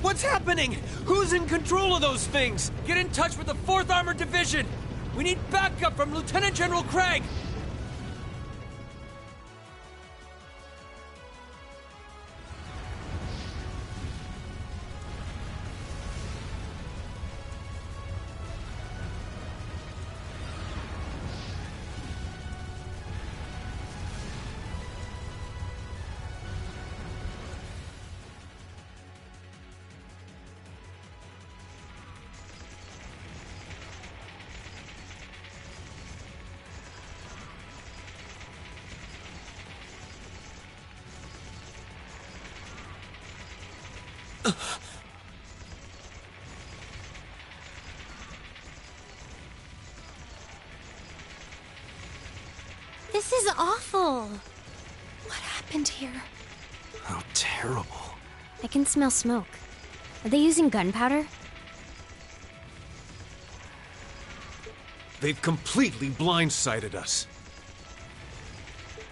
What's happening? Who's in control of those things? Get in touch with the 4th Armored Division! We need backup from Lieutenant General Craig! This is awful. What happened here? How terrible. I can smell smoke. Are they using gunpowder? They've completely blindsided us.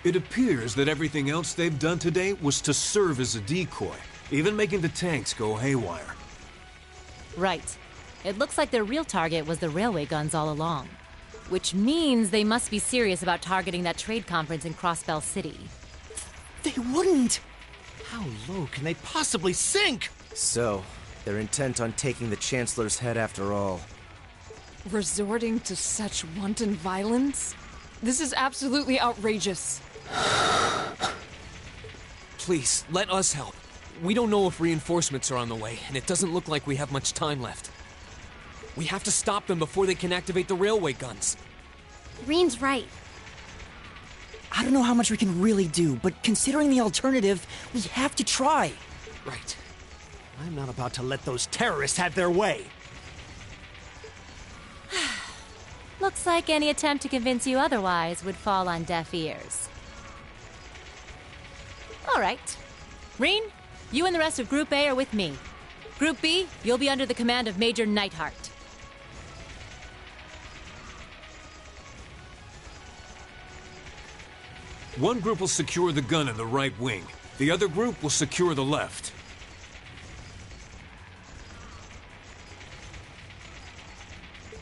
It appears that everything else they've done today was to serve as a decoy, even making the tanks go haywire. Right. It looks like their real target was the railway guns all along. Which means they must be serious about targeting that trade conference in Crossbell City. They wouldn't! How low can they possibly sink? So, they're intent on taking the Chancellor's head after all. Resorting to such wanton violence? This is absolutely outrageous. Please, let us help. We don't know if reinforcements are on the way, and it doesn't look like we have much time left. We have to stop them before they can activate the railway guns. Reen's right. I don't know how much we can really do, but considering the alternative, we have to try. Right. I'm not about to let those terrorists have their way. Looks like any attempt to convince you otherwise would fall on deaf ears. All right. Reen, you and the rest of Group A are with me. Group B, you'll be under the command of Major Neidhart. One group will secure the gun in the right wing. The other group will secure the left.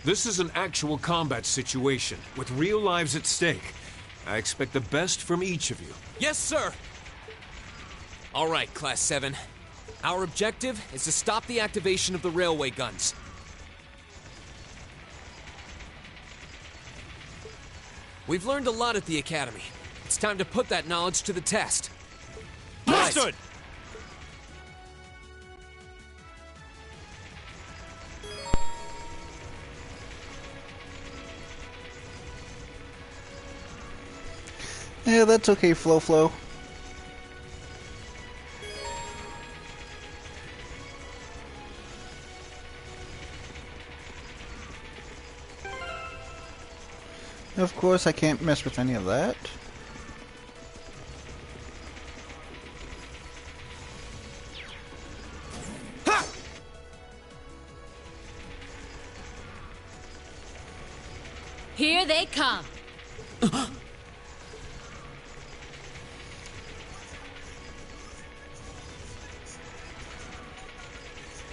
This is an actual combat situation, with real lives at stake. I expect the best from each of you. Yes, sir! All right, Class 7. Our objective is to stop the activation of the railway guns. We've learned a lot at the Academy. It's time to put that knowledge to the test. Understood! Yeah, that's okay, Flo. Of course, I can't mess with any of that. Here they come.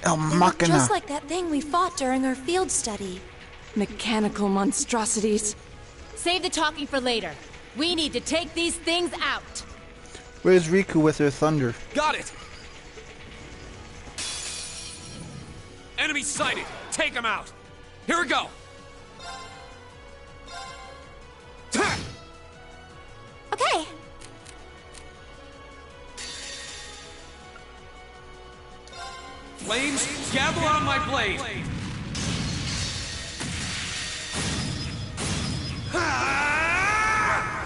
El They look Machina. just like that thing we fought during our field study. Mechanical monstrosities. Save the talking for later. We need to take these things out. Where's Riku with her thunder? Got it! Enemy sighted! Take them out! Here we go! Okay. Flames, gather on my blade!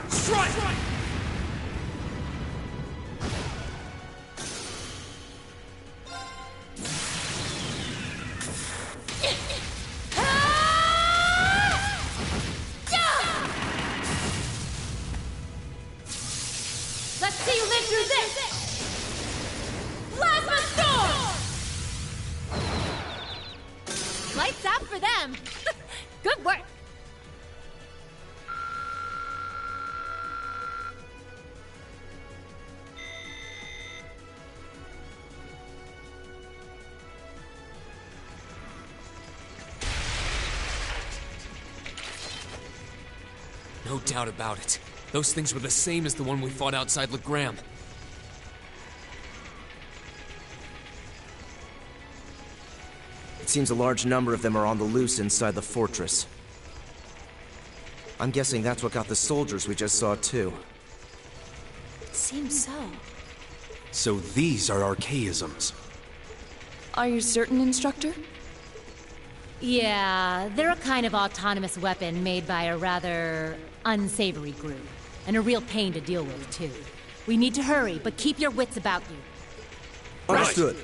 Strike! Let's see you live through this! Plasma Storm! No doubt about it. Those things were the same as the one we fought outside Legram. It seems a large number of them are on the loose inside the fortress. I'm guessing that's what got the soldiers we just saw, too. Seems so. So these are archaisms. Are you certain, Instructor? Yeah, they're a kind of autonomous weapon made by a rather unsavory group. And a real pain to deal with, too. We need to hurry, but keep your wits about you. Understood.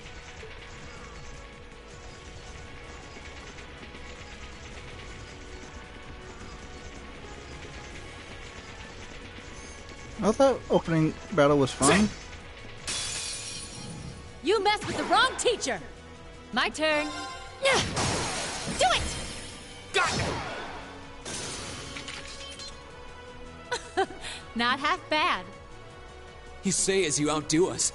I thought opening battle was fun. You messed with the wrong teacher! My turn. Yeah. Do it! Got it! Not half bad. You say as you outdo us.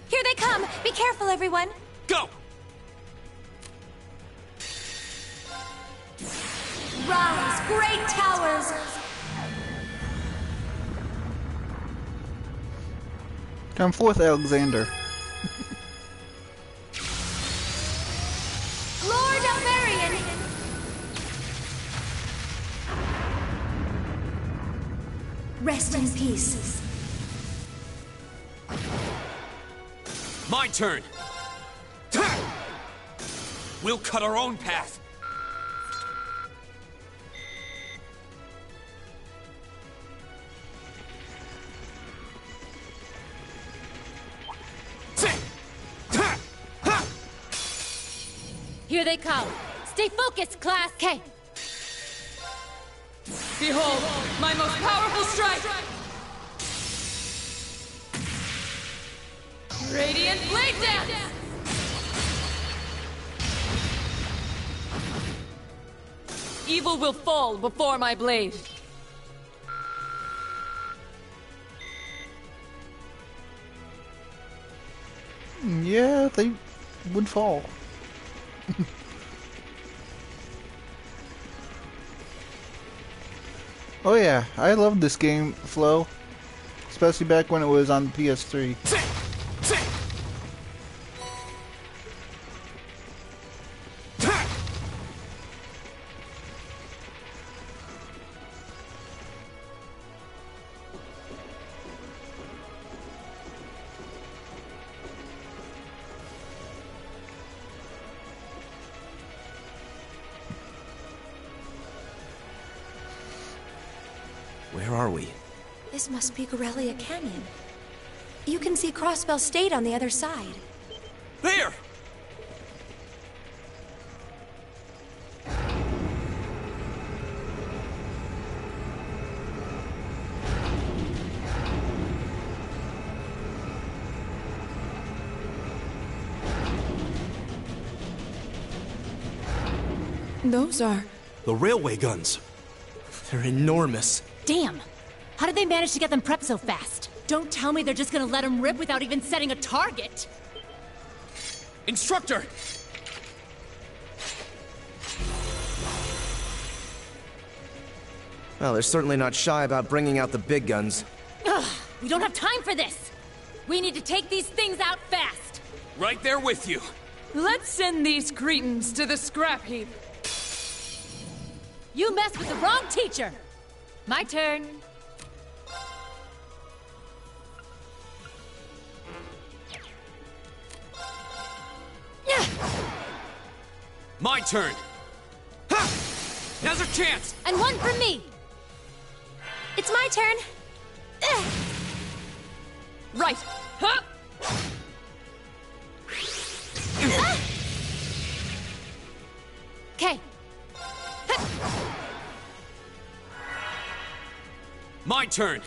Here they come! Be careful, everyone! Go! Rise, great towers! Come forth, Alexander. Lord Almerian! Rest in peace. My turn! We'll cut our own path! Here they come. Stay focused, class. Okay. Behold, my most powerful strike! Radiant Blade Dance! Evil will fall before my blade. Yeah, they would fall. Oh yeah, I loved this game, Flo. Especially back when it was on the PS3. Where are we? This must be Gorelia Canyon. You can see Crossbell State on the other side. There! Those are... The railway guns. They're enormous. Damn. How did they manage to get them prepped so fast? Don't tell me they're just gonna let them rip without even setting a target. Instructor! Well, they're certainly not shy about bringing out the big guns. Ugh, we don't have time for this. We need to take these things out fast. Right there with you. Let's send these cretins to the scrap heap. You messed with the wrong teacher. My turn. My turn. Ha! Now's our chance. And one for me. It's my turn. Right. Huh? Okay. My turn.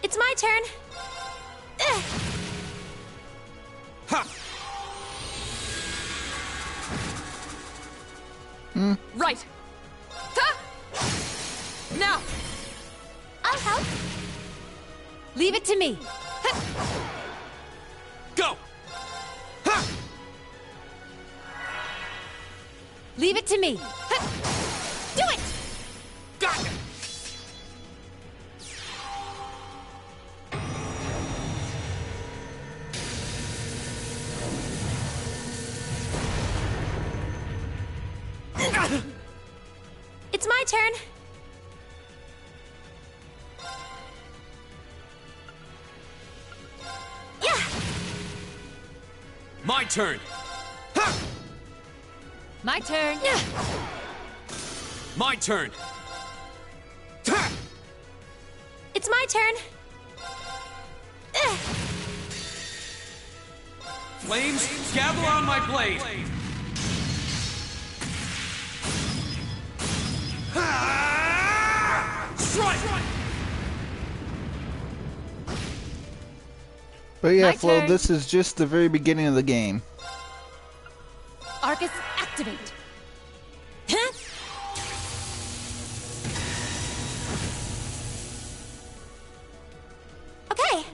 It's my turn. Right. Ha! Now! I'll help. Leave it to me. Go! Ha! Leave it to me. Do it! Got it! It's my turn. Yeah! My turn! Ha! My turn. Yeah! My turn! Ha! It's my turn. Flames, gather on my blade! Strike! But yeah, My Flo, turn. this is just the very beginning of the game. Arcus, activate. Huh? Okay.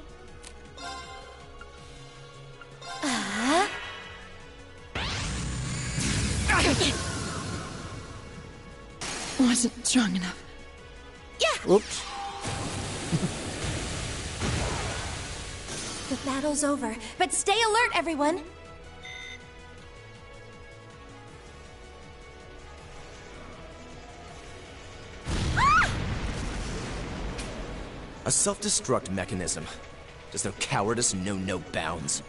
Wasn't strong enough. Oops. The battle's over, but stay alert, everyone. A self-destruct mechanism. Does no cowardice know no bounds?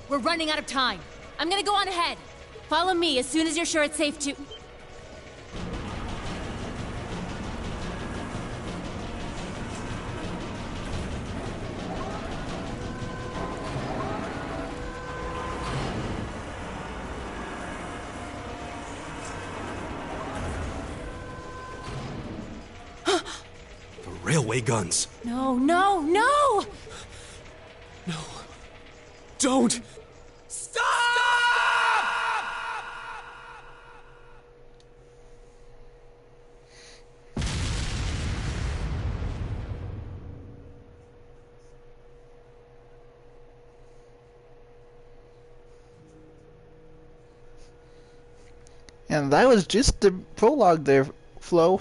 We're running out of time. I'm gonna go on ahead. Follow me as soon as you're sure it's safe to. The railway guns. No, no, no! Don't! And that was just the prologue there, Flo.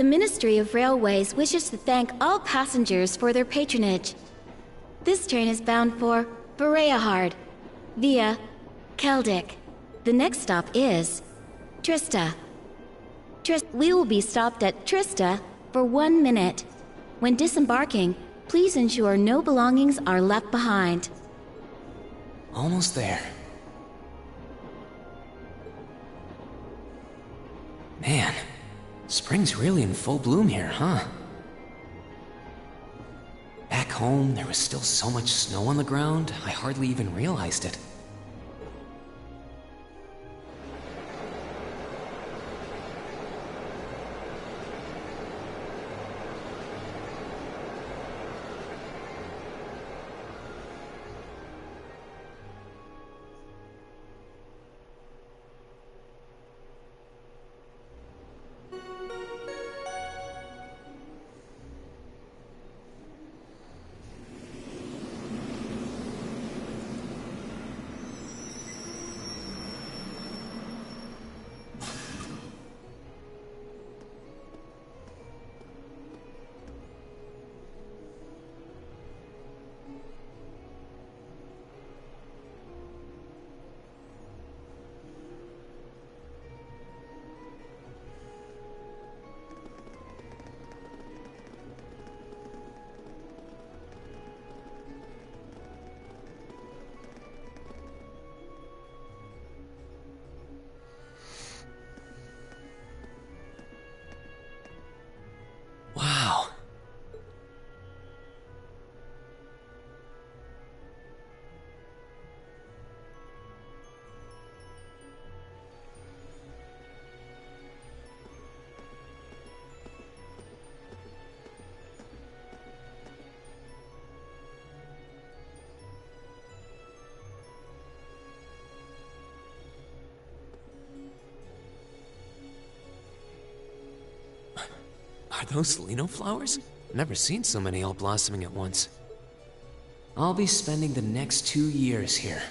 The Ministry of Railways wishes to thank all passengers for their patronage. This train is bound for Bereahard via Keldic. The next stop is Trista. We will be stopped at Trista for 1 minute. When disembarking, please ensure no belongings are left behind. Almost there. Man, spring's really in full bloom here, huh? Back home, there was still so much snow on the ground, I hardly even realized it. Wow. Are those Lino flowers? I've never seen so many all blossoming at once. I'll be spending the next 2 years here.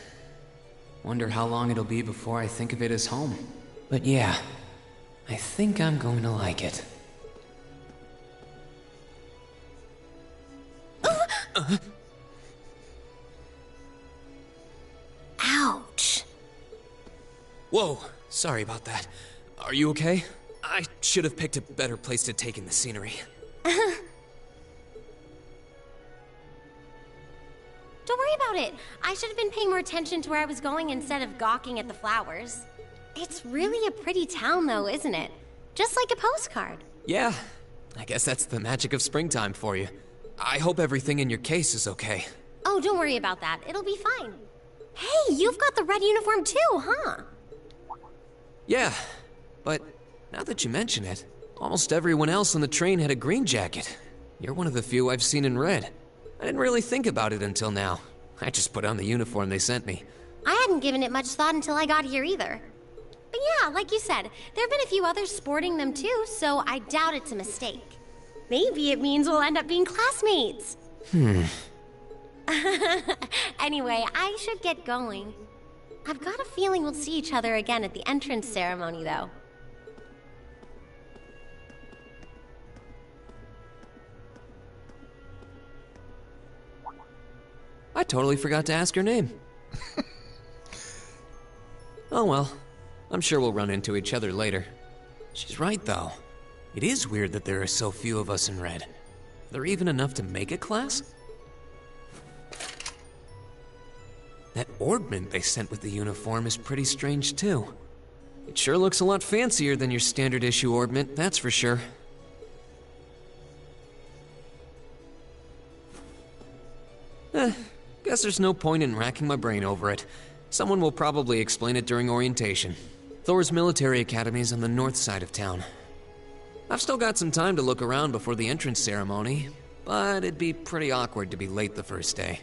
Wonder how long it'll be before I think of it as home. But yeah, I think I'm going to like it. Ouch. Whoa, sorry about that. Are you okay? I should have picked a better place to take in the scenery. Don't worry about it. I should have been paying more attention to where I was going instead of gawking at the flowers. It's really a pretty town, though, isn't it? Just like a postcard. Yeah, I guess that's the magic of springtime for you. I hope everything in your case is okay. Oh, don't worry about that. It'll be fine. Hey, you've got the red uniform too, huh? Yeah, but now that you mention it, almost everyone else on the train had a green jacket. You're one of the few I've seen in red. I didn't really think about it until now. I just put on the uniform they sent me. I hadn't given it much thought until I got here either. But yeah, like you said, there have been a few others sporting them too, so I doubt it's a mistake. Maybe it means we'll end up being classmates. Anyway, I should get going. I've got a feeling we'll see each other again at the entrance ceremony, though. I totally forgot to ask her name. Oh well, I'm sure we'll run into each other later. She's right, though. It is weird that there are so few of us in red. Are there even enough to make a class? That ornament they sent with the uniform is pretty strange, too. It sure looks a lot fancier than your standard issue ornament, that's for sure. Guess there's no point in racking my brain over it. Someone will probably explain it during orientation. Thor's military academy's on the north side of town. I've still got some time to look around before the entrance ceremony, but it'd be pretty awkward to be late the first day.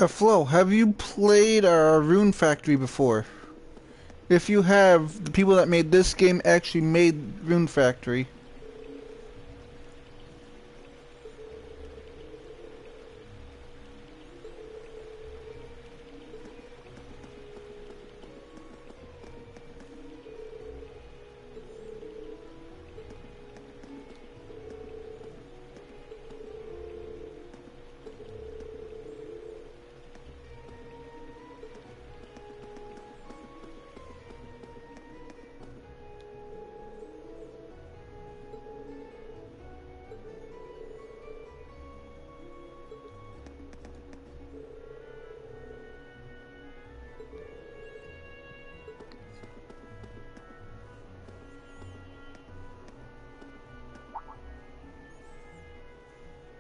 Flo, have you played Rune Factory before? If you have, the people that made this game actually made Rune Factory.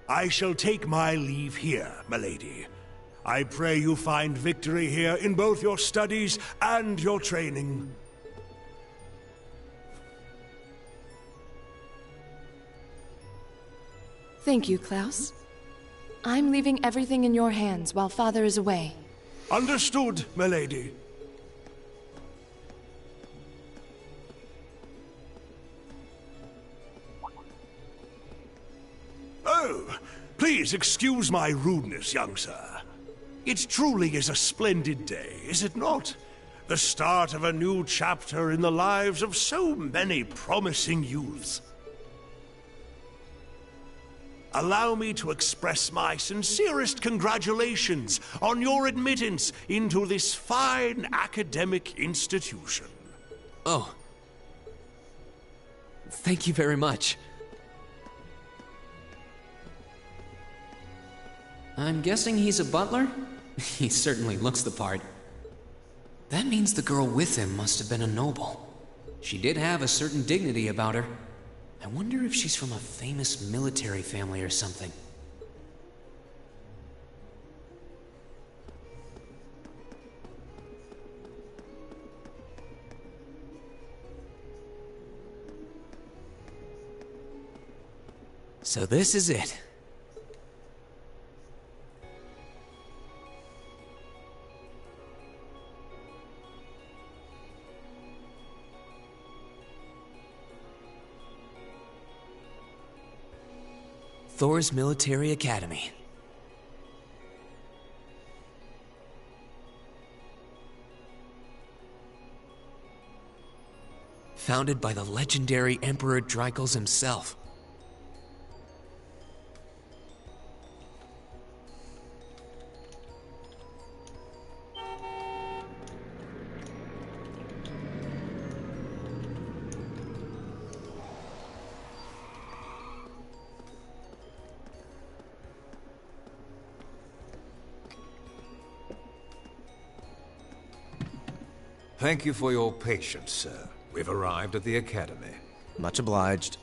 I shall take my leave here, milady. I pray you find victory here in both your studies and your training. Thank you, Klaus. I'm leaving everything in your hands while Father is away. Understood, milady. Oh, please excuse my rudeness, young sir. It truly is a splendid day, is it not? The start of a new chapter in the lives of so many promising youths. Allow me to express my sincerest congratulations on your admittance into this fine academic institution. Oh. Thank you very much. I'm guessing he's a butler? He certainly looks the part. That means the girl with him must have been a noble. She did have a certain dignity about her. I wonder if she's from a famous military family or something. So this is it. Thor's Military Academy. Founded by the legendary Emperor Dreikels himself. Thank you for your patience, sir. We've arrived at the Academy. Much obliged.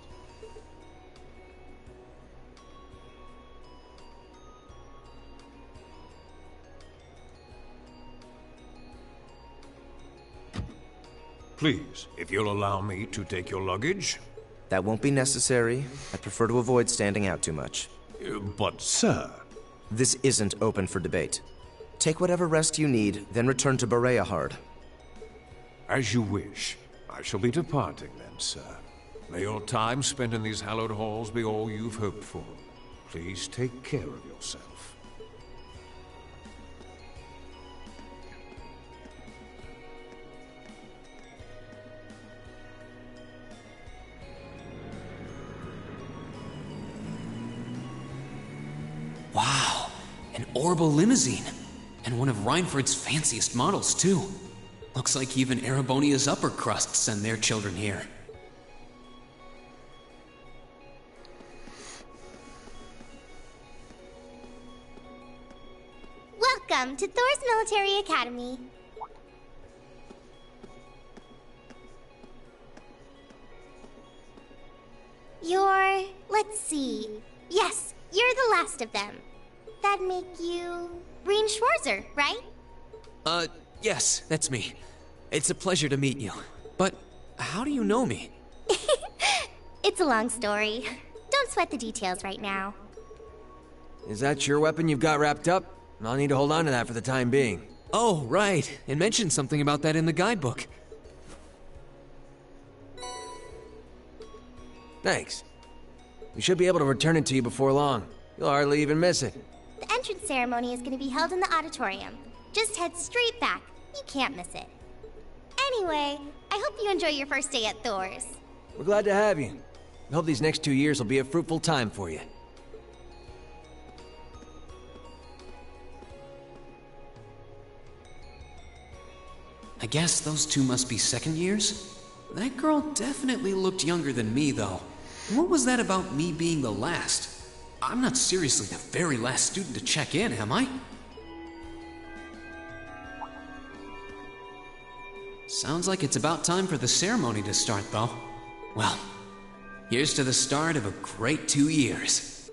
Please, if you'll allow me to take your luggage. That won't be necessary. I prefer to avoid standing out too much. But, sir... This isn't open for debate. Take whatever rest you need, then return to Bareahard. As you wish. I shall be departing then, sir. May your time spent in these hallowed halls be all you've hoped for. Please take care of yourself. Wow, an Orbital limousine. And one of Reinford's fanciest models, too. Looks like even Erebonia's upper crust send their children here. Welcome to Thor's Military Academy. Let's see. Yes, you're the last of them. That'd make you... Rean Schwarzer, right? Yes, that's me. It's a pleasure to meet you. But how do you know me? It's a long story. Don't sweat the details right now. Is that your weapon you've got wrapped up? I'll need to hold on to that for the time being. Oh, right. It mentioned something about that in the guidebook. Thanks. We should be able to return it to you before long. You'll hardly even miss it. The entrance ceremony is going to be held in the auditorium. Just head straight back. You can't miss it. Anyway, I hope you enjoy your first day at Thor's. We're glad to have you. We hope these next 2 years will be a fruitful time for you. I guess those two must be second years? That girl definitely looked younger than me, though. What was that about me being the last? I'm not seriously the very last student to check in, am I? Sounds like it's about time for the ceremony to start, though. Well, here's to the start of a great 2 years.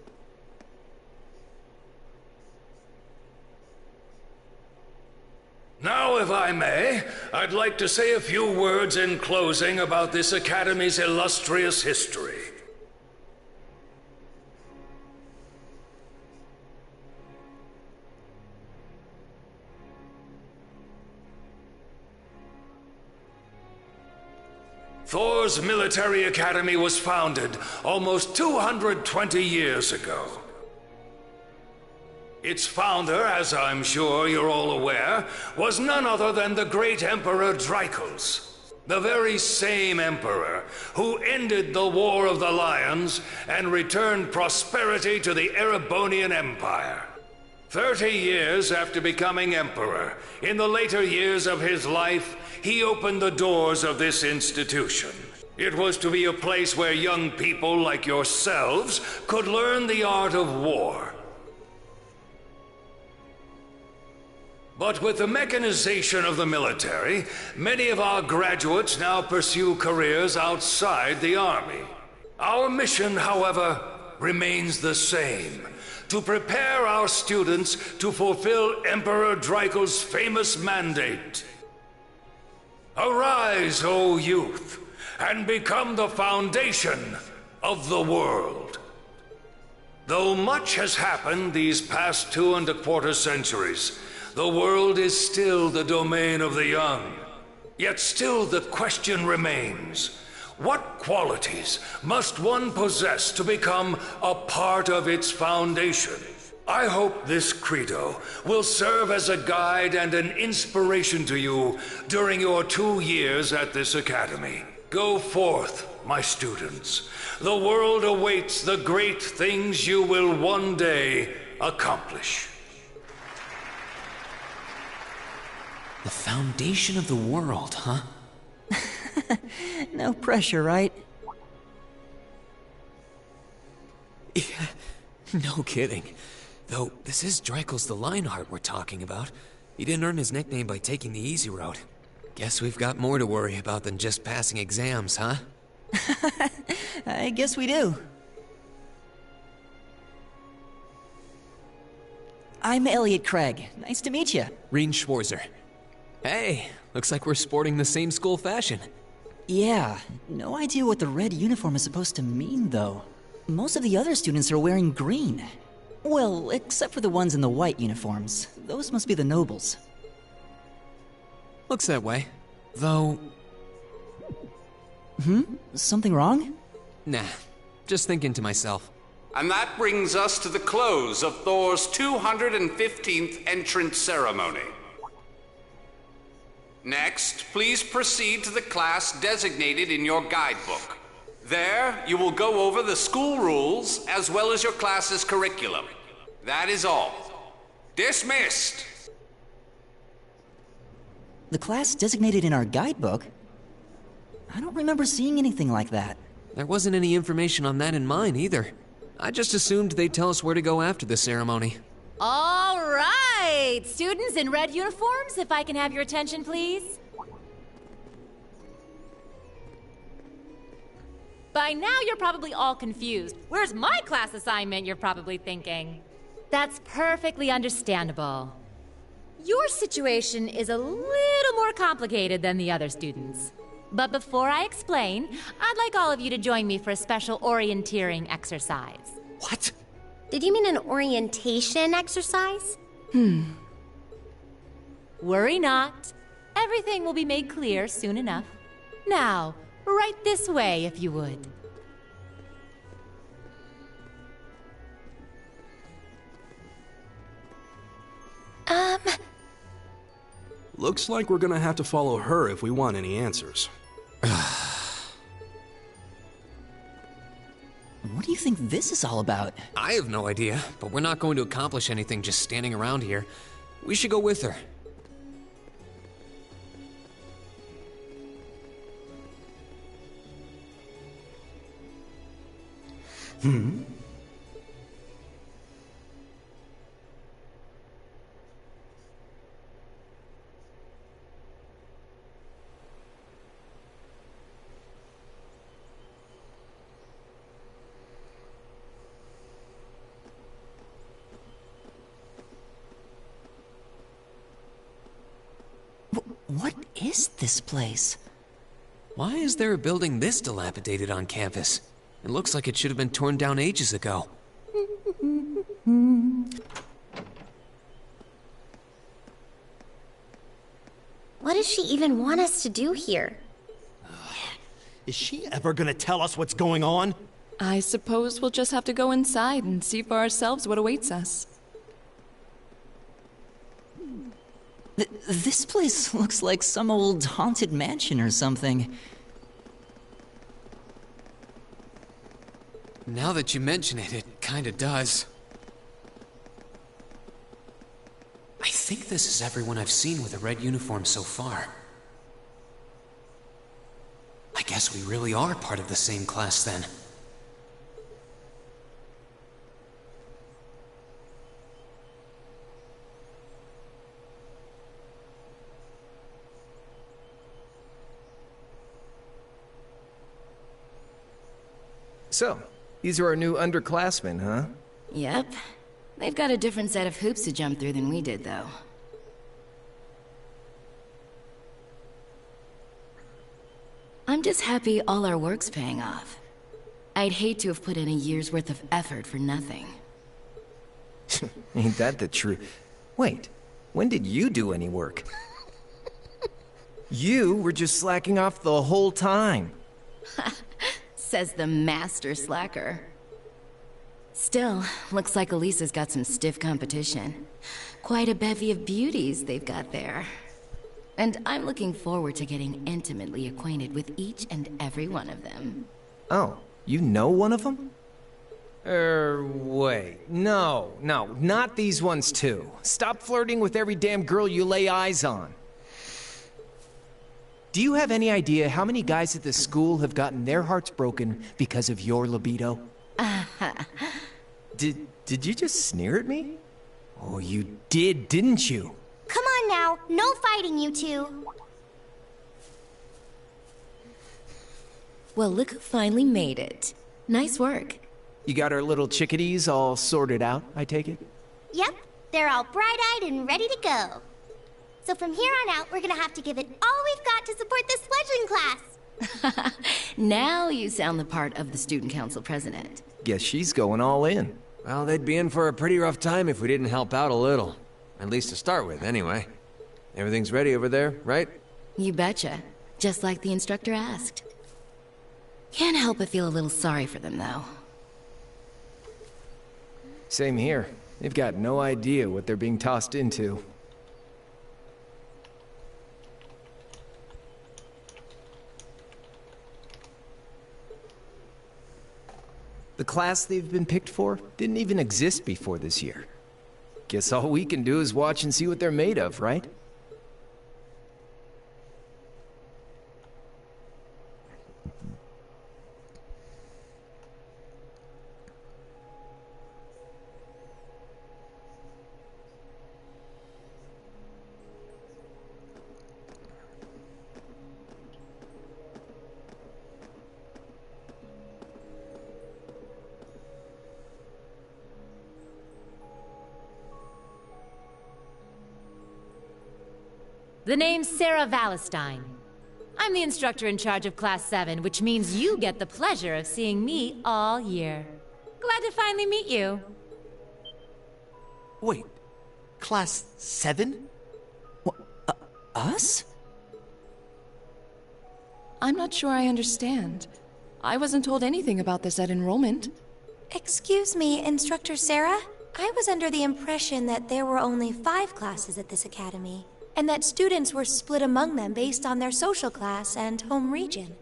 Now, if I may, I'd like to say a few words in closing about this Academy's illustrious history. Thor's Military Academy was founded almost 220 years ago. Its founder, as I'm sure you're all aware, was none other than the great Emperor Drycles. The very same emperor who ended the War of the Lions and returned prosperity to the Erebonian Empire. 30 years after becoming emperor, in the later years of his life, he opened the doors of this institution. It was to be a place where young people like yourselves could learn the art of war. But with the mechanization of the military, many of our graduates now pursue careers outside the army. Our mission, however, remains the same: to prepare our students to fulfill Emperor Drycles' famous mandate. Arise, O youth, and become the foundation of the world. Though much has happened these past 2¼ centuries, the world is still the domain of the young. Yet still the question remains: what qualities must one possess to become a part of its foundation? I hope this credo will serve as a guide and an inspiration to you during your 2 years at this academy. Go forth, my students. The world awaits the great things you will one day accomplish. The foundation of the world, huh? No pressure, right? Yeah, no kidding. Though, this is Drycles the Lionheart we're talking about. He didn't earn his nickname by taking the easy road. Guess we've got more to worry about than just passing exams, huh? I guess we do. I'm Elliot Craig. Nice to meet you. Rean Schwarzer. Hey, looks like we're sporting the same school fashion. Yeah, no idea what the red uniform is supposed to mean, though. Most of the other students are wearing green. Well, except for the ones in the white uniforms. Those must be the nobles. Looks that way. Though... Something wrong? Nah, just thinking to myself. And that brings us to the close of Thor's 215th entrance ceremony. Next, please proceed to the class designated in your guidebook. There, you will go over the school rules as well as your class's curriculum. That is all. Dismissed! The class designated in our guidebook? I don't remember seeing anything like that. There wasn't any information on that in mine, either. I just assumed they'd tell us where to go after the ceremony. All right! Students in red uniforms, if I can have your attention, please. By now, you're probably all confused. Where's my class assignment, you're probably thinking. That's perfectly understandable. Your situation is a little more complicated than the other students. But before I explain, I'd like all of you to join me for a special orienteering exercise. What? Did you mean an orientation exercise? Worry not. Everything will be made clear soon enough. Now, right this way, if you would. Looks like we're gonna have to follow her if we want any answers. What do you think this is all about? I have no idea, but we're not going to accomplish anything just standing around here. We should go with her. What is this place? Why is there a building this dilapidated on campus? It looks like it should have been torn down ages ago. What does she even want us to do here? Is she ever gonna tell us what's going on? I suppose we'll just have to go inside and see for ourselves what awaits us. This place looks like some old haunted mansion or something. Now that you mention it, it kinda does. I think this is everyone I've seen with a red uniform so far. I guess we really are part of the same class then. So, these are our new underclassmen, huh? Yep. They've got a different set of hoops to jump through than we did, though. I'm just happy all our work's paying off. I'd hate to have put in a year's worth of effort for nothing. Ain't that the truth? Wait, when did you do any work? You were just slacking off the whole time. Says the master slacker. Still, looks like Elisa's got some stiff competition. Quite a bevy of beauties they've got there. And I'm looking forward to getting intimately acquainted with each and every one of them. Oh, you know one of them? Wait. No, not these ones too. Stop flirting with every damn girl you lay eyes on. Do you have any idea how many guys at this school have gotten their hearts broken because of your libido? Did you just sneer at me? Oh, you did, didn't you? Come on now, no fighting, you two. Well, look who finally made it. Nice work. You got our little chickadees all sorted out, I take it? Yep, they're all bright-eyed and ready to go. So from here on out, we're gonna have to give it all we've got to support this fledgling class. Now you sound the part of the student council president. Guess she's going all in. Well, they'd be in for a pretty rough time if we didn't help out a little. At least to start with, anyway. Everything's ready over there, right? You betcha. Just like the instructor asked. Can't help but feel a little sorry for them, though. Same here. They've got no idea what they're being tossed into. The class they've been picked for didn't even exist before this year. Guess all we can do is watch and see what they're made of, right? The name's Sarah Valestine. I'm the instructor in charge of Class 7, which means you get the pleasure of seeing me all year. Glad to finally meet you. Wait, Class 7? Us? I'm not sure I understand. I wasn't told anything about this at enrollment. Excuse me, Instructor Sarah? I was under the impression that there were only 5 classes at this academy, and that students were split among them based on their social class and home region.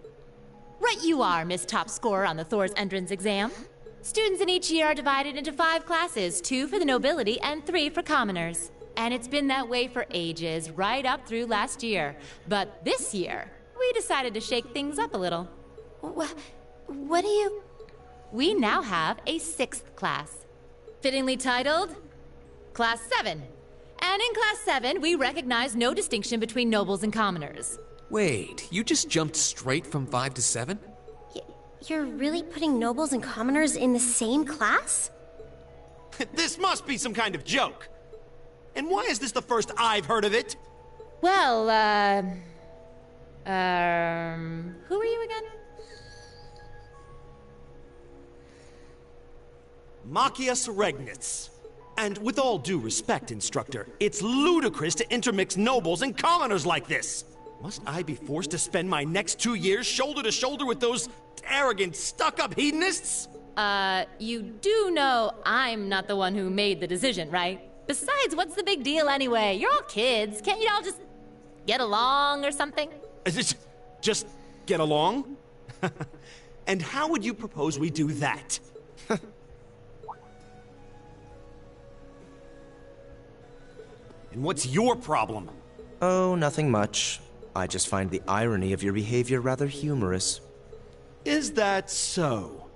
Right you are, Miss Top Scorer on the Thor's entrance exam. Students in each year are divided into 5 classes, 2 for the nobility and 3 for commoners. And it's been that way for ages, right up through last year. But this year, we decided to shake things up a little. What do you... We now have a 6th class, fittingly titled Class 7. And in Class 7, we recognize no distinction between nobles and commoners. Wait, you just jumped straight from 5 to 7? You're really putting nobles and commoners in the same class? This must be some kind of joke. And why is this the first I've heard of it? Well, who are you again? Machias Regnitz. And with all due respect, Instructor, it's ludicrous to intermix nobles and commoners like this. Must I be forced to spend my next 2 years shoulder to shoulder with those arrogant, stuck-up hedonists? You do know I'm not the one who made the decision, right? Besides, what's the big deal anyway? You're all kids. Can't you all just get along or something? Just get along? And how would you propose we do that? And what's your problem? Oh, nothing much. I just find the irony of your behavior rather humorous. Is that so?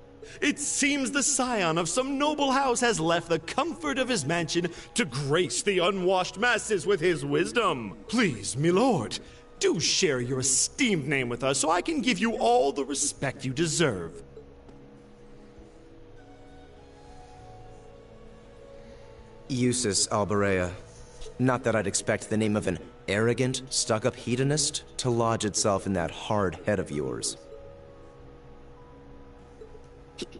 It seems the scion of some noble house has left the comfort of his mansion to grace the unwashed masses with his wisdom. Please, milord, do share your esteemed name with us so I can give you all the respect you deserve. Eustace Alberea. Not that I'd expect the name of an arrogant, stuck-up hedonist to lodge itself in that hard head of yours.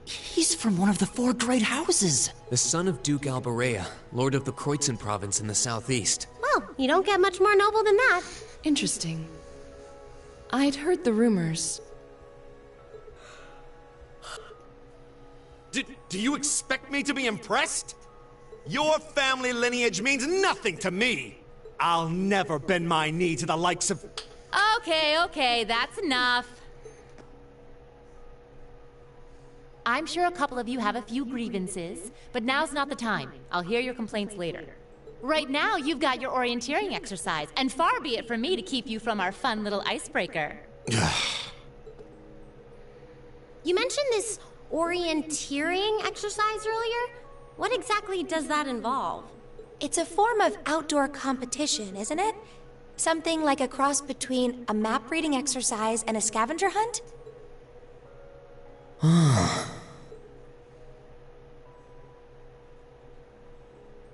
He's from one of the 4 great houses. The son of Duke Alberea, lord of the Kreutzen province in the southeast. Well, you don't get much more noble than that. Interesting. I'd heard the rumors. Do you expect me to be impressed? Your family lineage means nothing to me. I'll never bend my knee to the likes of... Okay, that's enough. I'm sure a couple of you have a few grievances, but now's not the time. I'll hear your complaints later. Right now, you've got your orienteering exercise, and far be it from me to keep you from our fun little icebreaker. You mentioned this orienteering exercise earlier? What exactly does that involve? It's a form of outdoor competition, isn't it? Something like a cross between a map-reading exercise and a scavenger hunt?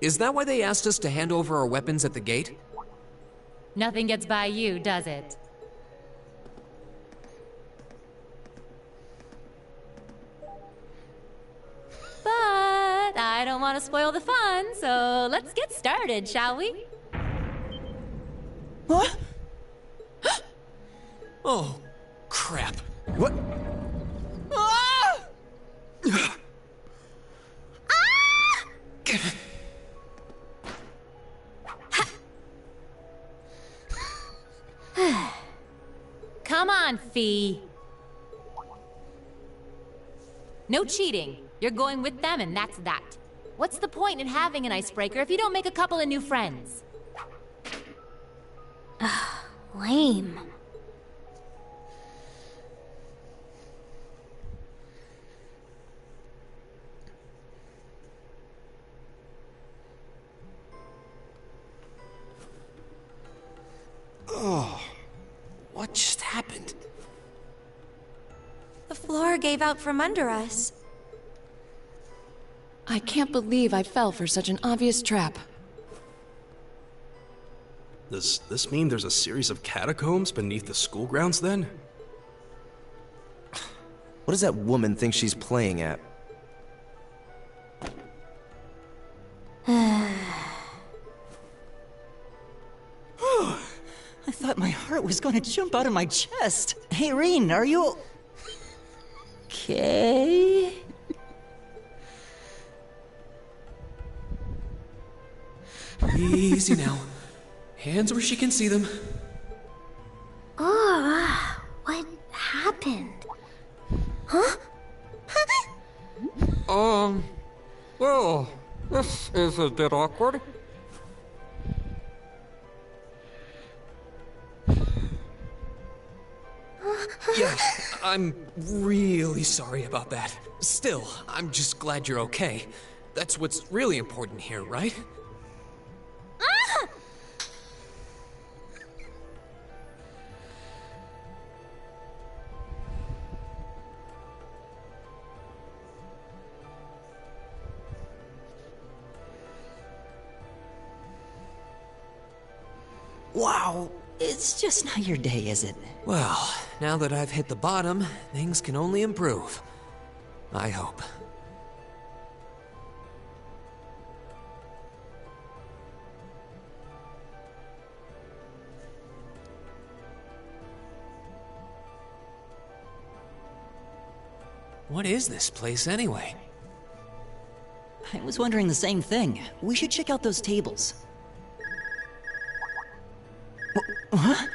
Is that why they asked us to hand over our weapons at the gate? Nothing gets by you, does it? But I don't want to spoil the fun, so let's get started, shall we? What? Oh, crap. What? Come on, Fee. No cheating. You're going with them, and that's that. What's the point in having an icebreaker if you don't make a couple of new friends? Lame. Oh, what just happened? The floor gave out from under us. I can't believe I fell for such an obvious trap. Does this mean there's a series of catacombs beneath the school grounds then? What does that woman think she's playing at? My heart was going to jump out of my chest. Hey, Rean, are you... okay? Easy now. Hands where she can see them. Oh, what happened? Huh? Well, this is a bit awkward. Yeah, I'm really sorry about that. Still, I'm just glad you're okay. That's what's really important here, right? Wow, it's just not your day, is it? Well, now that I've hit the bottom, things can only improve. I hope. What is this place anyway? I was wondering the same thing. We should check out those tables. Huh?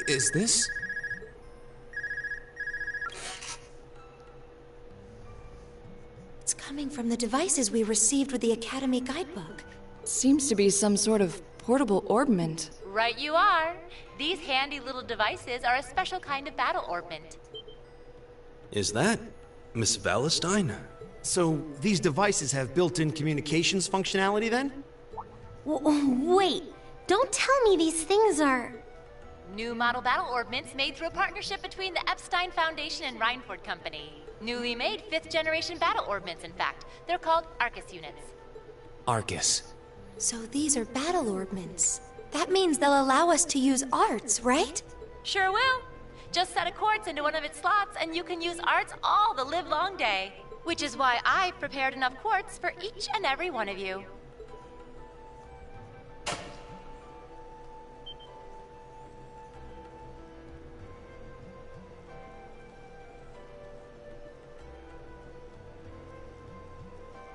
Is this? It's coming from the devices we received with the Academy guidebook. Seems to be some sort of portable orbment. Right you are. These handy little devices are a special kind of battle orbment. Is that Miss Valentine? So, these devices have built-in communications functionality then? Wait, don't tell me these things are... New model battle orbments made through a partnership between the Epstein Foundation and Reinford Company. Newly made 5th generation battle orbments, in fact. They're called Arcus units. Arcus. So these are battle orbments. That means they'll allow us to use arts, right? Sure will. Just set a quartz into one of its slots and you can use arts all the livelong day. Which is why I've prepared enough quartz for each and every one of you.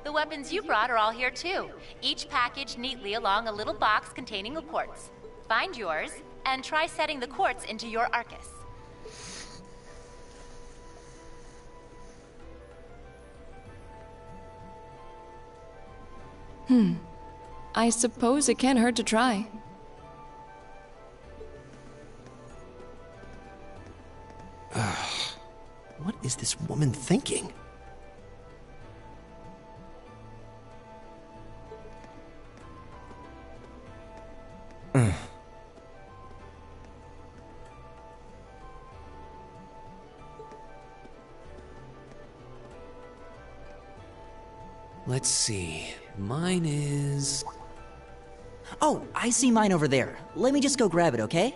The weapons you brought are all here too, each packaged neatly along a little box containing a quartz. Find yours, and try setting the quartz into your Arcus. I suppose it can't hurt to try. What is this woman thinking? Let's see. Mine is... Oh, I see mine over there. Let me just go grab it, okay?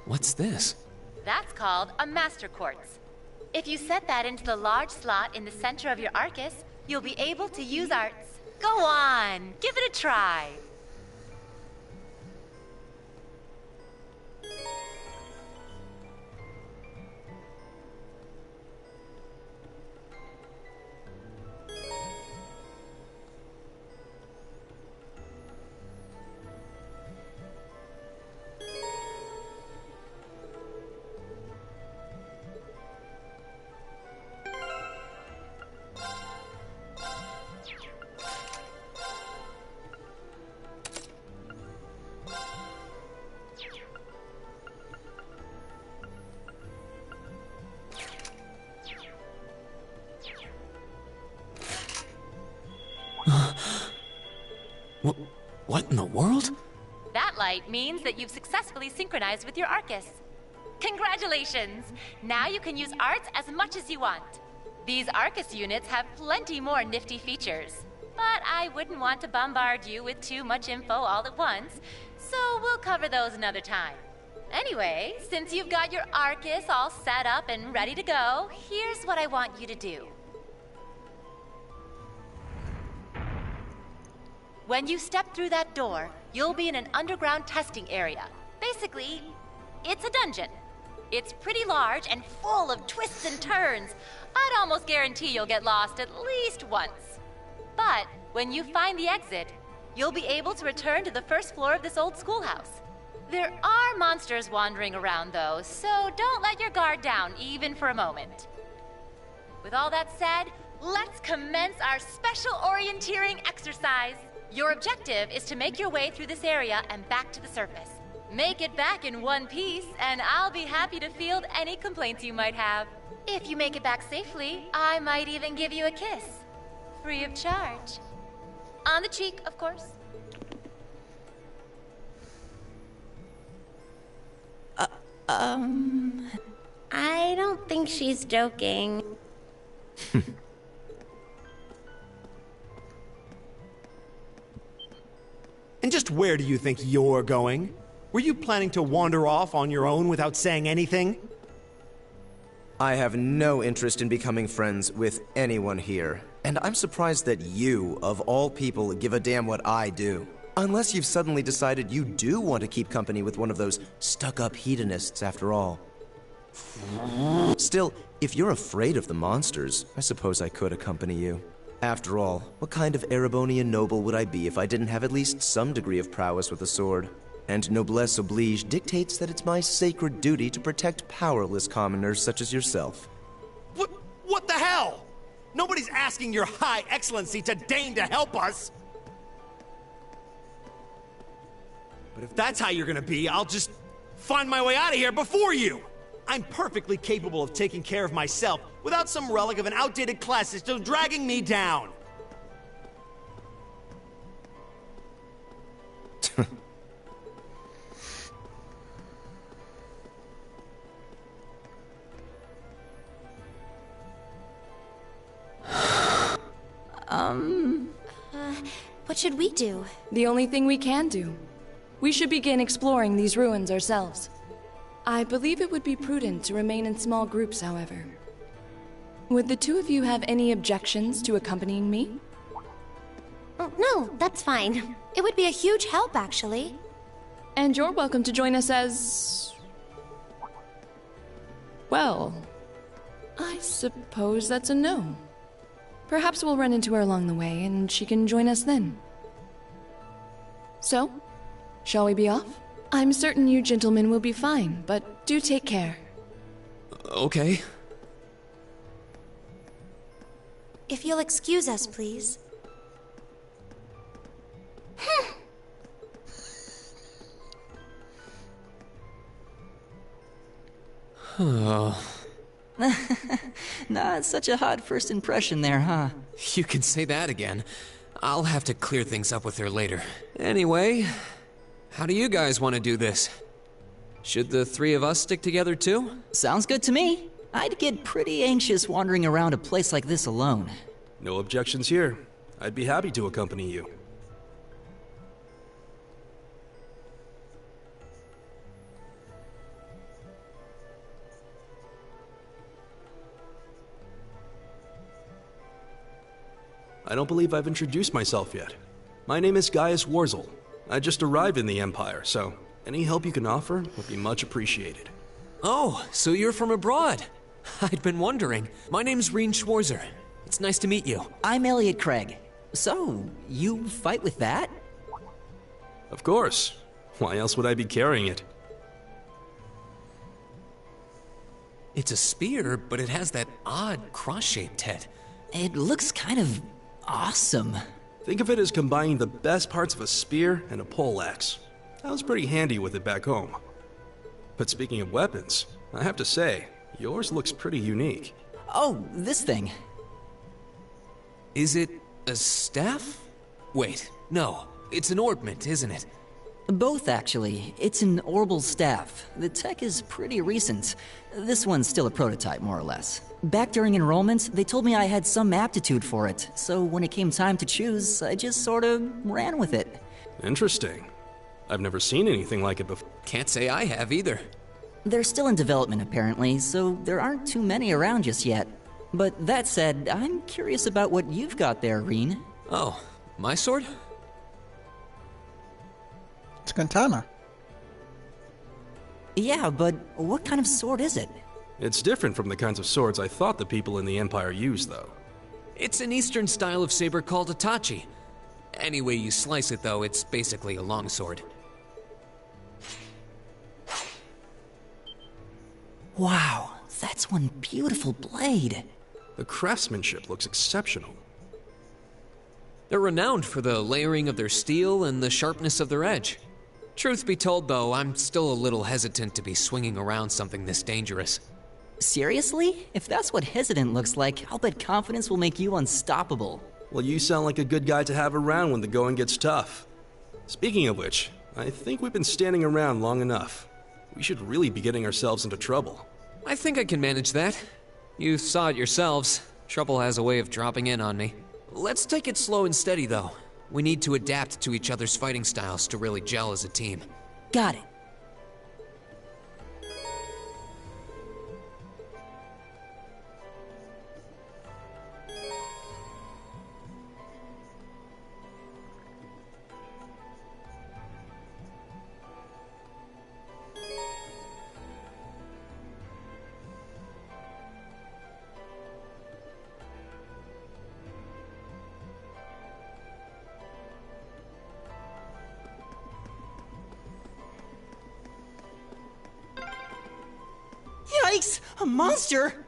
What's this? That's called a Master Quartz. If you set that into the large slot in the center of your Arcus, you'll be able to use arts. Go on, give it a try. What in the world? That light means that you've successfully synchronized with your Arcus. Congratulations! Now you can use arts as much as you want. These Arcus units have plenty more nifty features. but I wouldn't want to bombard you with too much info all at once, so we'll cover those another time. Anyway, since you've got your Arcus all set up and ready to go, here's what I want you to do. When you step through that door, you'll be in an underground testing area. Basically, it's a dungeon. It's pretty large and full of twists and turns. I'd almost guarantee you'll get lost at least once. But when you find the exit, you'll be able to return to the first floor of this old schoolhouse. There are monsters wandering around though, so don't let your guard down even for a moment. With all that said, let's commence our special orienteering exercise. Your objective is to make your way through this area and back to the surface. Make it back in one piece, and I'll be happy to field any complaints you might have. If you make it back safely, I might even give you a kiss. Free of charge. On the cheek, of course. I don't think she's joking. And just where do you think you're going? Were you planning to wander off on your own without saying anything? I have no interest in becoming friends with anyone here. And I'm surprised that you, of all people, give a damn what I do. Unless you've suddenly decided you do want to keep company with one of those stuck-up hedonists after all. Still, if you're afraid of the monsters, I suppose I could accompany you. After all, what kind of Erebonian noble would I be if I didn't have at least some degree of prowess with a sword? And noblesse oblige dictates that it's my sacred duty to protect powerless commoners such as yourself. What the hell? Nobody's asking your high excellency to deign to help us! But if that's how you're gonna be, I'll just find my way out of here before you! I'm perfectly capable of taking care of myself without some relic of an outdated class system dragging me down! What should we do? The only thing we can do. We should begin exploring these ruins ourselves. I believe it would be prudent to remain in small groups, however. Would the two of you have any objections to accompanying me? Oh, no, that's fine. It would be a huge help, actually. And you're welcome to join us as... well, I suppose that's a no. Perhaps we'll run into her along the way, and she can join us then. So, shall we be off? I'm certain you gentlemen will be fine, but do take care. Okay. If you'll excuse us, please. Not such a hot first impression there, huh? You can say that again. I'll have to clear things up with her later. Anyway, how do you guys want to do this? Should the three of us stick together too? Sounds good to me. I'd get pretty anxious wandering around a place like this alone. No objections here. I'd be happy to accompany you. I don't believe I've introduced myself yet. My name is Gaius Warzel. I just arrived in the Empire, so any help you can offer would be much appreciated. Oh, so you're from abroad. I'd been wondering. My name's Reen Schwarzer. It's nice to meet you. I'm Elliot Craig. So, you fight with that? Of course. Why else would I be carrying it? It's a spear, but it has that odd cross-shaped head. It looks kind of awesome. Think of it as combining the best parts of a spear and a poleaxe. I was pretty handy with it back home. But speaking of weapons, I have to say, yours looks pretty unique. Oh, this thing. Is it a staff? Wait, no. It's an orbment, isn't it? Both, actually. It's an orbal staff. The tech is pretty recent. This one's still a prototype, more or less. Back during enrollment, they told me I had some aptitude for it, so when it came time to choose, I just sort of ran with it. Interesting. I've never seen anything like it before. Can't say I have either. They're still in development, apparently, so there aren't too many around just yet. But that said, I'm curious about what you've got there, Reen. Oh, my sword? It's katana. Yeah, but what kind of sword is it? It's different from the kinds of swords I thought the people in the Empire used, though. It's an Eastern style of saber called Itachi. Any way you slice it, though, it's basically a longsword. Wow, that's one beautiful blade. The craftsmanship looks exceptional. They're renowned for the layering of their steel and the sharpness of their edge. Truth be told, though, I'm still a little hesitant to be swinging around something this dangerous. Seriously? If that's what hesitant looks like, I'll bet confidence will make you unstoppable. Well, you sound like a good guy to have around when the going gets tough. Speaking of which, I think we've been standing around long enough. We should really be getting ourselves into trouble. I think I can manage that. You saw it yourselves. Trouble has a way of dropping in on me. Let's take it slow and steady, though. We need to adapt to each other's fighting styles to really gel as a team. Got it. Yikes! A monster!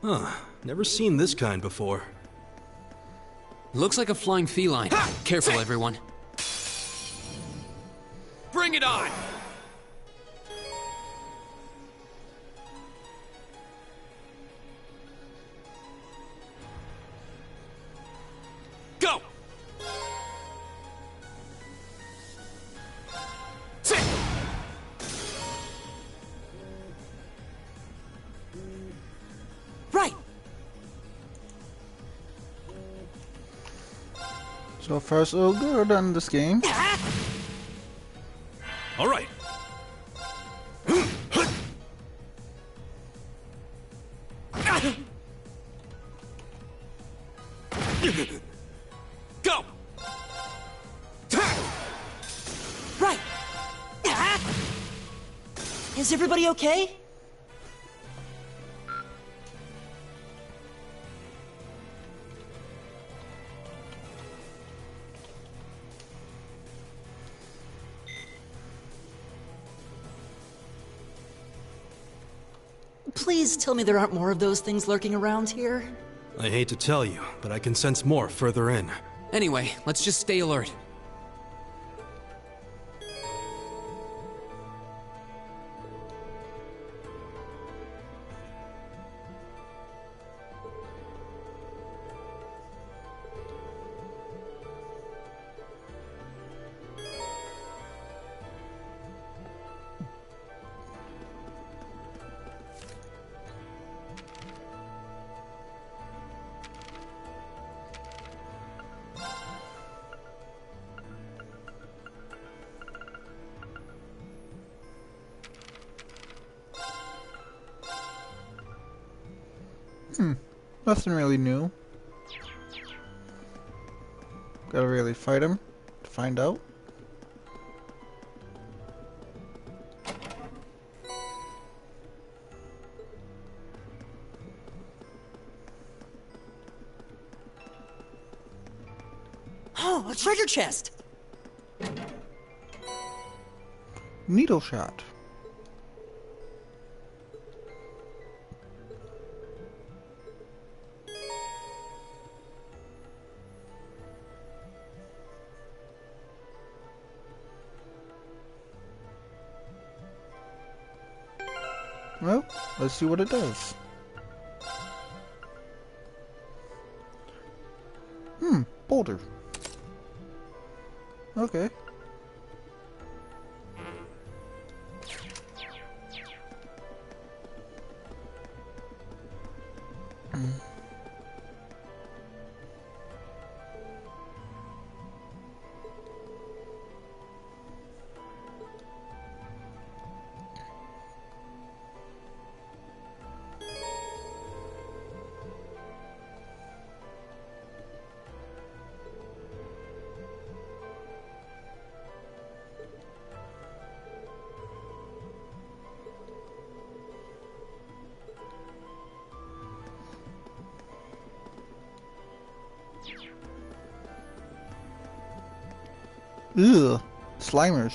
Huh. Never seen this kind before. Looks like a flying feline. Careful, everyone. Bring it on! Go! Sit! Right! So far so good on this game. All right. Go! Right! Is everybody okay? Please tell me there aren't more of those things lurking around here. I hate to tell you, but I can sense more further in. Anyway, let's just stay alert. Nothing really new. Gotta really fight him to find out. Oh, a treasure chest! Needle shot. Well, let's see what it does. Boulder. Okay. Ugh, Slimers.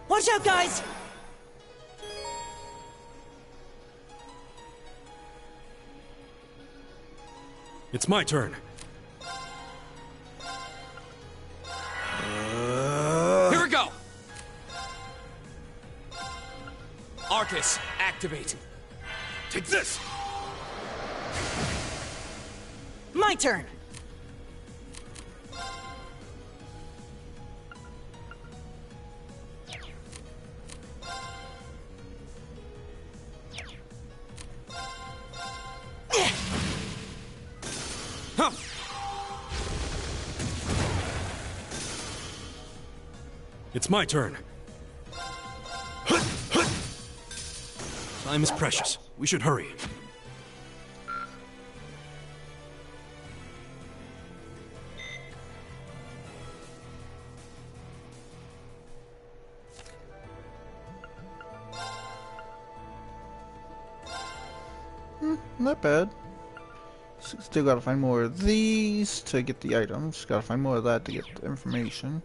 Watch out, guys! It's my turn. Here we go! Arcus, activate. Take this! My turn! It's my turn. Time is precious. We should hurry. Not bad. Still gotta find more of these to get the items. Gotta find more of that to get the information.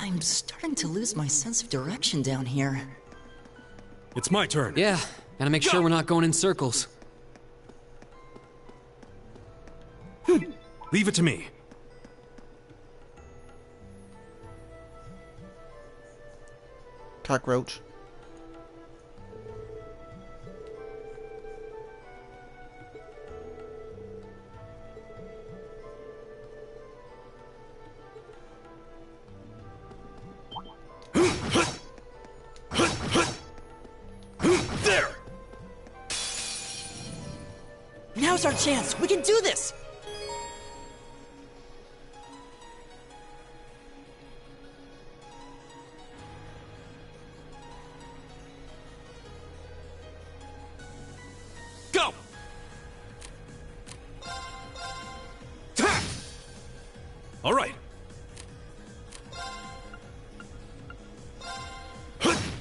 I'm starting to lose my sense of direction down here. It's my turn. Yeah, gotta make sure we're not going in circles. Leave it to me. Cockroach. There! Now's our chance! We can do this! Go! All right.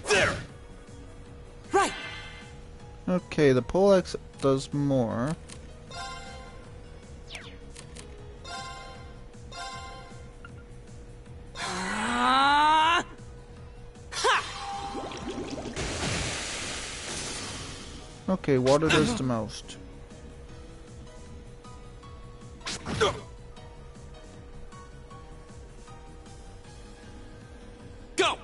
There! Right! Okay, the poleaxe does more. Okay, water does the most. Go!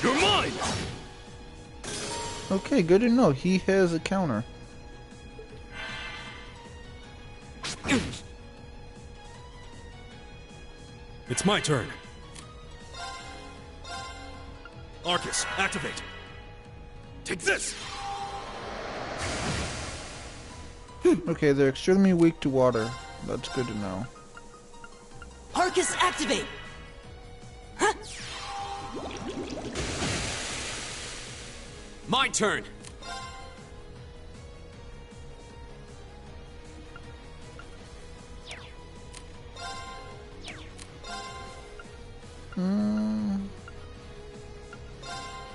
You're mine! Okay, good to know. He has a counter. It's my turn. Arcus, activate. Take this! Okay, they're extremely weak to water. That's good to know. Arcus, activate! Huh? My turn!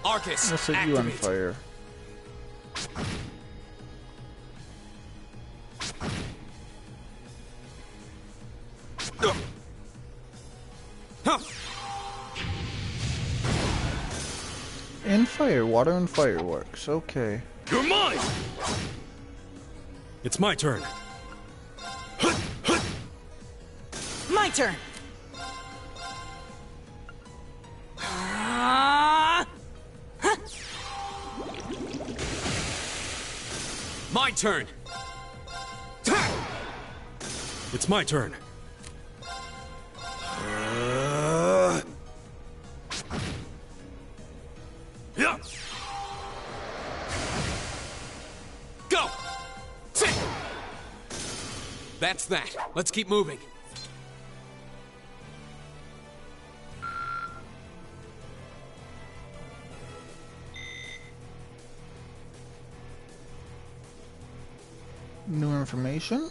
Arcus, I'll set you on fire. And fire, water and fireworks. Okay. You're mine! It's my turn. My turn! My turn! It's my turn. Yeah. Go! Sit! That's that. Let's keep moving. New information.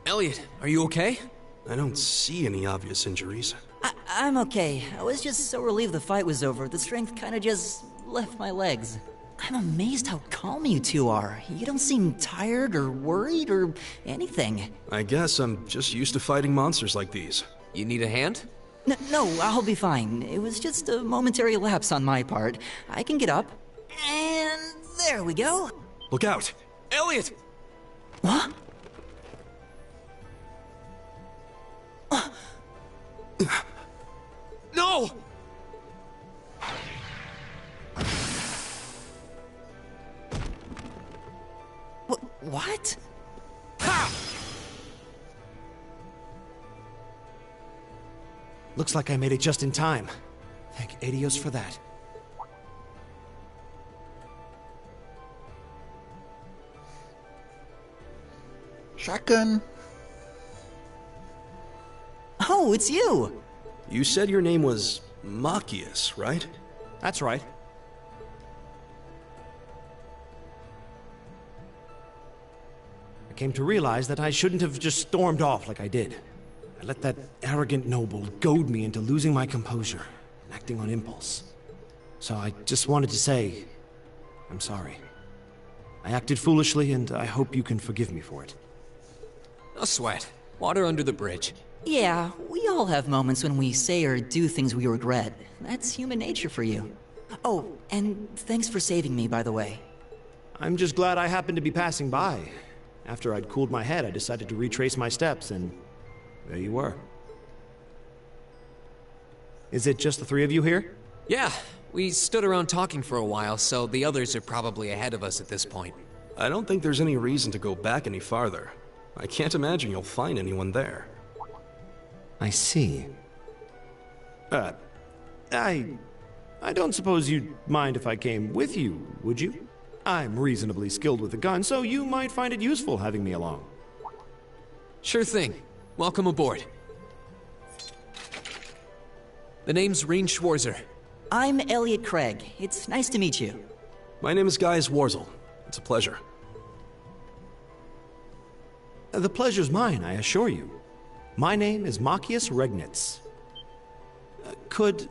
Elliot, are you okay? I don't see any obvious injuries. I'm okay. I was just so relieved the fight was over. The strength kinda just left my legs. I'm amazed how calm you two are. You don't seem tired or worried or anything. I guess I'm just used to fighting monsters like these. You need a hand? No, I'll be fine. It was just a momentary lapse on my part. I can get up. And there we go. Look out! Elliot! What? No! What? Ha! Looks like I made it just in time. Thank Adios for that. Shotgun. Oh, it's you! You said your name was Machias, right? That's right. I came to realize that I shouldn't have just stormed off like I did. I let that arrogant noble goad me into losing my composure and acting on impulse. So I just wanted to say, I'm sorry. I acted foolishly, and I hope you can forgive me for it. No sweat. Water under the bridge. Yeah, we all have moments when we say or do things we regret. That's human nature for you. Oh, and thanks for saving me, by the way. I'm just glad I happened to be passing by. After I'd cooled my head, I decided to retrace my steps, and there you were. Is it just the three of you here? Yeah, we stood around talking for a while, so the others are probably ahead of us at this point. I don't think there's any reason to go back any farther. I can't imagine you'll find anyone there. I see. I don't suppose you'd mind if I came with you, would you? I'm reasonably skilled with a gun, so you might find it useful having me along. Sure thing. Welcome aboard. The name's Rean Schwarzer. I'm Elliot Craig. It's nice to meet you. My name is Gaius Warzel. It's a pleasure. The pleasure's mine, I assure you. My name is Machias Regnitz. Could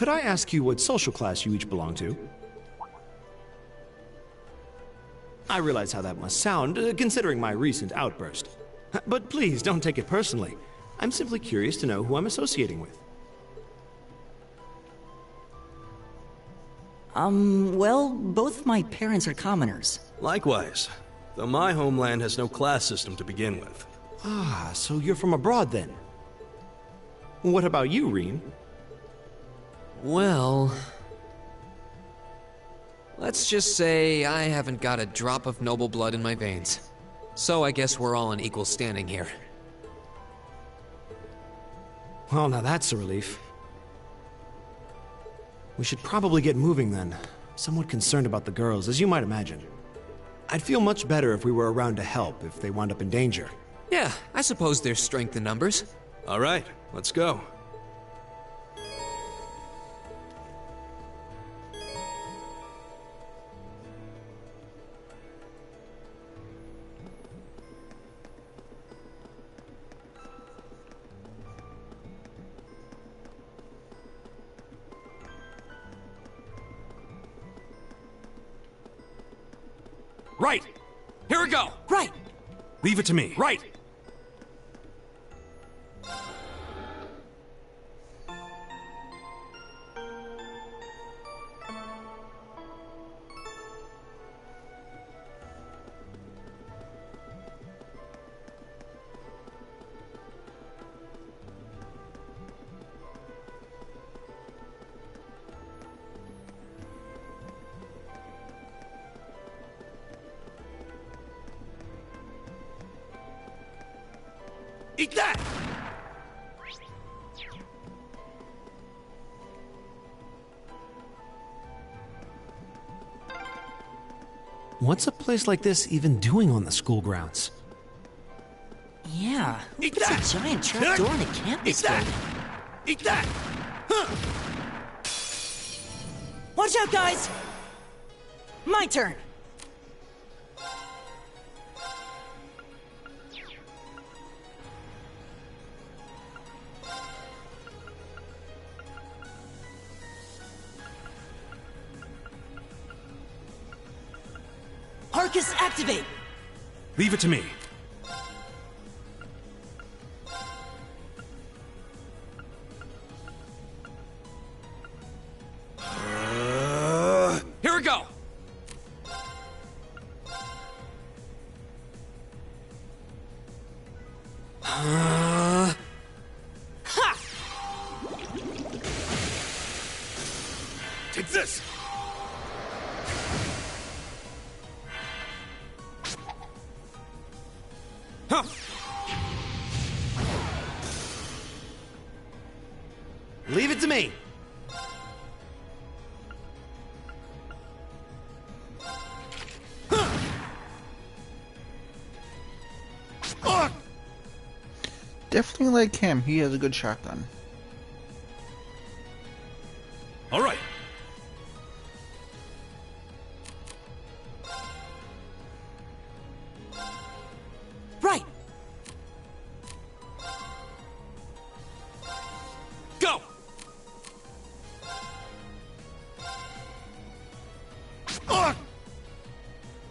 I ask you what social class you each belong to? I realize how that must sound, considering my recent outburst. But please, don't take it personally. I'm simply curious to know who I'm associating with. Well, both my parents are commoners. Likewise, though my homeland has no class system to begin with. Ah, so you're from abroad then? What about you, Rean? Well... let's just say I haven't got a drop of noble blood in my veins. So I guess we're all in equal standing here. Well, now that's a relief. We should probably get moving then. Somewhat concerned about the girls, as you might imagine. I'd feel much better if we were around to help if they wound up in danger. Yeah, I suppose there's strength in numbers. All right, let's go. Right! Here we go! Right! Leave it to me. Right! Eat that! What's a place like this even doing on the school grounds? Yeah, Eat it's that! a giant trapdoor in a campus Eat that! building. Eat that! Huh. Watch out, guys! My turn! Arcus, activate! Leave it to me. Here we go! Ha! Take this! Huh. Leave it to me. Definitely like him. He has a good shotgun. All right. Right! Go!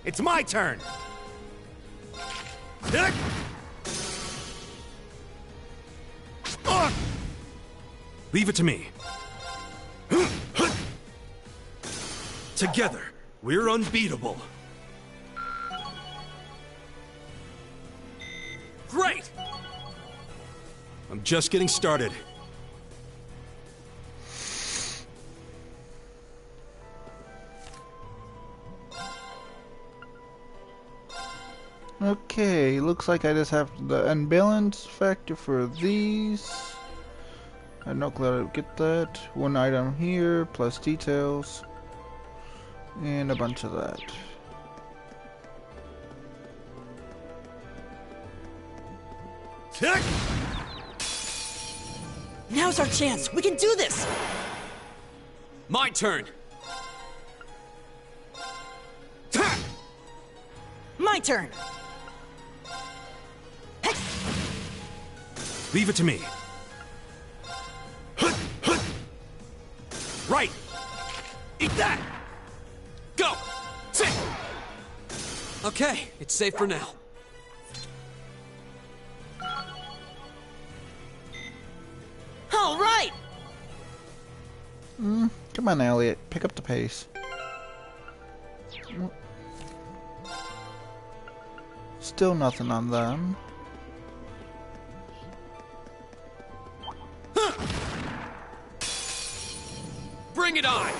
It's my turn. Leave it to me. Together, we're unbeatable. Great! I'm just getting started. Okay, looks like I just have the unbalance factor for these. I have no clue how to get that. One item here, plus details. And a bunch of that. Now's our chance! We can do this! My turn. My turn! Leave it to me. Right. Eat that. Go. Sit. Okay, it's safe for now. All right! Come on, Elliot. Pick up the pace. Still nothing on them. Bring it on.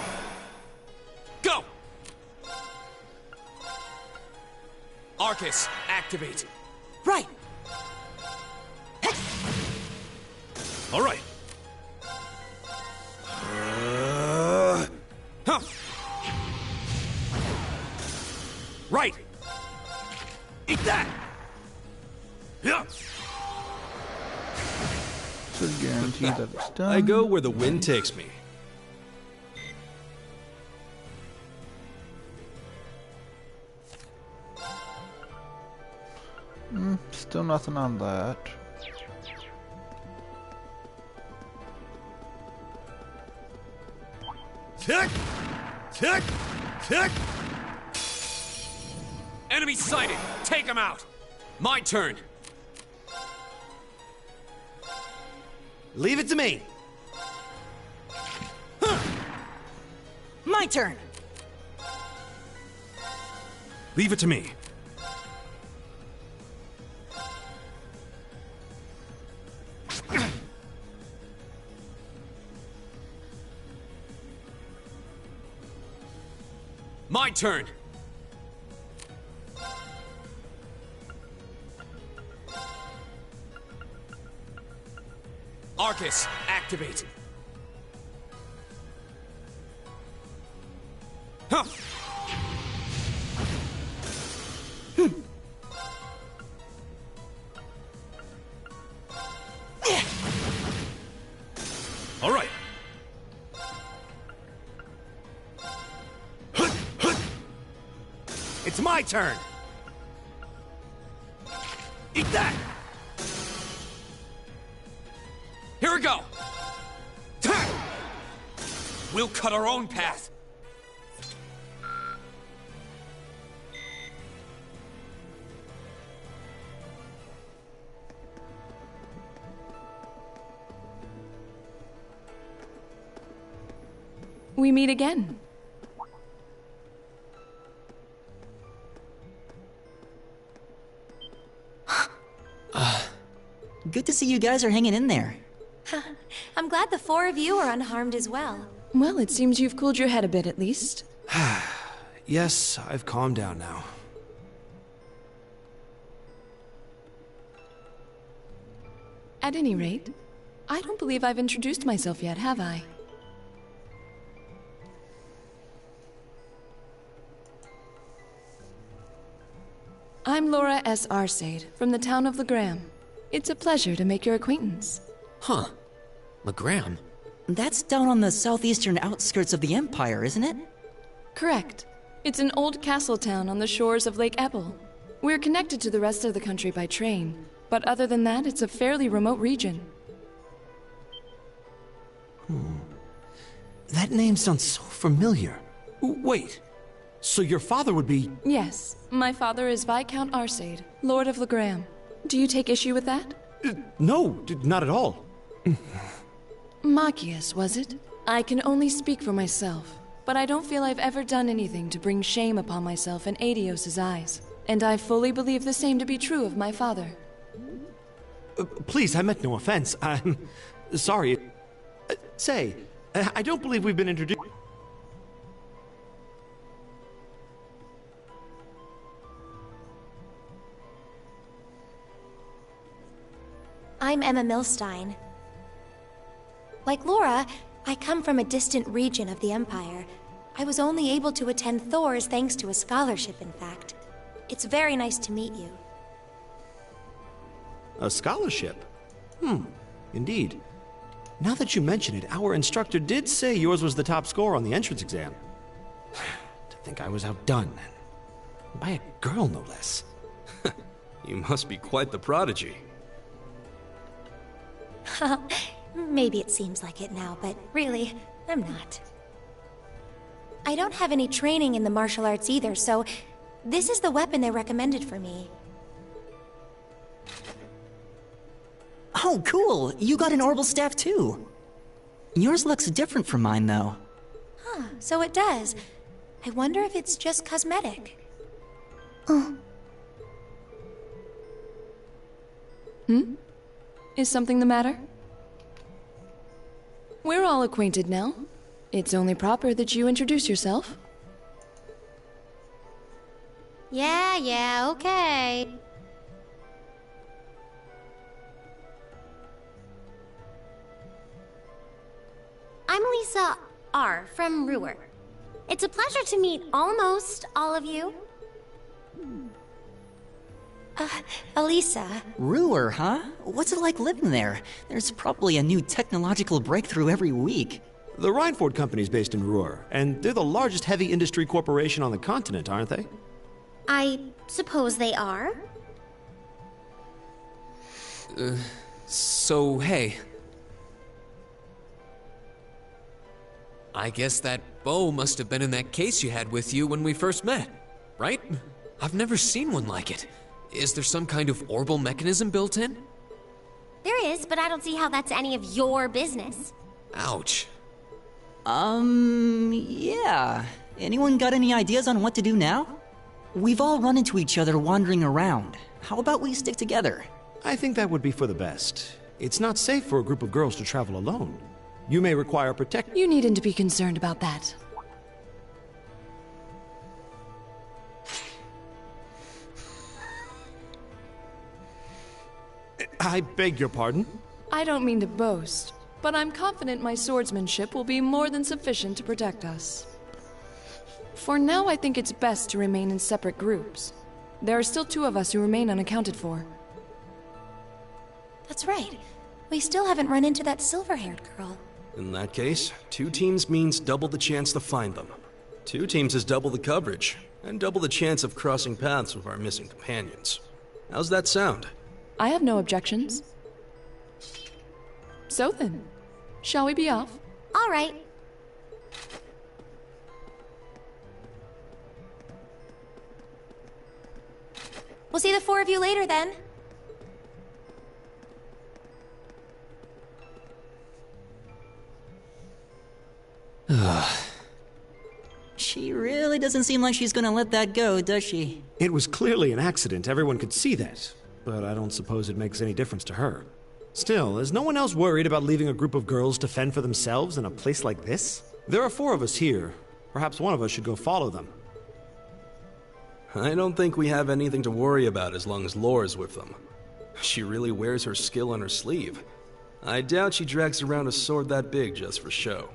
Go. Arcus, activate. Right! All right. Huh. Right. Eat that. Yeah. Should guarantee that it's done. I go where the wind takes me. Still nothing on that. Tick! Tick! Tick! Enemy sighted! Take him out! My turn! Leave it to me! My turn! Leave it to me. My turn! Arcus, activate! Huh. All right. It's my turn. Eat that. Here we go! We'll cut our own path! We meet again. Good to see you guys are hanging in there. I'm glad the four of you are unharmed as well. Well, it seems you've cooled your head a bit at least. Yes, I've calmed down now. At any rate, I don't believe I've introduced myself yet, have I? I'm Laura S. Arcade, from the town of Legram. It's a pleasure to make your acquaintance. Huh. Legram? That's down on the southeastern outskirts of the Empire, isn't it? Correct. It's an old castle town on the shores of Lake Ebble. We're connected to the rest of the country by train, but other than that, it's a fairly remote region. That name sounds so familiar. Wait, so your father would be... Yes, my father is Viscount Arcade, Lord of Legram. Do you take issue with that? No, not at all. Machias, was it? I can only speak for myself, but I don't feel I've ever done anything to bring shame upon myself in Aidios' eyes. And I fully believe the same to be true of my father. Please, I meant no offense. I'm sorry. Say, I don't believe we've been introduced. I'm Emma Milstein. Like Laura, I come from a distant region of the Empire. I was only able to attend Thor's thanks to a scholarship, in fact. It's very nice to meet you. A scholarship? Indeed. Now that you mention it, our instructor did say yours was the top score on the entrance exam. To think I was outdone. By a girl, no less. You must be quite the prodigy. Maybe it seems like it now, but really, I'm not. I don't have any training in the martial arts either, so this is the weapon they recommended for me. Oh, cool! You got an orbital staff too! Yours looks different from mine, though. Huh, so it does. I wonder if it's just cosmetic. Is something the matter? We're all acquainted now. It's only proper that you introduce yourself. Yeah, okay. I'm Lisa R. from Ruhr. It's a pleasure to meet almost all of you. Elisa. Ruhr, huh? What's it like living there? There's probably a new technological breakthrough every week. The Reinford Company's based in Ruhr, and they're the largest heavy industry corporation on the continent, aren't they? I suppose they are. So, hey. I guess that bow must have been in that case you had with you when we first met, right? I've never seen one like it. Is there some kind of orbital mechanism built in? There is, but I don't see how that's any of your business. Ouch. Yeah. Anyone got any ideas on what to do now? We've all run into each other wandering around. How about we stick together? I think that would be for the best. It's not safe for a group of girls to travel alone. You may require protection. You needn't to be concerned about that. I beg your pardon? I don't mean to boast, but I'm confident my swordsmanship will be more than sufficient to protect us. For now, I think it's best to remain in separate groups. There are still 2 of us who remain unaccounted for. That's right. We still haven't run into that silver-haired girl. In that case, 2 teams means double the chance to find them. 2 teams is double the coverage, and double the chance of crossing paths with our missing companions. How's that sound? I have no objections. So then, shall we be off? All right. We'll see the 4 of you later then. She really doesn't seem like she's gonna let that go, does she? It was clearly an accident, everyone could see that. But I don't suppose it makes any difference to her. Still, is no one else worried about leaving a group of girls to fend for themselves in a place like this? There are 4 of us here. Perhaps one of us should go follow them. I don't think we have anything to worry about as long as Laura's with them. She really wears her skill on her sleeve. I doubt she drags around a sword that big just for show.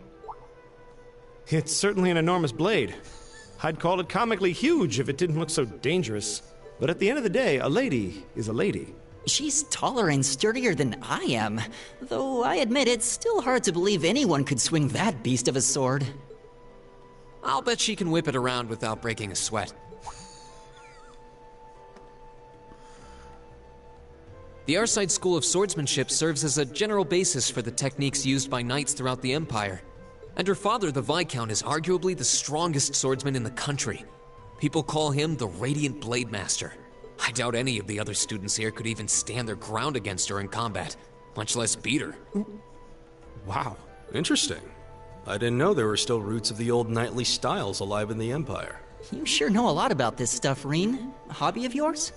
It's certainly an enormous blade. I'd call it comically huge if it didn't look so dangerous. But at the end of the day, a lady is a lady. She's taller and sturdier than I am, though I admit it's still hard to believe anyone could swing that beast of a sword. I'll bet she can whip it around without breaking a sweat. The Arside School of Swordsmanship serves as a general basis for the techniques used by knights throughout the Empire. And her father, the Viscount, is arguably the strongest swordsman in the country. People call him the Radiant Blade Master. I doubt any of the other students here could even stand their ground against her in combat, much less beat her. Wow, interesting. I didn't know there were still roots of the old knightly styles alive in the Empire. You sure know a lot about this stuff, Reen. A hobby of yours?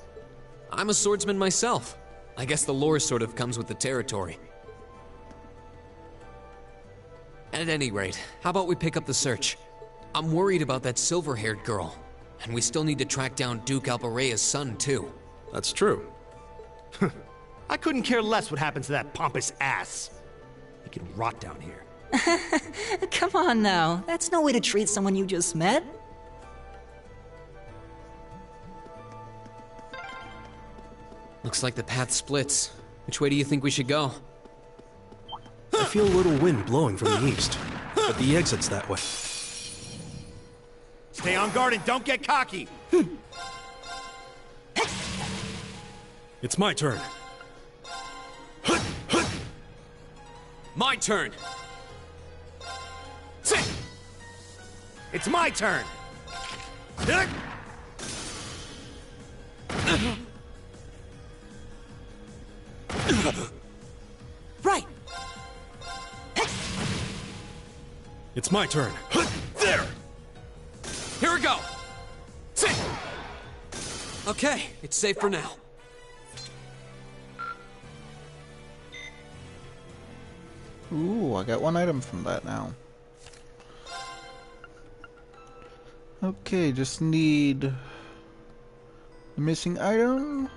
I'm a swordsman myself. I guess the lore sort of comes with the territory. At any rate, how about we pick up the search? I'm worried about that silver-haired girl. And we still need to track down Duke Albarea's son, too. That's true. I couldn't care less what happens to that pompous ass. He can rot down here. Come on now, that's no way to treat someone you just met. Looks like the path splits. Which way do you think we should go? I feel a little wind blowing from the east, but the exit's that way. Stay on guard and don't get cocky! It's my turn. My turn! It's my turn! Right! It's my turn. There! Here we go! Sit! Okay, it's safe for now. Ooh, I got 1 item from that now. Okay, just need the missing item.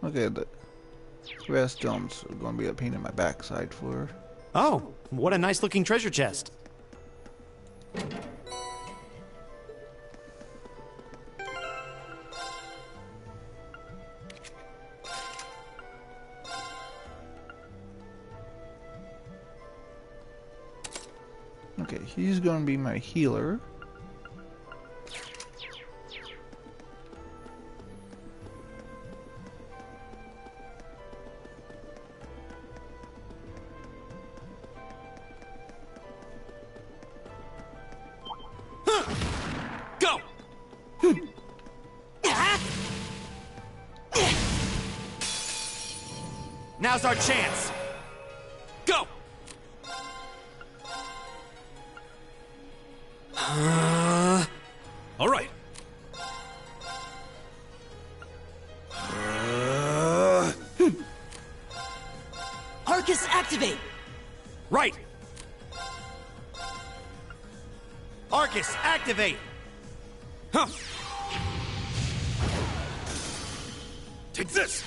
Okay, the rest stones are going to be a pain in my backside for. Oh, what a nice looking treasure chest. Okay, he's going to be my healer. Go! Now's our chance. Go! All right. Arcus, activate! Right! Arcus, activate! Huh. Take this!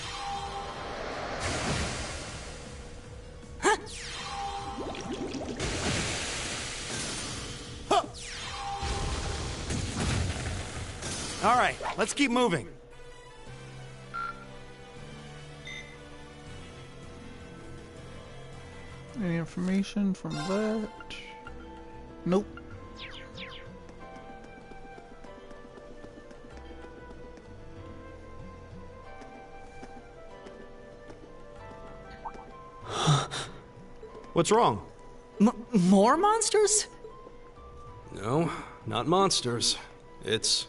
Huh. Huh. All right, let's keep moving. Any information from that? Nope. What's wrong? More monsters? No, not monsters. It's...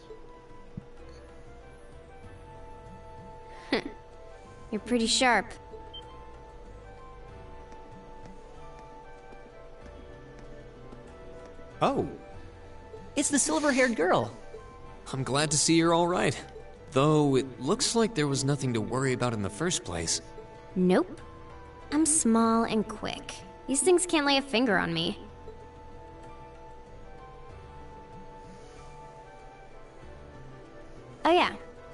You're pretty sharp. Oh. It's the silver-haired girl. I'm glad to see you're all right. Though it looks like there was nothing to worry about in the first place. Nope. I'm small and quick. These things can't lay a finger on me. Oh yeah,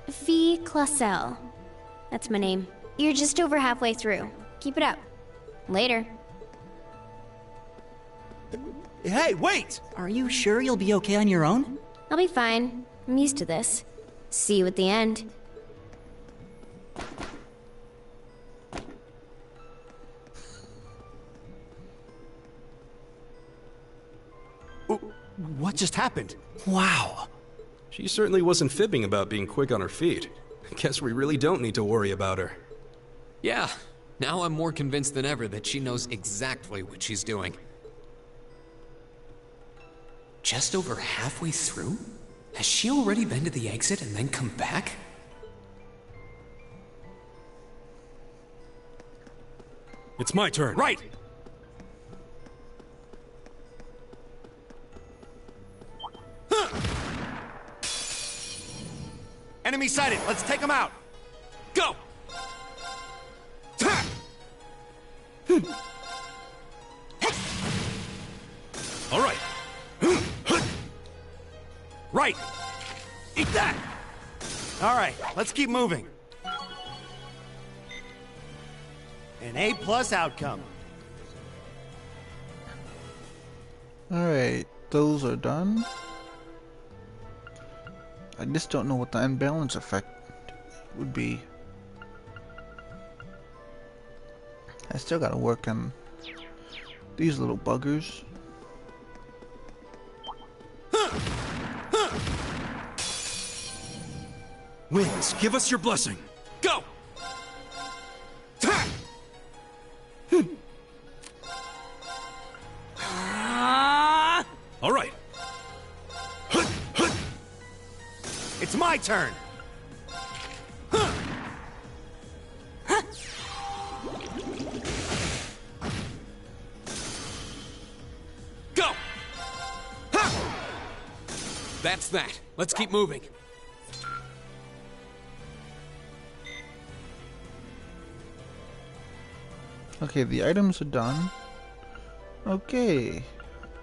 Fee Clausel. That's my name. You're just over halfway through. Keep it up. Later. Hey, wait! Are you sure you'll be okay on your own? I'll be fine. I'm used to this. See you at the end. What just happened? Wow. She certainly wasn't fibbing about being quick on her feet. Guess we really don't need to worry about her. Yeah, now I'm more convinced than ever that she knows exactly what she's doing. Just over halfway through? Has she already been to the exit and then come back? It's my turn. Right! Enemy sighted. Let's take them out. Go! All right. Right! Eat that! All right, let's keep moving. An A+ outcome. Alright, those are done. I just don't know what the unbalance effect would be. I still gotta work on these little buggers. Winds, give us your blessing. Go! All right. It's my turn. Go! That's that. Let's keep moving. Okay, the items are done. Okay,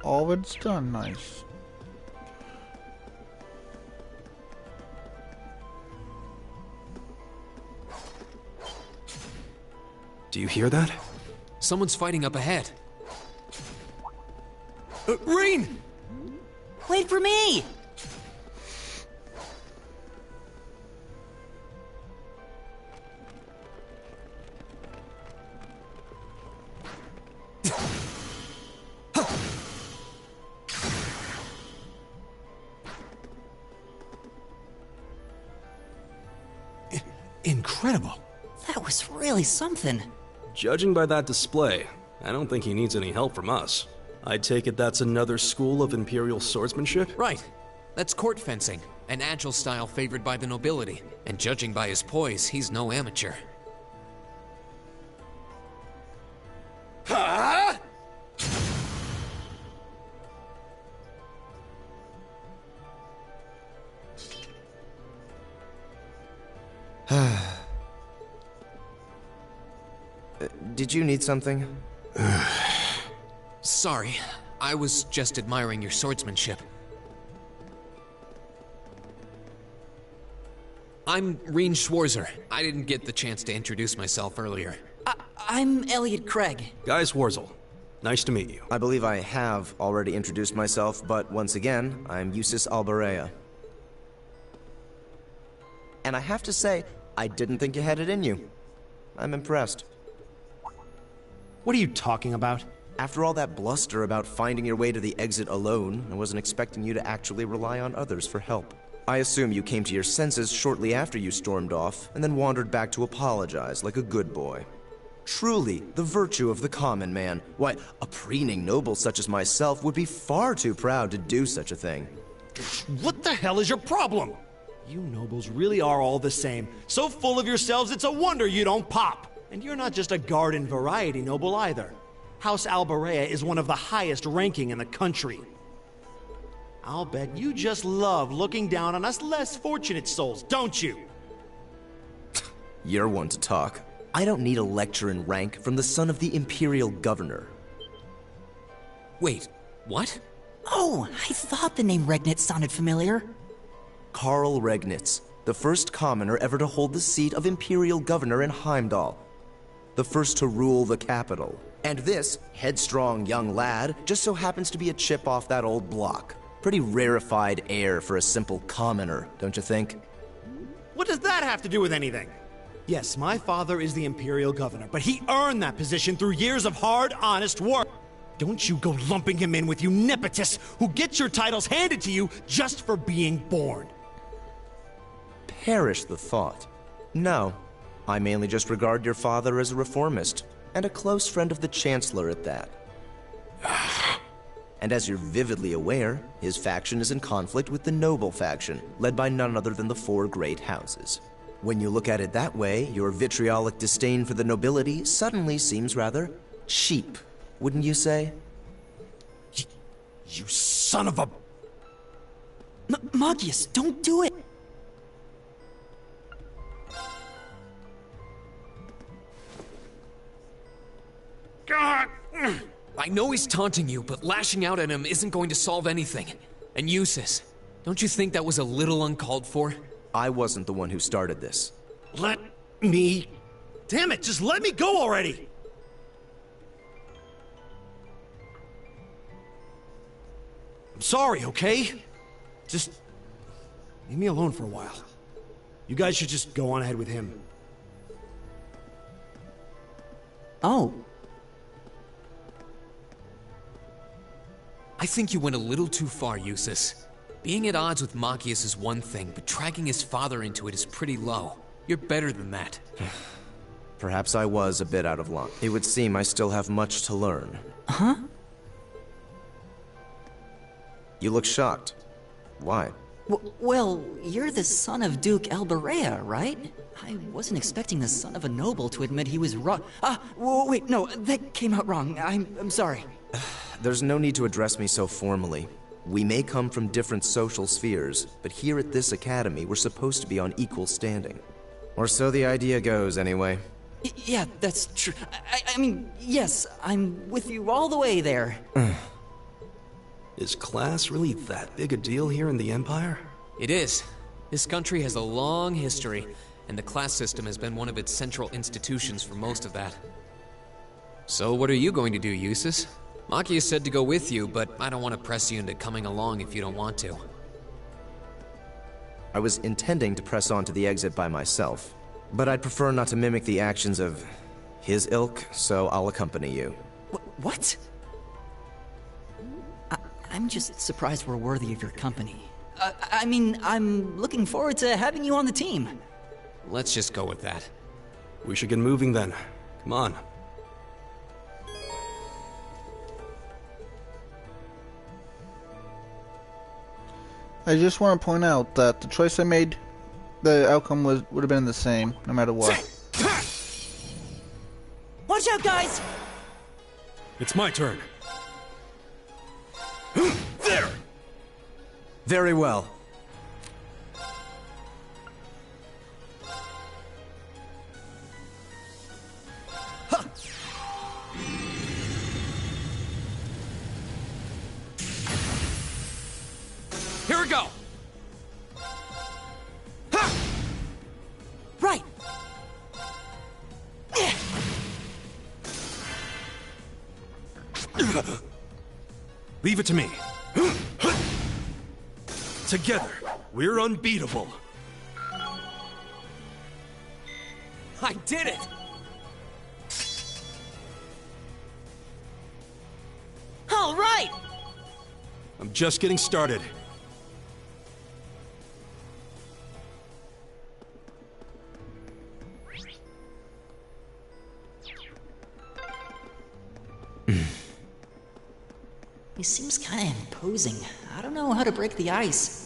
all of it's done. Nice. Do you hear that? Someone's fighting up ahead. Rean! Wait for me! Incredible. That was really something. Judging by that display, I don't think he needs any help from us. I take it that's another school of Imperial swordsmanship? Right. That's court fencing, an agile style favored by the nobility. And judging by his poise, he's no amateur. Huh? Did you need something? Sorry, I was just admiring your swordsmanship. I'm Reen Schwarzer. I didn't get the chance to introduce myself earlier. I'm Elliot Craig. Guy Swarzel. Nice to meet you. I believe I have already introduced myself, but once again, I'm Eustace Alberea. And I have to say, I didn't think you had it in you. I'm impressed. What are you talking about? After all that bluster about finding your way to the exit alone, I wasn't expecting you to actually rely on others for help. I assume you came to your senses shortly after you stormed off, and then wandered back to apologize like a good boy. Truly, the virtue of the common man. Why, a preening noble such as myself would be far too proud to do such a thing. What the hell is your problem? You nobles really are all the same. So full of yourselves, it's a wonder you don't pop. And you're not just a garden variety noble either. House Alberea is one of the highest ranking in the country. I'll bet you just love looking down on us less fortunate souls, don't you? You're one to talk. I don't need a lecture in rank from the son of the Imperial Governor. Wait, what? Oh, I thought the name Regnitz sounded familiar. Karl Regnitz, the first commoner ever to hold the seat of Imperial Governor in Heimdall. The first to rule the capital. And this headstrong young lad just so happens to be a chip off that old block. Pretty rarefied air for a simple commoner, don't you think? What does that have to do with anything? Yes, my father is the Imperial Governor, but he earned that position through years of hard, honest work. Don't you go lumping him in with you nepotists who get your titles handed to you just for being born. Perish the thought. No, I mainly just regard your father as a reformist, and a close friend of the Chancellor at that. And as you're vividly aware, his faction is in conflict with the noble faction, led by none other than the four great houses. When you look at it that way, your vitriolic disdain for the nobility suddenly seems rather cheap, wouldn't you say? You son of a... Magius, don't do it! God! I know he's taunting you, but lashing out at him isn't going to solve anything. And Eustace, don't you think that was a little uncalled for? I wasn't the one who started this. Let me... Damn it, just let me go already! I'm sorry, okay? Just... leave me alone for a while. You guys should just go on ahead with him. Oh. I think you went a little too far, Eustace. Being at odds with Machias is one thing, but dragging his father into it is pretty low. You're better than that. Perhaps I was a bit out of line. It would seem I still have much to learn. Huh? You look shocked. Why? Well, you're the son of Duke Alberea, right? I wasn't expecting the son of a noble to admit he was wrong. Wait, no, that came out wrong. I'm sorry. There's no need to address me so formally. We may come from different social spheres, but here at this academy, we're supposed to be on equal standing. Or so the idea goes, anyway. Yeah, that's true. I mean, yes, I'm with you all the way there. Is class really that big a deal here in the Empire? It is. This country has a long history, and the class system has been one of its central institutions for most of that. So what are you going to do, Eustace? Machias said to go with you, but I don't want to press you into coming along if you don't want to. I was intending to press on to the exit by myself, but I'd prefer not to mimic the actions of his ilk, so I'll accompany you. What? I'm just surprised we're worthy of your company. I mean, I'm looking forward to having you on the team. Let's just go with that. We should get moving then. Come on. I just want to point out that the choice I made, the outcome would have been the same, no matter what. Watch out, guys! It's my turn. There! Very well. Here we go! Right! Leave it to me. Together, we're unbeatable. I did it! All right! I'm just getting started. He seems kind of imposing. I don't know how to break the ice.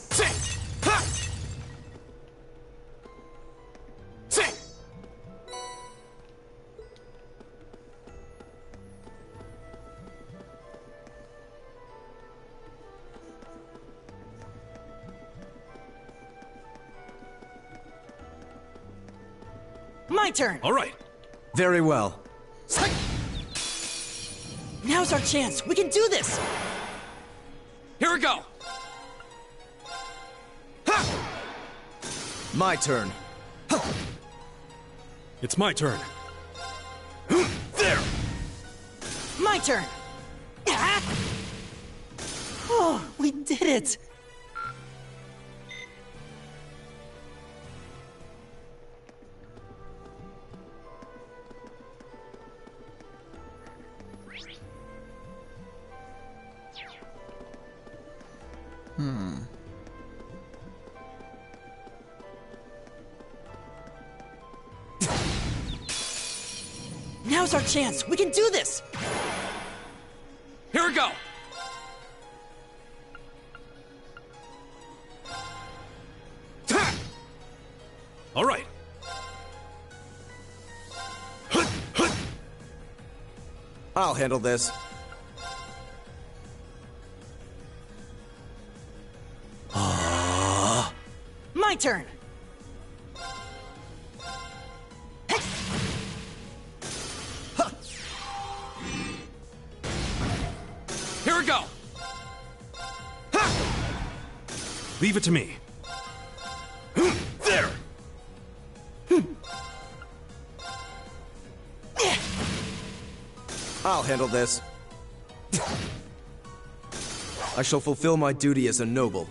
My turn! All right. Very well. Now's our chance. We can do this! Here we go! My turn. It's my turn. There! My turn! Oh, we did it! Now's our chance. We can do this. Here we go! All right. I'll handle this. My turn. Here we go! Leave it to me. There! I'll handle this. I shall fulfill my duty as a noble.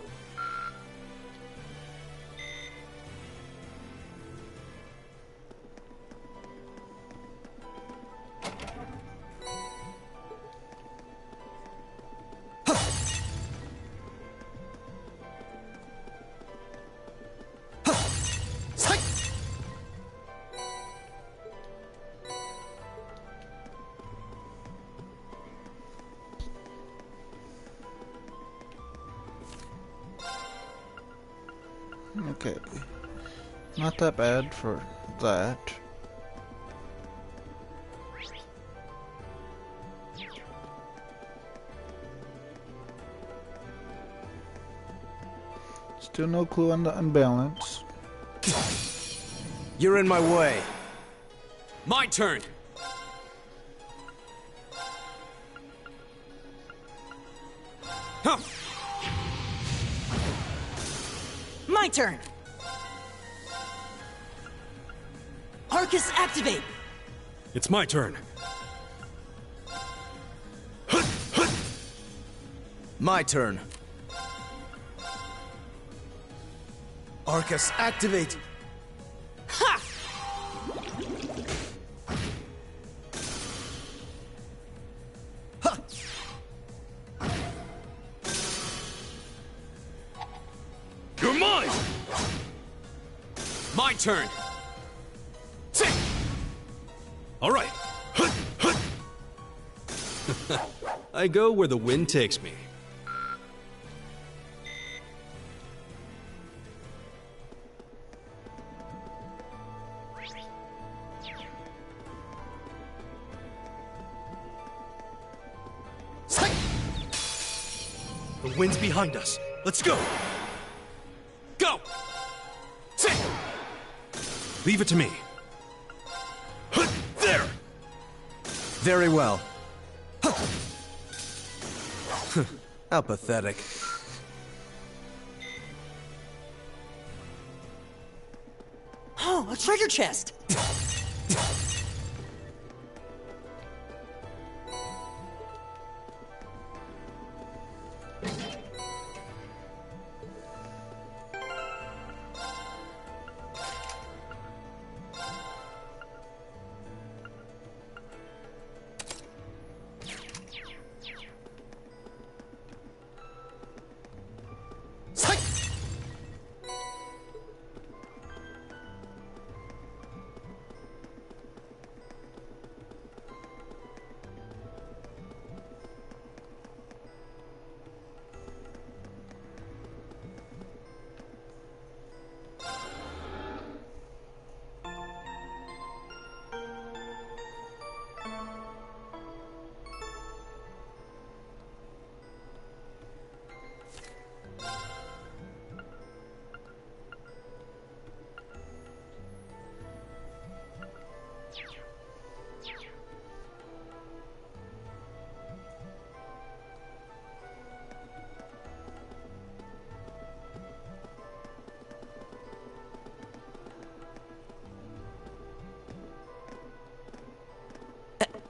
Okay. Not that bad for that. Still no clue on the unbalance. You're in my way. My turn! Huh. My turn. Arcus, activate. It's my turn. My turn. Arcus, activate. Ha! You're mine! My turn! All right. I go where the wind takes me. wind's behind us. Let's go! Go! Sit! Leave it to me. There! Very well. How pathetic. Oh, a treasure chest!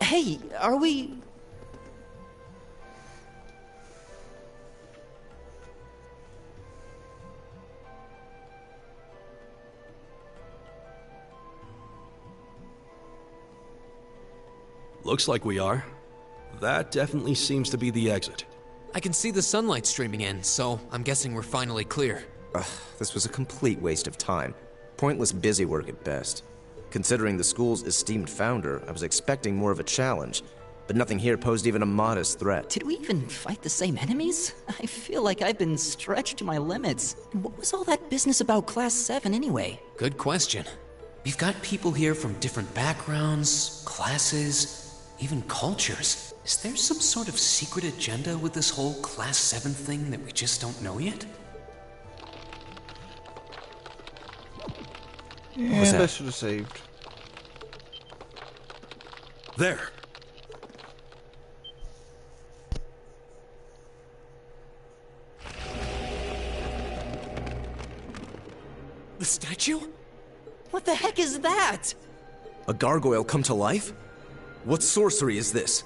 Hey, are we... Looks like we are. That definitely seems to be the exit. I can see the sunlight streaming in, so I'm guessing we're finally clear. This was a complete waste of time. Pointless busy work at best. Considering the school's esteemed founder, I was expecting more of a challenge, but nothing here posed even a modest threat. Did we even fight the same enemies? I feel like I've been stretched to my limits. And what was all that business about Class 7 anyway? Good question. We've got people here from different backgrounds, classes, even cultures. Is there some sort of secret agenda with this whole Class 7 thing that we just don't know yet? Yeah, that should have saved. There. The statue? What the heck is that? A gargoyle come to life? What sorcery is this?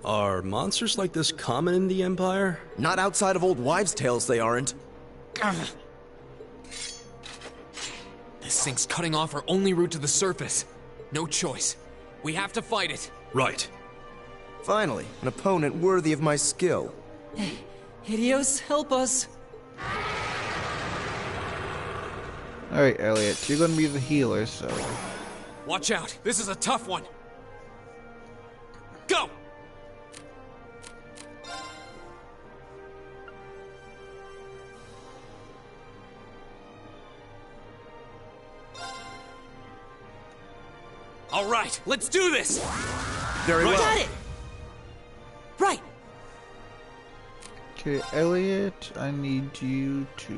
Are monsters like this common in the Empire? Not outside of old wives' tales, they aren't. This thing's cutting off our only route to the surface. No choice. We have to fight it. Right. Finally, an opponent worthy of my skill. Hideos, help us. Alright, Elliot, you're gonna be the healer, so... Watch out. This is a tough one. Go! All right, let's do this! Very well. Got it! Right! Okay, Elliot, I need you to,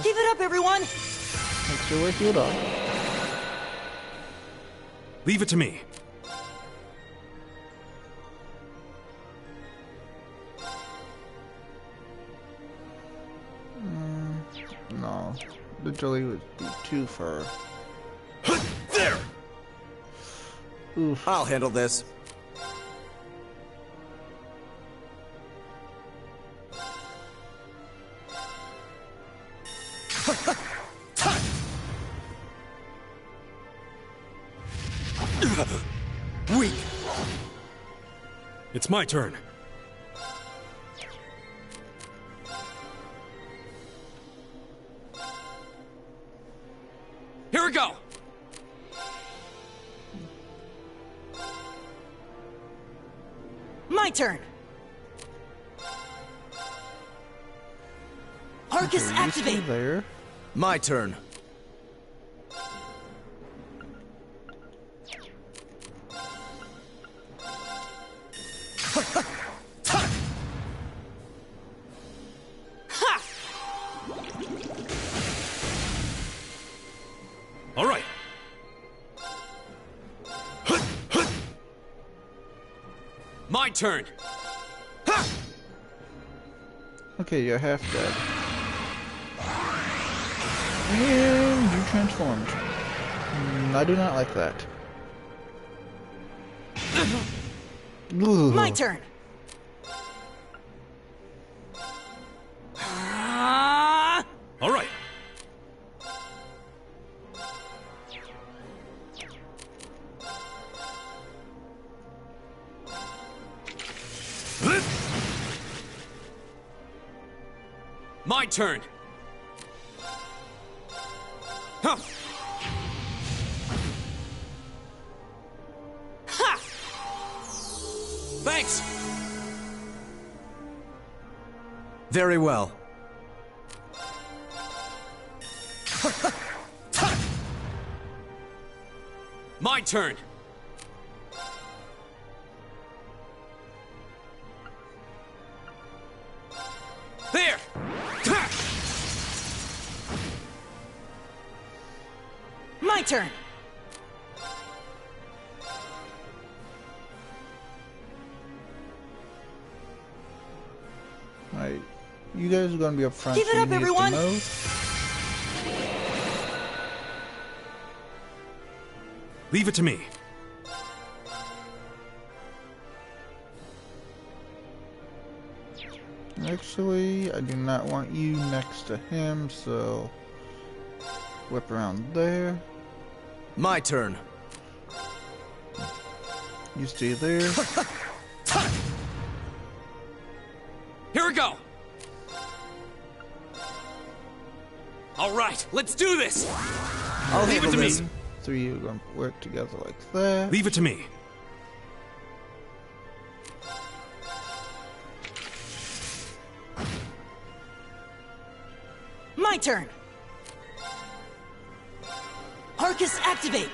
Give it up, everyone! make sure we're healed up. Leave it to me. No, literally would be too far. There! Oof. I'll handle this. Weak. It's my turn. we go! My turn! Arcus activate! There. My turn. All right. My turn! Okay, you're half dead. And you transformed. I do not like that. Ooh. My turn! All right. My turn! Huh. Ha! Thanks! Very well. My turn! There! My turn! Alright, you guys are gonna be up front. Give it so you up, need the everyone! most. Leave it to me. Actually, I do not want you next to him, so whip around there. My turn. You stay there. Here we go! All right, let's do this! I'll Leave it to me. Three are gonna work together like that. Leave it to me. My turn! Arcus activate!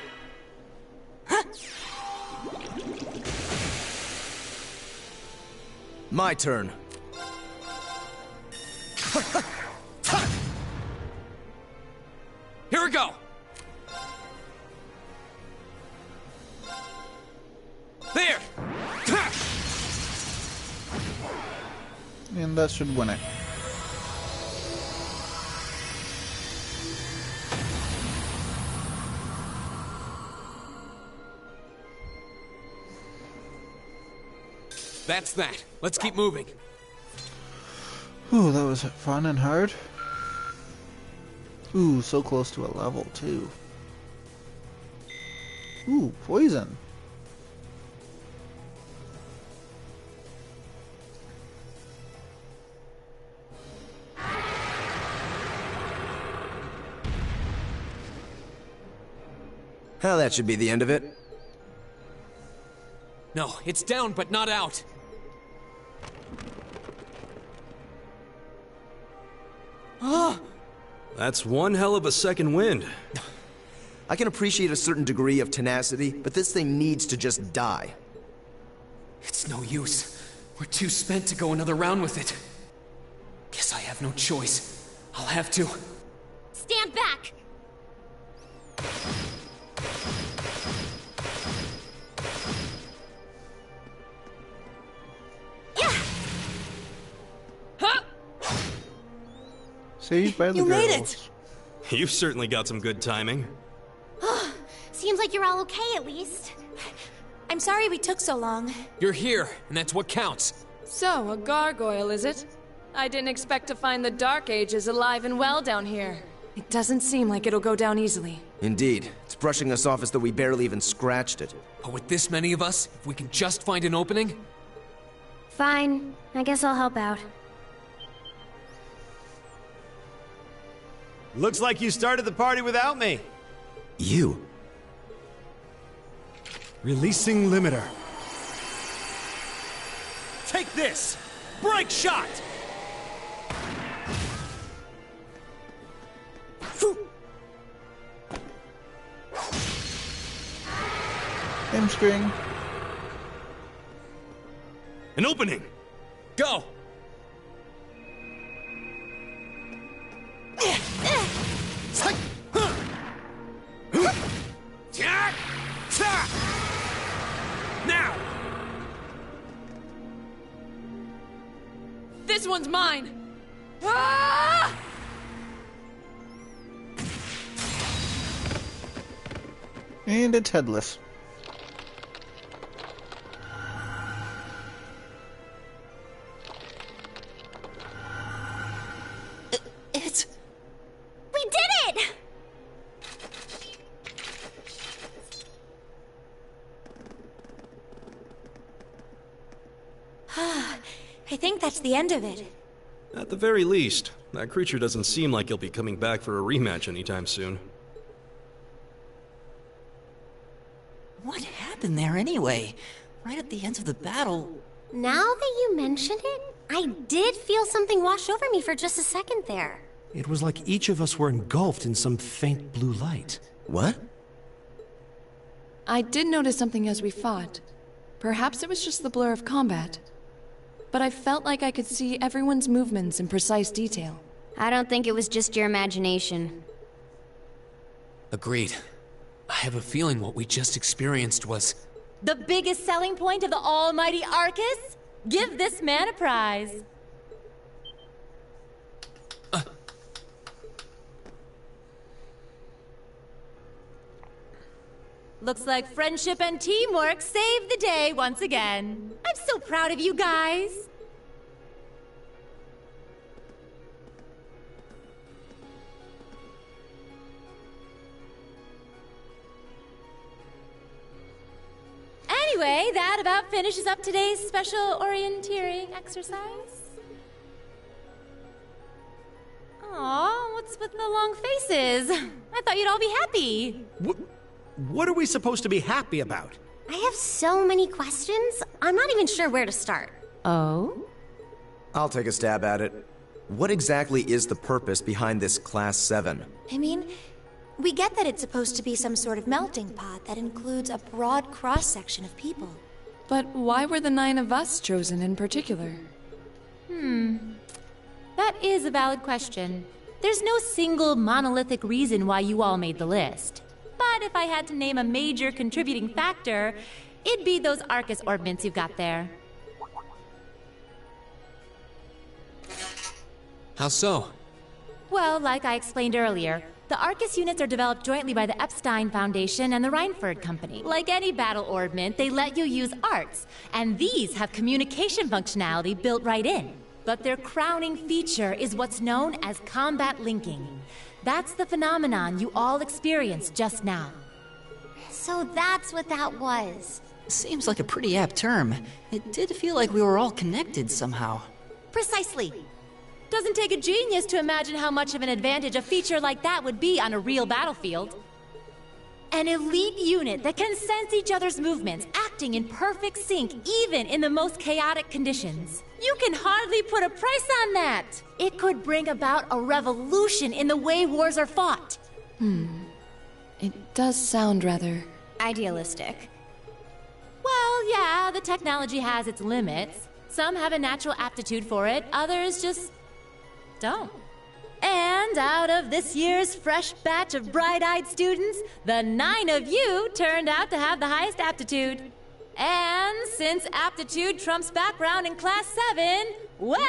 My turn. Here we go! There! And that should win it. That's that. Let's keep moving. Ooh, that was fun and hard. Ooh, so close to a level, too. Ooh, poison. Well, that should be the end of it. No, it's down but not out. That's one hell of a second wind. I can appreciate a certain degree of tenacity, but this thing needs to just die. It's no use. We're too spent to go another round with it. Guess I have no choice. I'll have to. Stand back! Saved by the You girls. made it! You've certainly got some good timing. Seems like you're all okay at least. I'm sorry we took so long. You're here, and that's what counts. So, a gargoyle, is it? I didn't expect to find the Dark Ages alive and well down here. It doesn't seem like it'll go down easily. Indeed. It's brushing us off as though we barely even scratched it. But with this many of us, if we can just find an opening... Fine. I guess I'll help out. Looks like you started the party without me. You? Releasing limiter. Take this! Break shot! Hamstring. An opening! Go! Now! This one's mine! Ah! And it's headless. It's... We did it! I think that's the end of it. At the very least, that creature doesn't seem like he'll be coming back for a rematch anytime soon. What happened there anyway? Right at the end of the battle... Now that you mention it, I did feel something wash over me for just a second there. It was like each of us were engulfed in some faint blue light. What? I did notice something as we fought. Perhaps it was just the blur of combat. But I felt like I could see everyone's movements in precise detail. I don't think it was just your imagination. Agreed. I have a feeling what we just experienced was... The biggest selling point of the almighty Arcus? Give this man a prize. Looks like friendship and teamwork saved the day once again. I'm so proud of you guys. Anyway, that about finishes up today's special orienteering exercise. Aw, what's with the long faces? I thought you'd all be happy. What are we supposed to be happy about? I have so many questions, I'm not even sure where to start. Oh? I'll take a stab at it. What exactly is the purpose behind this Class 7? I mean, we get that it's supposed to be some sort of melting pot that includes a broad cross-section of people. But why were the 9 of us chosen in particular? That is a valid question. There's no single monolithic reason why you all made the list. But if I had to name a major contributing factor, it'd be those Arcus orbments you've got there. How so? Well, like I explained earlier, the Arcus units are developed jointly by the Epstein Foundation and the Reinford Company. Like any battle orbment, they let you use arts, and these have communication functionality built right in. But their crowning feature is what's known as combat linking. That's the phenomenon you all experienced just now. So that's what that was. Seems like a pretty apt term. It did feel like we were all connected somehow. Precisely. Doesn't take a genius to imagine how much of an advantage a feature like that would be on a real battlefield. An elite unit that can sense each other's movements, acting in perfect sync even in the most chaotic conditions. You can hardly put a price on that. It could bring about a revolution in the way wars are fought. It does sound rather... idealistic. Well, yeah, the technology has its limits. Some have a natural aptitude for it, others just don't. And out of this year's fresh batch of bright-eyed students, the 9 of you turned out to have the highest aptitude. And since aptitude trumps background in Class 7, well...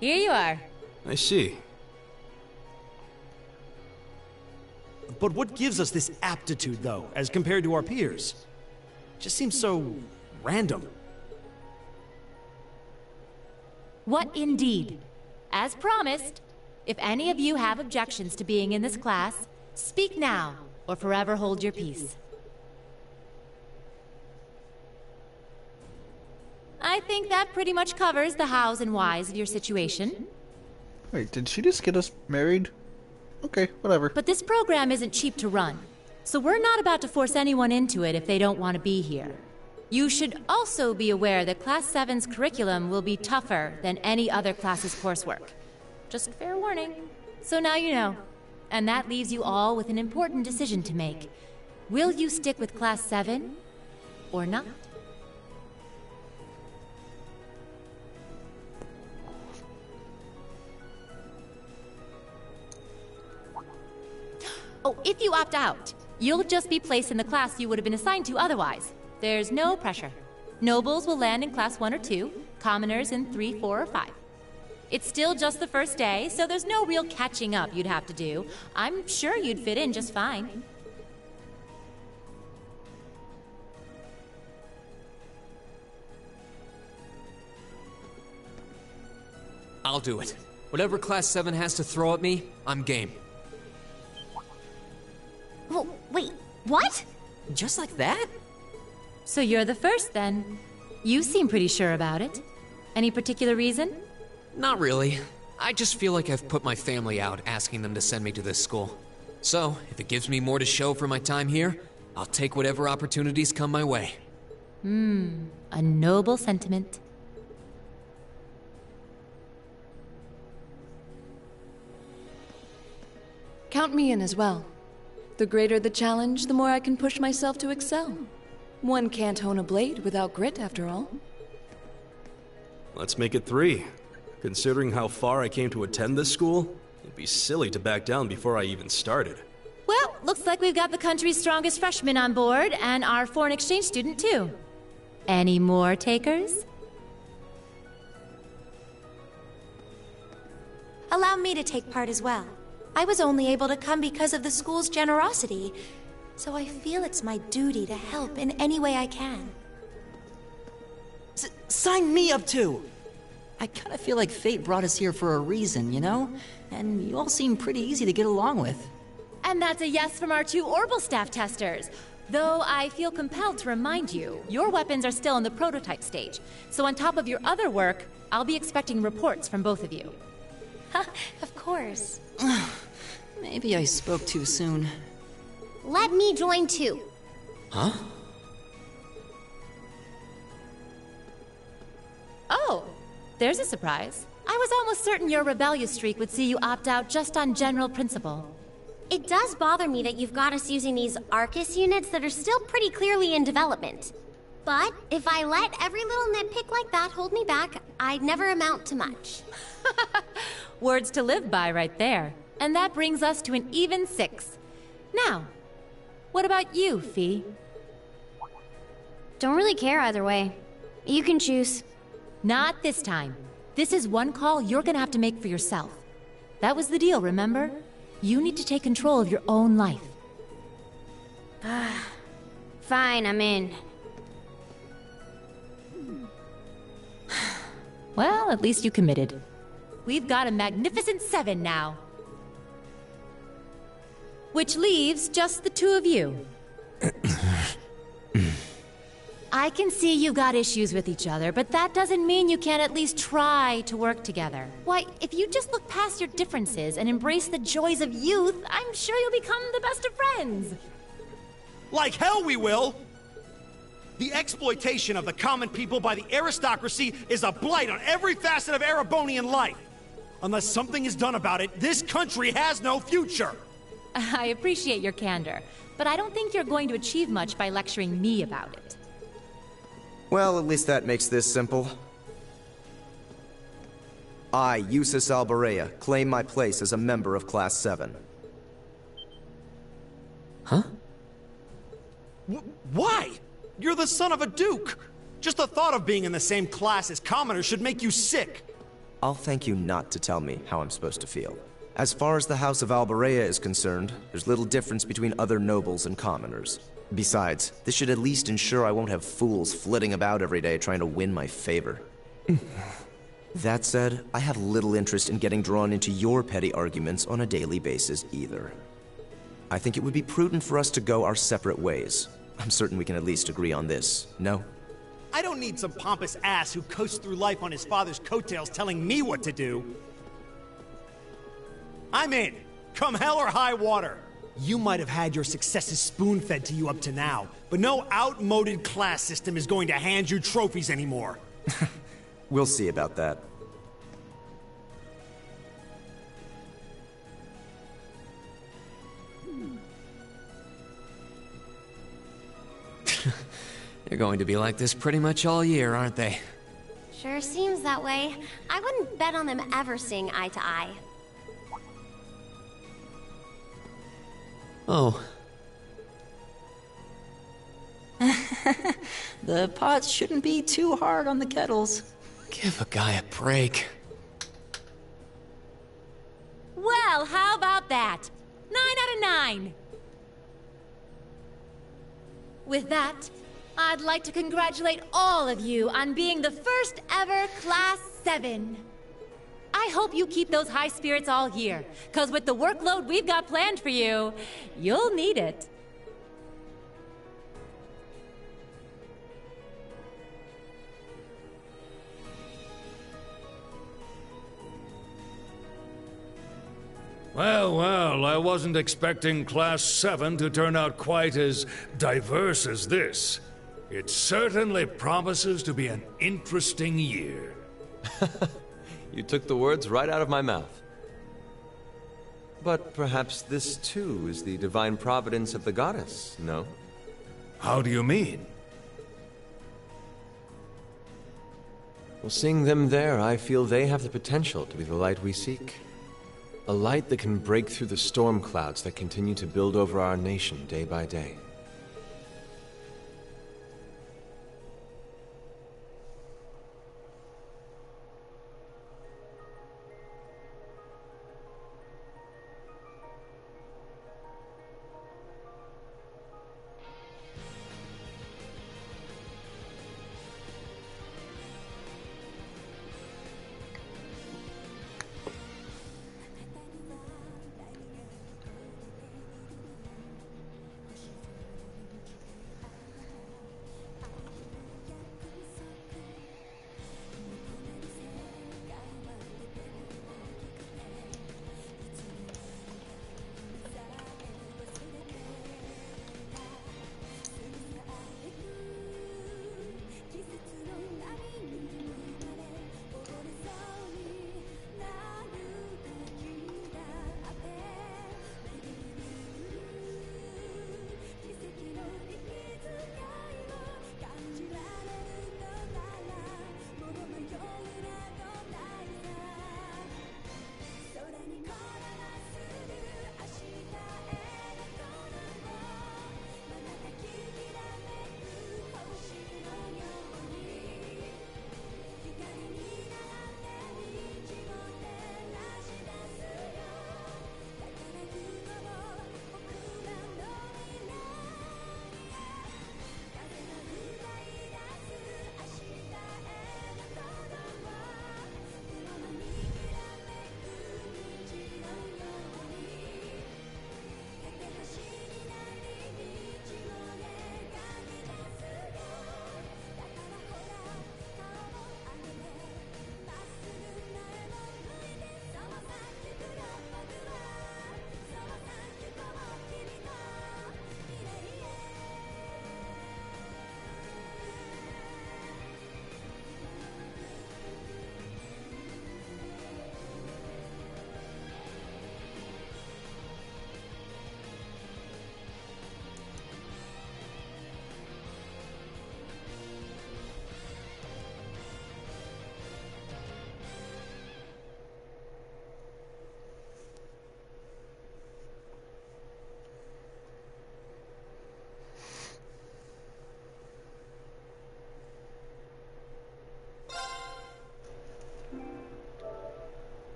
here you are. I see. But what gives us this aptitude, though, as compared to our peers? Just seems so random. What indeed? As promised, if any of you have objections to being in this class, speak now, or forever hold your peace. I think that pretty much covers the hows and whys of your situation. Wait, did she just get us married? Okay, whatever. But this program isn't cheap to run, so we're not about to force anyone into it if they don't want to be here. You should also be aware that Class 7's curriculum will be tougher than any other class's coursework. Just fair warning. So now you know. And that leaves you all with an important decision to make. Will you stick with Class 7 or not? Oh, if you opt out, you'll just be placed in the class you would have been assigned to otherwise. There's no pressure. Nobles will land in Class 1 or 2, commoners in 3, 4, or 5. It's still just the first day, so there's no real catching up you'd have to do. I'm sure you'd fit in just fine. I'll do it. Whatever Class 7 has to throw at me, I'm game. Well, wait, what? Just like that? So you're the first, then. You seem pretty sure about it. Any particular reason? Not really. I just feel like I've put my family out asking them to send me to this school. So, if it gives me more to show for my time here, I'll take whatever opportunities come my way. A noble sentiment. Count me in as well. The greater the challenge, the more I can push myself to excel. One can't hone a blade without grit, after all. Let's make it 3. Considering how far I came to attend this school, it'd be silly to back down before I even started. Well, looks like we've got the country's strongest freshman on board, and our foreign exchange student, too. Any more takers? Allow me to take part as well. I was only able to come because of the school's generosity, so I feel it's my duty to help in any way I can. Sign me up too! I kinda feel like fate brought us here for a reason, you know? And you all seem pretty easy to get along with. And that's a yes from our 2 Orbital staff testers. Though I feel compelled to remind you, your weapons are still in the prototype stage. So on top of your other work, I'll be expecting reports from both of you. Of course. Maybe I spoke too soon. Let me join too. Huh? Oh, there's a surprise. I was almost certain your rebellious streak would see you opt out just on general principle. It does bother me that you've got us using these Arcus units that are still pretty clearly in development. But if I let every little nitpick like that hold me back, I'd never amount to much. Words to live by right there. And that brings us to an even 6. Now, what about you, Fee? Don't really care either way. You can choose. Not this time. This is one call you're gonna have to make for yourself. That was the deal, remember? You need to take control of your own life. Fine, I'm in. Well, at least you committed. We've got a magnificent 7 now. Which leaves just the 2 of you. I can see you've got issues with each other, but that doesn't mean you can't at least try to work together. Why, if you just look past your differences and embrace the joys of youth, I'm sure you'll become the best of friends. Like hell we will! The exploitation of the common people by the aristocracy is a blight on every facet of Erebonian life. Unless something is done about it, this country has no future. I appreciate your candor, but I don't think you're going to achieve much by lecturing me about it. Well, at least that makes this simple. I, Eustace Alberea, claim my place as a member of Class 7. Huh? Why? You're the son of a duke! Just the thought of being in the same class as commoners should make you sick! I'll thank you not to tell me how I'm supposed to feel. As far as the House of Alberea is concerned, there's little difference between other nobles and commoners. Besides, this should at least ensure I won't have fools flitting about every day trying to win my favor. That said, I have little interest in getting drawn into your petty arguments on a daily basis either. I think it would be prudent for us to go our separate ways. I'm certain we can at least agree on this, no? I don't need some pompous ass who coasts through life on his father's coattails telling me what to do. I'm in. come hell or high water. You might have had your successes spoon-fed to you up to now, but no outmoded class system is going to hand you trophies anymore. We'll see about that. They're going to be like this pretty much all year, aren't they? Sure seems that way. I wouldn't bet on them ever seeing eye to eye. Oh. The pots shouldn't be too hard on the kettles. Give a guy a break. Well, how about that? 9 out of 9. With that, I'd like to congratulate all of you on being the first ever Class 7. I hope you keep those high spirits all year, because with the workload we've got planned for you, you'll need it. Well, well, I wasn't expecting Class 7 to turn out quite as diverse as this. It certainly promises to be an interesting year. You took the words right out of my mouth. But perhaps this too is the divine providence of the goddess, no? How do you mean? Well, seeing them there, I feel they have the potential to be the light we seek. A light that can break through the storm clouds that continue to build over our nation day by day.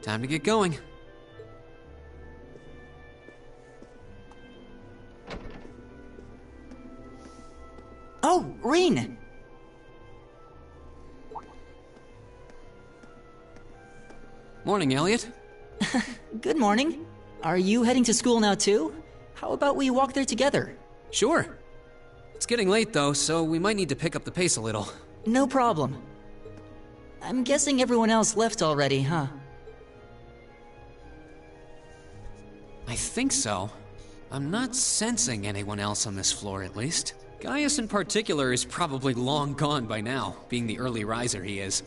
Time to get going. Oh, Rean! Morning, Elliot. Good morning. Are you heading to school now too? How about we walk there together? Sure. It's getting late though, so we might need to pick up the pace a little. No problem. I'm guessing everyone else left already, huh? I think so. I'm not sensing anyone else on this floor, at least. Gaius in particular is probably long gone by now, being the early riser he is.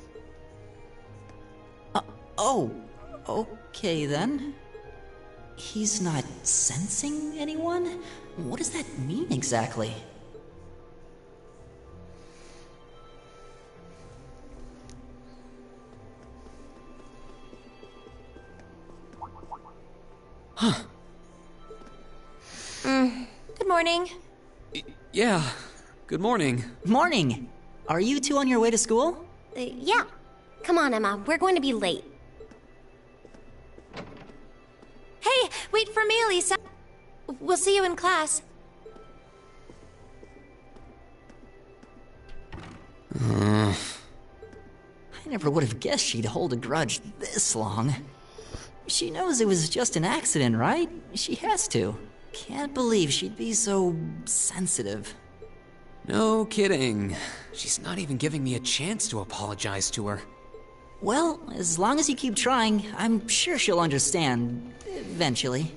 Oh, okay then. He's not sensing anyone? What does that mean exactly? Huh. Good morning. Yeah, good morning. Morning! Are you two on your way to school? Yeah. Come on, Emma. We're going to be late. Hey, wait for me, Lisa. We'll see you in class. I never would have guessed she'd hold a grudge this long. She knows it was just an accident, right? She has to. Can't believe she'd be so sensitive. No kidding. She's not even giving me a chance to apologize to her. Well, as long as you keep trying, I'm sure she'll understand. Eventually.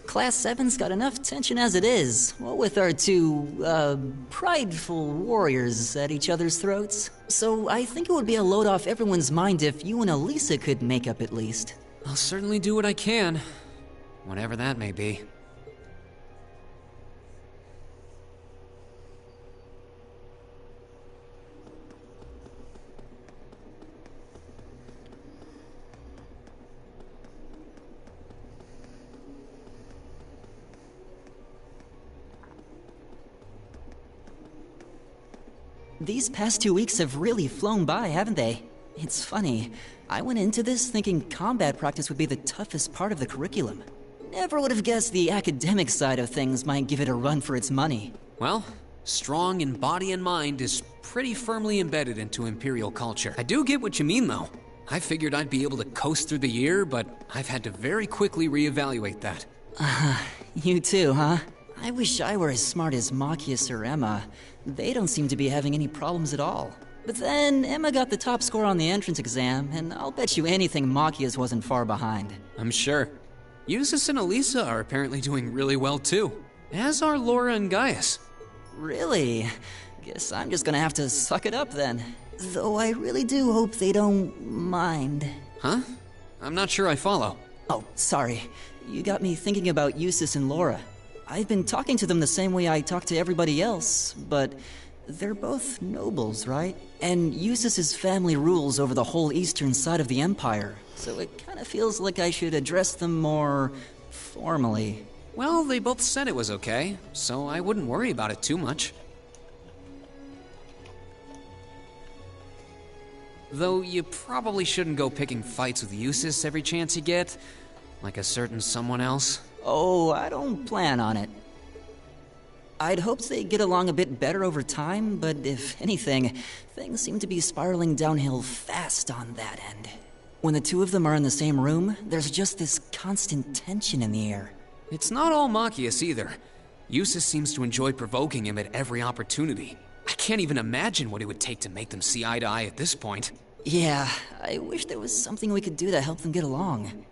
Class 7's got enough tension as it is, what with our two, prideful warriors at each other's throats. So I think it would be a load off everyone's mind if you and Elisa could make up at least. I'll certainly do what I can, whatever that may be. These past 2 weeks have really flown by, haven't they? It's funny. I went into this thinking combat practice would be the toughest part of the curriculum. Never would have guessed the academic side of things might give it a run for its money. Well, strong in body and mind is pretty firmly embedded into Imperial culture. I do get what you mean, though. I figured I'd be able to coast through the year, but I've had to very quickly reevaluate that. You too, huh? I wish I were as smart as Machias or Emma. They don't seem to be having any problems at all. But then, Emma got the top score on the entrance exam, and I'll bet you anything Machias wasn't far behind. I'm sure. Eustace and Elisa are apparently doing really well too, as are Laura and Gaius. Really? Guess I'm just gonna have to suck it up then. Though I really do hope they don't mind. Huh? I'm not sure I follow. Oh, sorry. You got me thinking about Eustace and Laura. I've been talking to them the same way I talk to everybody else, but they're both nobles, right? And Eustace's family rules over the whole eastern side of the Empire, so it kind of feels like I should address them more formally. Well, they both said it was okay, so I wouldn't worry about it too much. Though you probably shouldn't go picking fights with Eustace every chance you get, like a certain someone else. Oh, I don't plan on it. I'd hoped they'd get along a bit better over time, but if anything, things seem to be spiraling downhill fast on that end. When the two of them are in the same room, there's just this constant tension in the air. It's not all Machias either. Eustace seems to enjoy provoking him at every opportunity. I can't even imagine what it would take to make them see eye to eye at this point. Yeah, I wish there was something we could do to help them get along.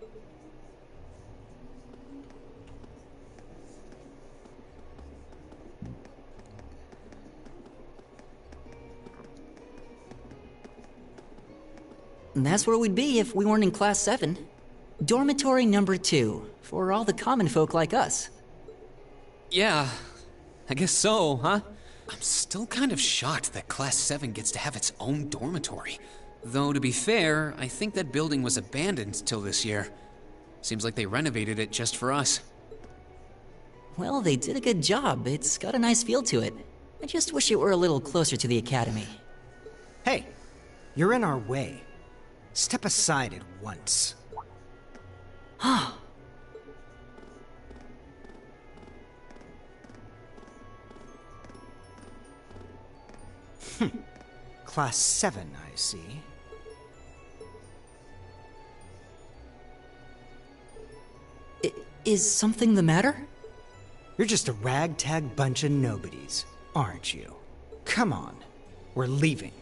And that's where we'd be if we weren't in Class 7. Dormitory number 2, for all the common folk like us. Yeah, I guess so, huh? I'm still kind of shocked that Class 7 gets to have its own dormitory. Though, to be fair, I think that building was abandoned till this year. Seems like they renovated it just for us. Well, they did a good job. It's got a nice feel to it. I just wish it were a little closer to the academy. Hey, you're in our way. Step aside at once. Class 7, I see. Is something the matter? You're just a ragtag bunch of nobodies, aren't you? Come on, we're leaving.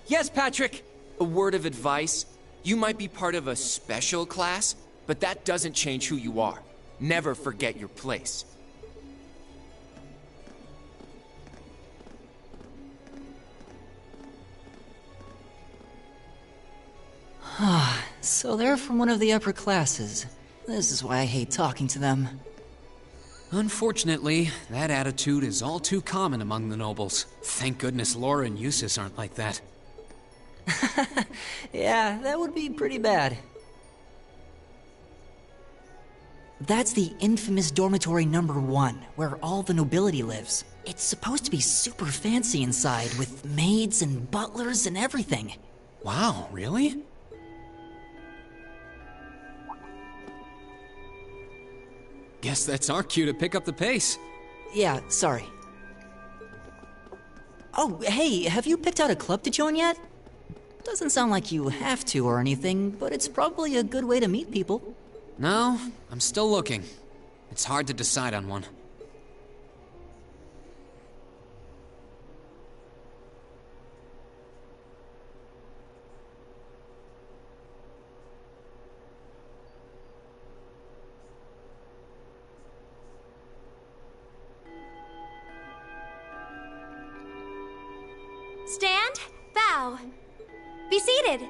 Yes, Patrick! A word of advice. You might be part of a special class, but that doesn't change who you are. Never forget your place. So they're from one of the upper classes. This is why I hate talking to them. Unfortunately, that attitude is all too common among the nobles. Thank goodness Laura and Eustace aren't like that. Yeah, that would be pretty bad. That's the infamous dormitory number 1, where all the nobility lives. It's supposed to be super fancy inside, with maids and butlers and everything. Wow, really? Guess that's our cue to pick up the pace. Yeah, sorry. Oh, hey, have you picked out a club to join yet? Doesn't sound like you have to or anything, but it's probably a good way to meet people. No, I'm still looking. It's hard to decide on one. Stand, bow. Be seated.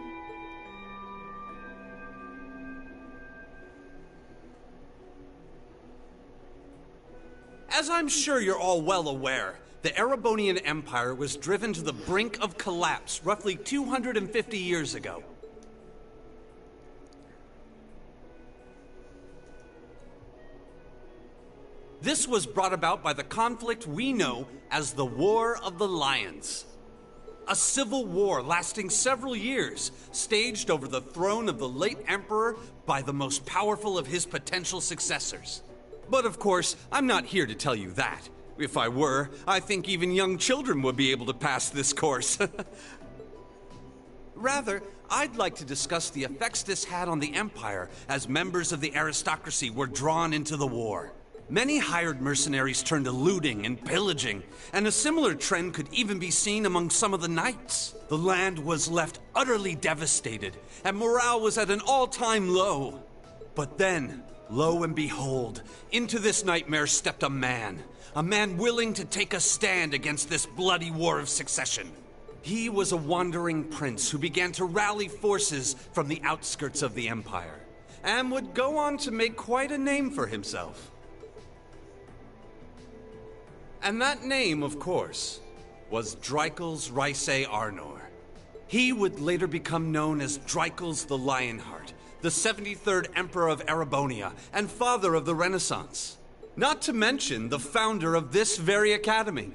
As I'm sure you're all well aware, the Erebonian Empire was driven to the brink of collapse roughly 250 years ago. This was brought about by the conflict we know as the War of the Lions. A civil war lasting several years, staged over the throne of the late Emperor by the most powerful of his potential successors. But of course, I'm not here to tell you that. If I were, I think even young children would be able to pass this course. Rather, I'd like to discuss the effects this had on the Empire as members of the aristocracy were drawn into the war. Many hired mercenaries turned to looting and pillaging, and a similar trend could even be seen among some of the knights. The land was left utterly devastated, and morale was at an all-time low. But then, lo and behold, into this nightmare stepped a man willing to take a stand against this bloody war of succession. He was a wandering prince who began to rally forces from the outskirts of the Empire, and would go on to make quite a name for himself. And that name, of course, was Drycles Rhysei Arnor. He would later become known as Drycles the Lionheart, the 73rd Emperor of Erebonia, and father of the Renaissance. Not to mention the founder of this very academy.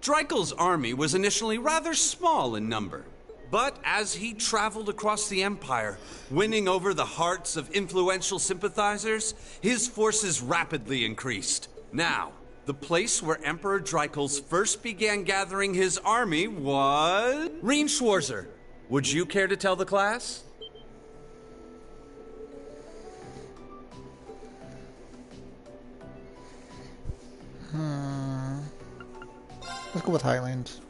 Drycles' army was initially rather small in number, but as he traveled across the Empire, winning over the hearts of influential sympathizers, his forces rapidly increased. Now, the place where Emperor Drycles first began gathering his army was... Reen Schwarzer, would you care to tell the class? Let's go with Highlands.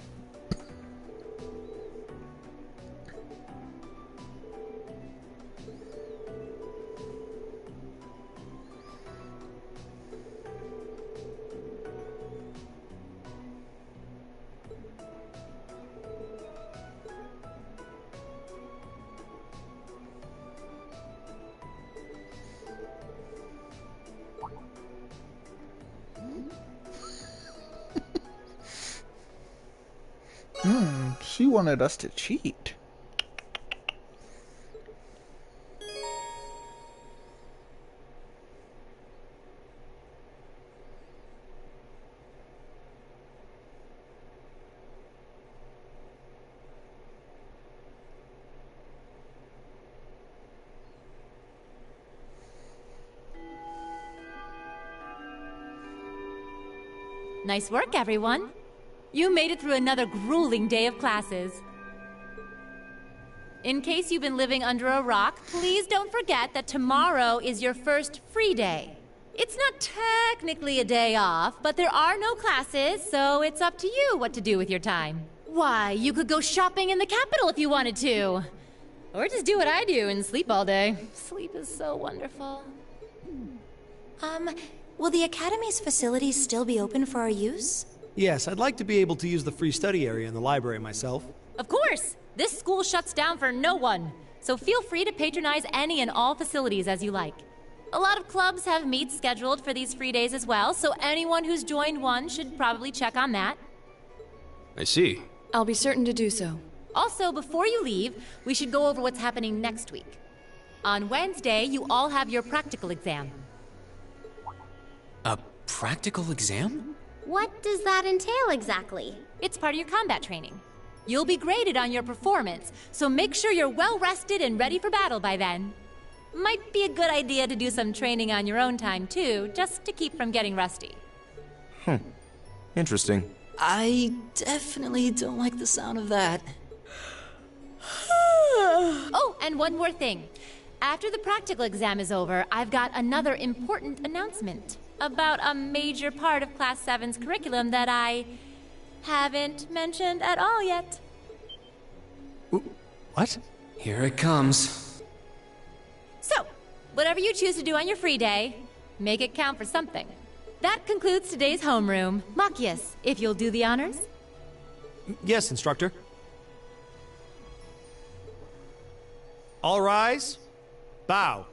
She wanted us to cheat. Nice work, everyone. You made it through another grueling day of classes. In case you've been living under a rock, please don't forget that tomorrow is your first free day. It's not technically a day off, but there are no classes, so it's up to you what to do with your time. Why, you could go shopping in the capital if you wanted to. Or just do what I do and sleep all day. Sleep is so wonderful. Will the Academy's facilities still be open for our use? Yes, I'd like to be able to use the free study area in the library myself. Of course! This school shuts down for no one, so feel free to patronize any and all facilities as you like. A lot of clubs have meets scheduled for these free days as well, so anyone who's joined one should probably check on that. I see. I'll be certain to do so. Also, before you leave, we should go over what's happening next week. On Wednesday, you all have your practical exam. A practical exam? What does that entail exactly? It's part of your combat training. You'll be graded on your performance, so make sure you're well rested and ready for battle by then. Might be a good idea to do some training on your own time, too, just to keep from getting rusty. Interesting. I definitely don't like the sound of that. Oh, and one more thing. After the practical exam is over, I've got another important announcement about a major part of Class 7's curriculum that I haven't mentioned at all yet. What? Here it comes. So, whatever you choose to do on your free day, make it count for something. That concludes today's homeroom. Machias, if you'll do the honors. Yes, instructor. All rise. Bow.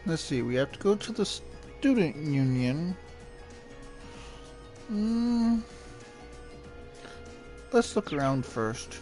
Let's see, we have to go to the student union. Let's look around first.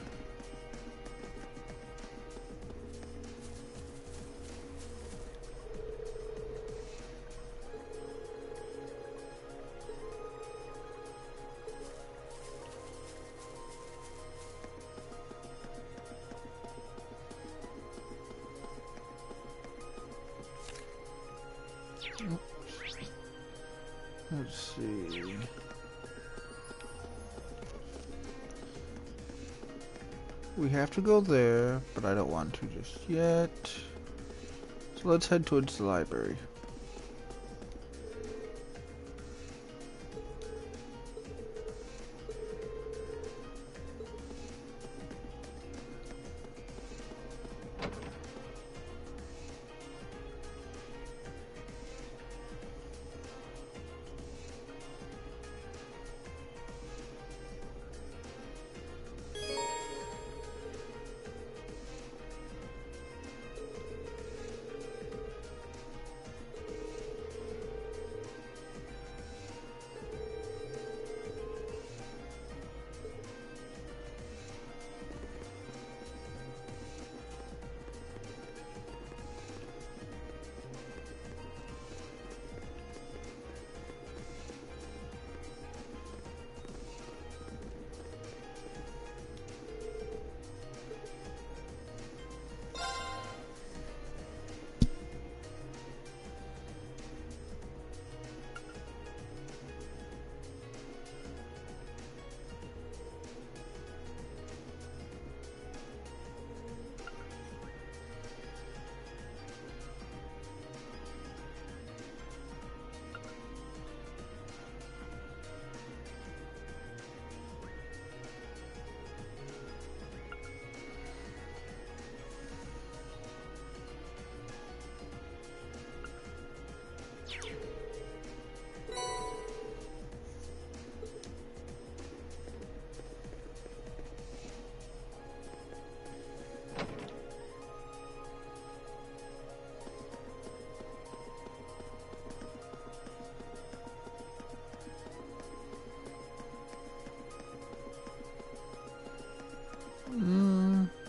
Let's see. We have to go there, but I don't want to just yet. So let's head towards the library.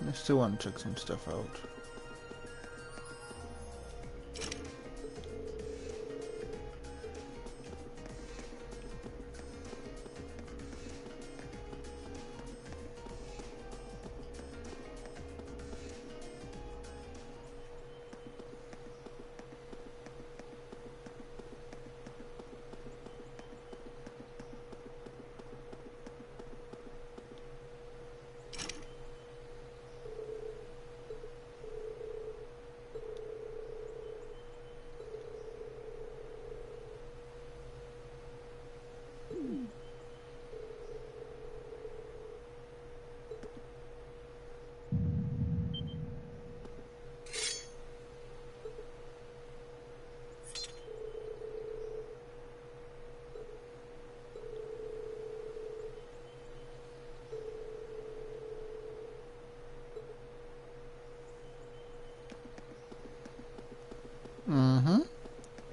I still want to check some stuff out.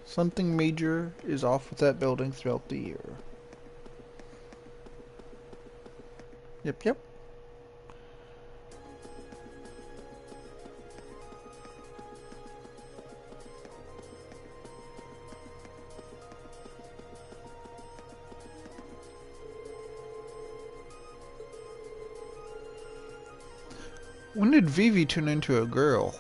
Something major is off with that building throughout the year. Yep. When did Vivi turn into a girl?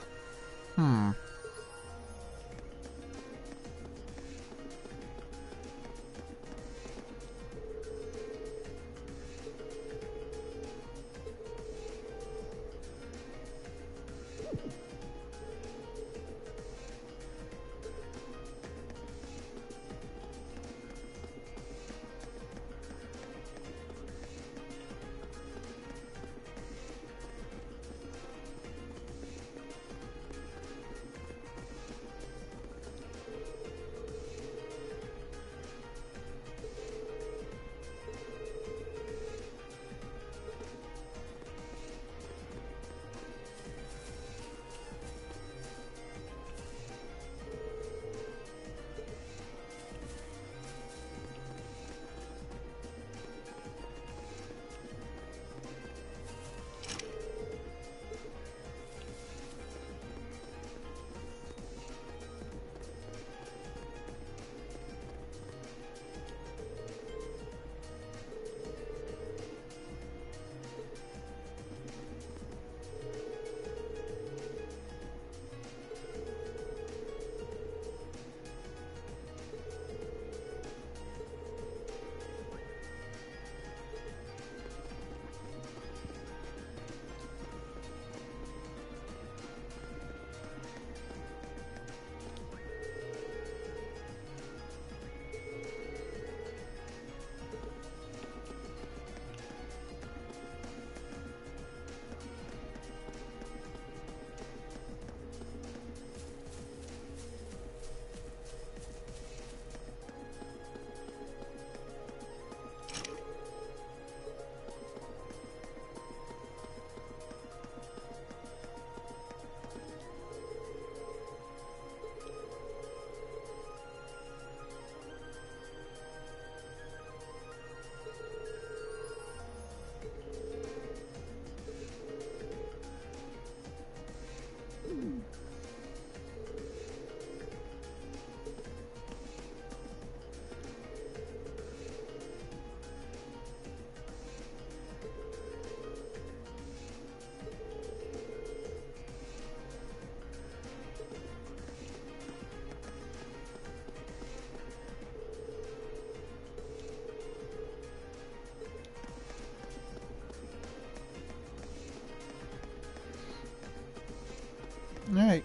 Alright,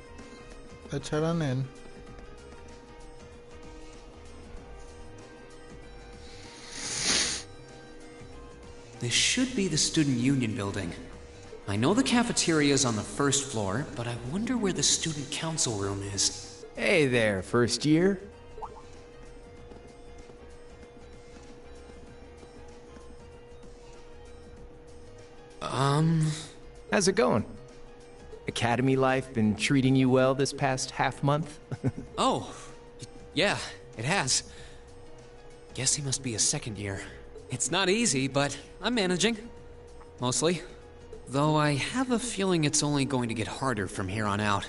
let's head on in. This should be the Student Union building. I know the cafeteria is on the first floor, but I wonder where the Student Council room is. Hey there, first year. How's it going? Academy life been treating you well this past half month? Oh, yeah, it has. Guess he must be a second year. It's not easy, but I'm managing. Mostly. Though I have a feeling it's only going to get harder from here on out.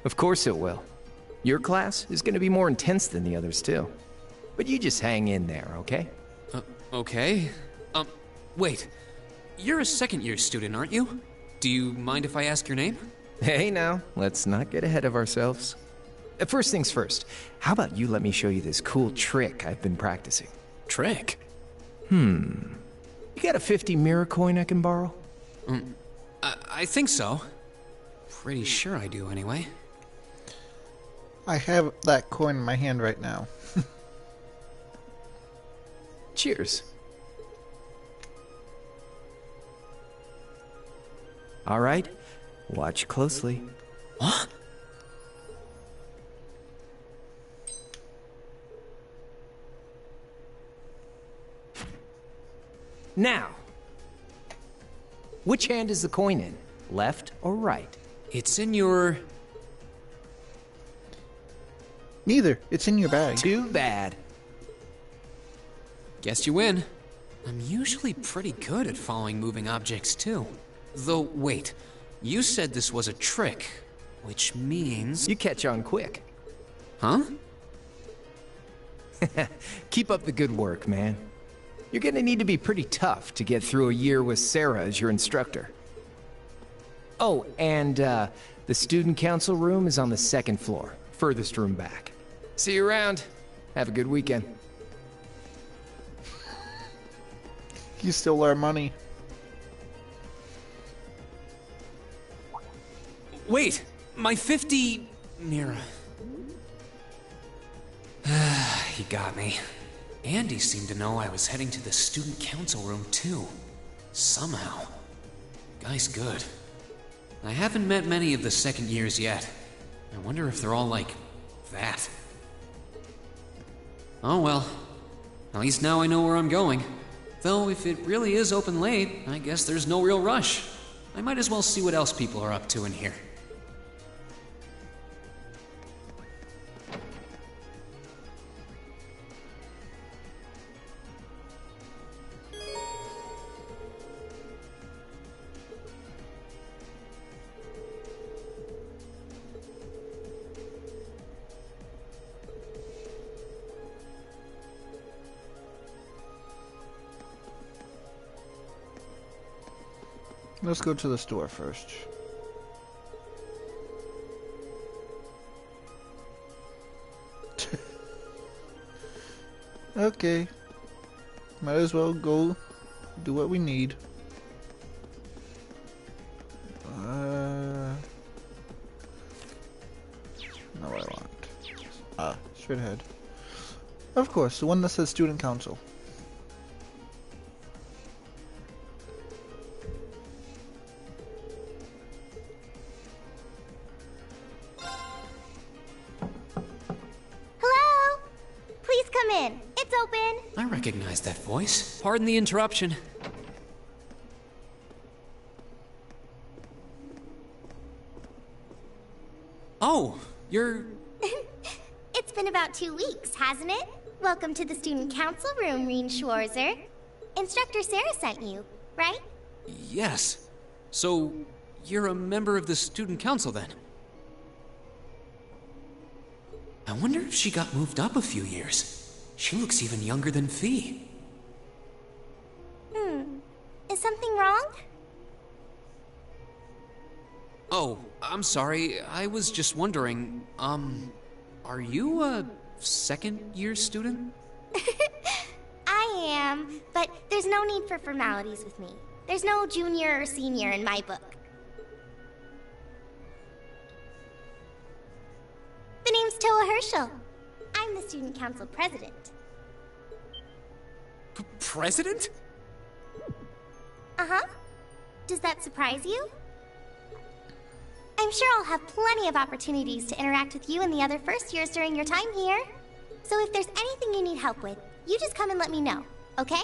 Of course it will. Your class is going to be more intense than the others, too. But you just hang in there, okay? Okay. Wait. You're a second-year student, aren't you? Do you mind if I ask your name? Hey now, let's not get ahead of ourselves. First things first, how about you let me show you this cool trick I've been practicing? Trick? You got a 50 mirror coin I can borrow? I think so. Pretty sure I do, anyway. I have that coin in my hand right now. Cheers. All right, watch closely. What? Now, which hand is the coin in? Left or right? It's in your... Neither. It's in your bag. Too bad. Guess you win. I'm usually pretty good at following moving objects, too. Though, wait. You said this was a trick, which means... You catch on quick. Huh? Keep up the good work, man. You're gonna need to be pretty tough to get through a year with Sarah as your instructor. Oh, and the student council room is on the second floor, furthest room back. See you around. Have a good weekend. You stole our money. Wait! My 50... Mira. He got me. Andy seemed to know I was heading to the student council room, too. Somehow. Guy's good. I haven't met many of the second years yet. I wonder if they're all like... that. Oh well. At least now I know where I'm going. Though if it really is open late, I guess there's no real rush. I might as well see what else people are up to in here. Let's go to the store first. Okay. Might as well go do what we need. Not what I want. Straight ahead. Of course, the one that says student council. I recognize that voice. Pardon the interruption. Oh, you're... It's been about 2 weeks, hasn't it? Welcome to the student council room, Reen Schwarzer. Instructor Sarah sent you, right? Yes. So, you're a member of the student council then. I wonder if she got moved up a few years. She looks even younger than Fee. Is something wrong? Oh, I'm sorry. I was just wondering, are you a second-year student? I am, but there's no need for formalities with me. There's no junior or senior in my book. The name's Toa Herschel. I'm the student council president. President? Uh-huh. Does that surprise you? I'm sure I'll have plenty of opportunities to interact with you and the other first years during your time here. So if there's anything you need help with, you just come and let me know, okay?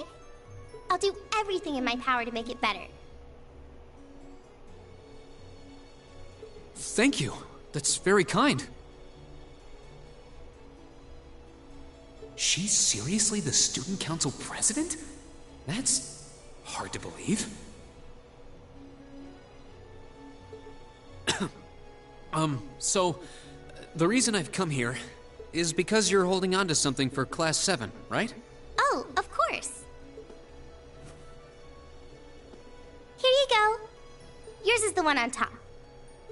I'll do everything in my power to make it better. Thank you. That's very kind. She's seriously the student council president? That's hard to believe. So, the reason I've come here is because you're holding on to something for Class 7, right? Oh, of course. Here you go. Yours is the one on top.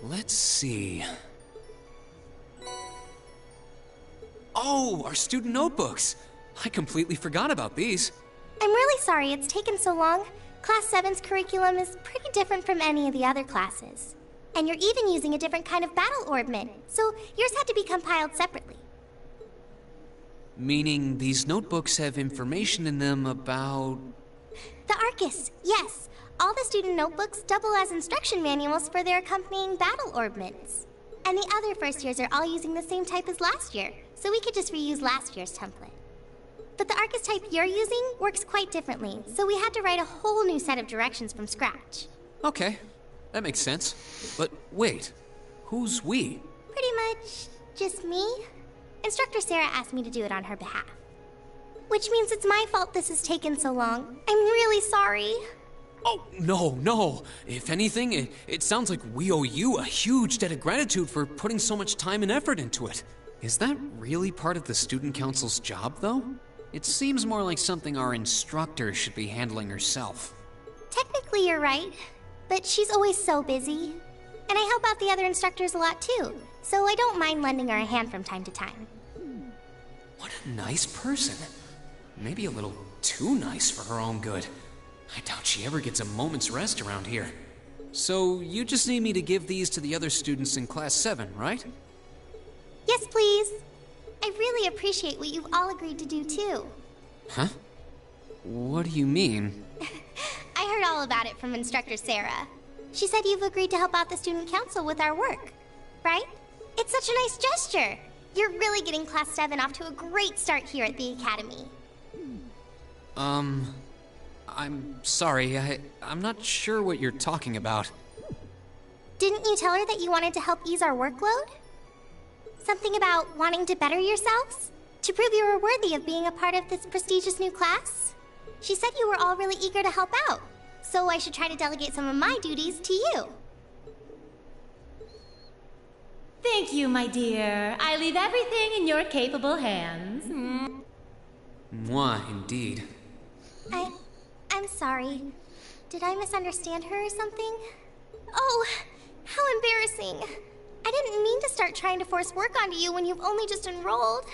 Let's see. Oh, our student notebooks. I completely forgot about these. I'm really sorry it's taken so long. Class 7's curriculum is pretty different from any of the other classes. And you're even using a different kind of battle orbment, so yours had to be compiled separately. Meaning these notebooks have information in them about... The Arcus, yes. All the student notebooks double as instruction manuals for their accompanying battle orbments. And the other first years are all using the same type as last year, so we could just reuse last year's template. But the Arcus type you're using works quite differently, so we had to write a whole new set of directions from scratch. Okay, that makes sense. But wait, who's we? Pretty much just me. Instructor Sarah asked me to do it on her behalf. Which means it's my fault this has taken so long. I'm really sorry. Oh, no. If anything, it sounds like we owe you a huge debt of gratitude for putting so much time and effort into it. Is that really part of the student council's job, though? It seems more like something our instructor should be handling herself. Technically, you're right. But she's always so busy. And I help out the other instructors a lot, too. So I don't mind lending her a hand from time to time. What a nice person. Maybe a little too nice for her own good. I doubt she ever gets a moment's rest around here. So, you just need me to give these to the other students in Class 7, right? Yes, please. I really appreciate what you've all agreed to do, too. Huh? What do you mean? I heard all about it from Instructor Sarah. She said you've agreed to help out the student council with our work, right? It's such a nice gesture. You're really getting Class 7 off to a great start here at the Academy. I'm sorry, I'm not sure what you're talking about. Didn't you tell her that you wanted to help ease our workload? Something about wanting to better yourselves? To prove you were worthy of being a part of this prestigious new class? She said you were all really eager to help out, so I should try to delegate some of my duties to you. Thank you, my dear. I leave everything in your capable hands. Mwah, indeed. I'm sorry. Did I misunderstand her or something? Oh, how embarrassing. I didn't mean to start trying to force work onto you when you've only just enrolled.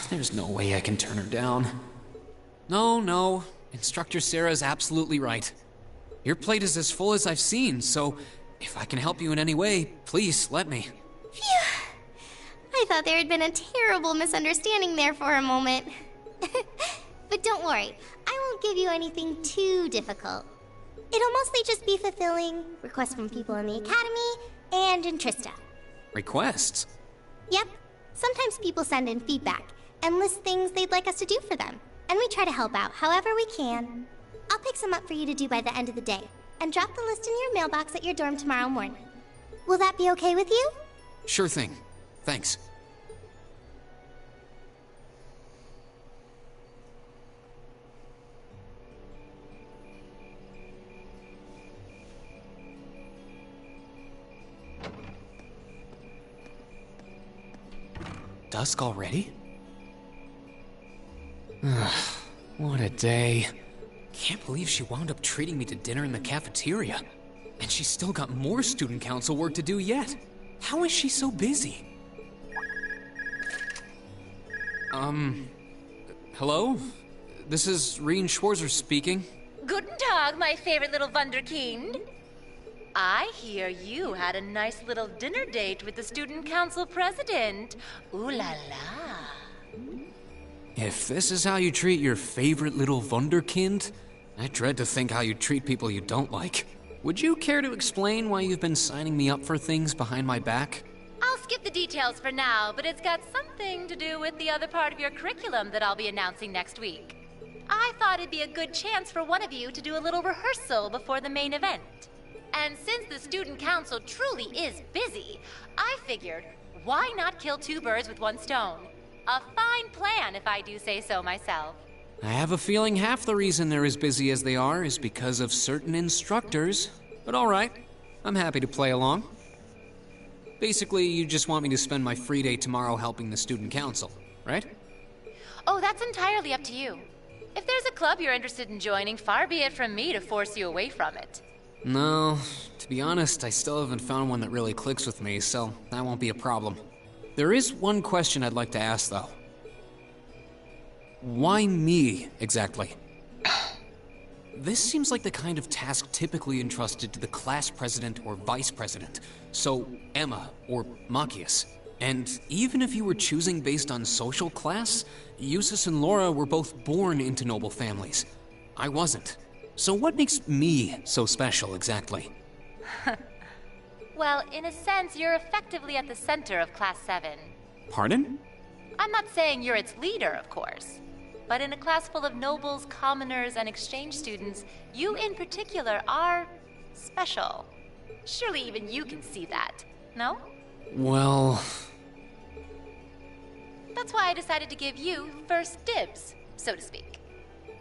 There's no way I can turn her down. No. Instructor Sarah's absolutely right. Your plate is as full as I've seen, so if I can help you in any way, please let me. Phew. I thought there had been a terrible misunderstanding there for a moment. But don't worry, I won't give you anything too difficult. It'll mostly just be fulfilling requests from people in the Academy and in Trista. Requests? Yep. Sometimes people send in feedback and list things they'd like us to do for them, and we try to help out however we can. I'll pick some up for you to do by the end of the day, and drop the list in your mailbox at your dorm tomorrow morning. Will that be okay with you? Sure thing. Thanks. dusk already? What a day. Can't believe she wound up treating me to dinner in the cafeteria. And she's still got more student council work to do yet. How is she so busy? Hello? This is Rien Schwarzer speaking. Guten Tag, my favorite little Wunderkind. I hear you had a nice little dinner date with the student council president. Ooh la la. If this is how you treat your favorite little Wunderkind, I dread to think how you treat people you don't like. Would you care to explain why you've been signing me up for things behind my back? I'll skip the details for now, but it's got something to do with the other part of your curriculum that I'll be announcing next week. I thought it'd be a good chance for one of you to do a little rehearsal before the main event. And since the student council truly is busy, I figured, why not kill two birds with one stone? A fine plan, if I do say so myself. I have a feeling half the reason they're as busy as they are is because of certain instructors. But alright, I'm happy to play along. Basically, you just want me to spend my free day tomorrow helping the student council, right? Oh, that's entirely up to you. If there's a club you're interested in joining, far be it from me to force you away from it. No, to be honest, I still haven't found one that really clicks with me, so that won't be a problem. There is one question I'd like to ask, though. Why me, exactly? This seems like the kind of task typically entrusted to the class president or vice president, so Emma or Machias. And even if you were choosing based on social class, Eustace and Laura were both born into noble families. I wasn't. So what makes me so special, exactly? Well, in a sense, you're effectively at the center of Class 7. Pardon? I'm not saying you're its leader, of course. But in a class full of nobles, commoners, and exchange students, you in particular are special. Surely even you can see that, no? Well... That's why I decided to give you first dibs, so to speak.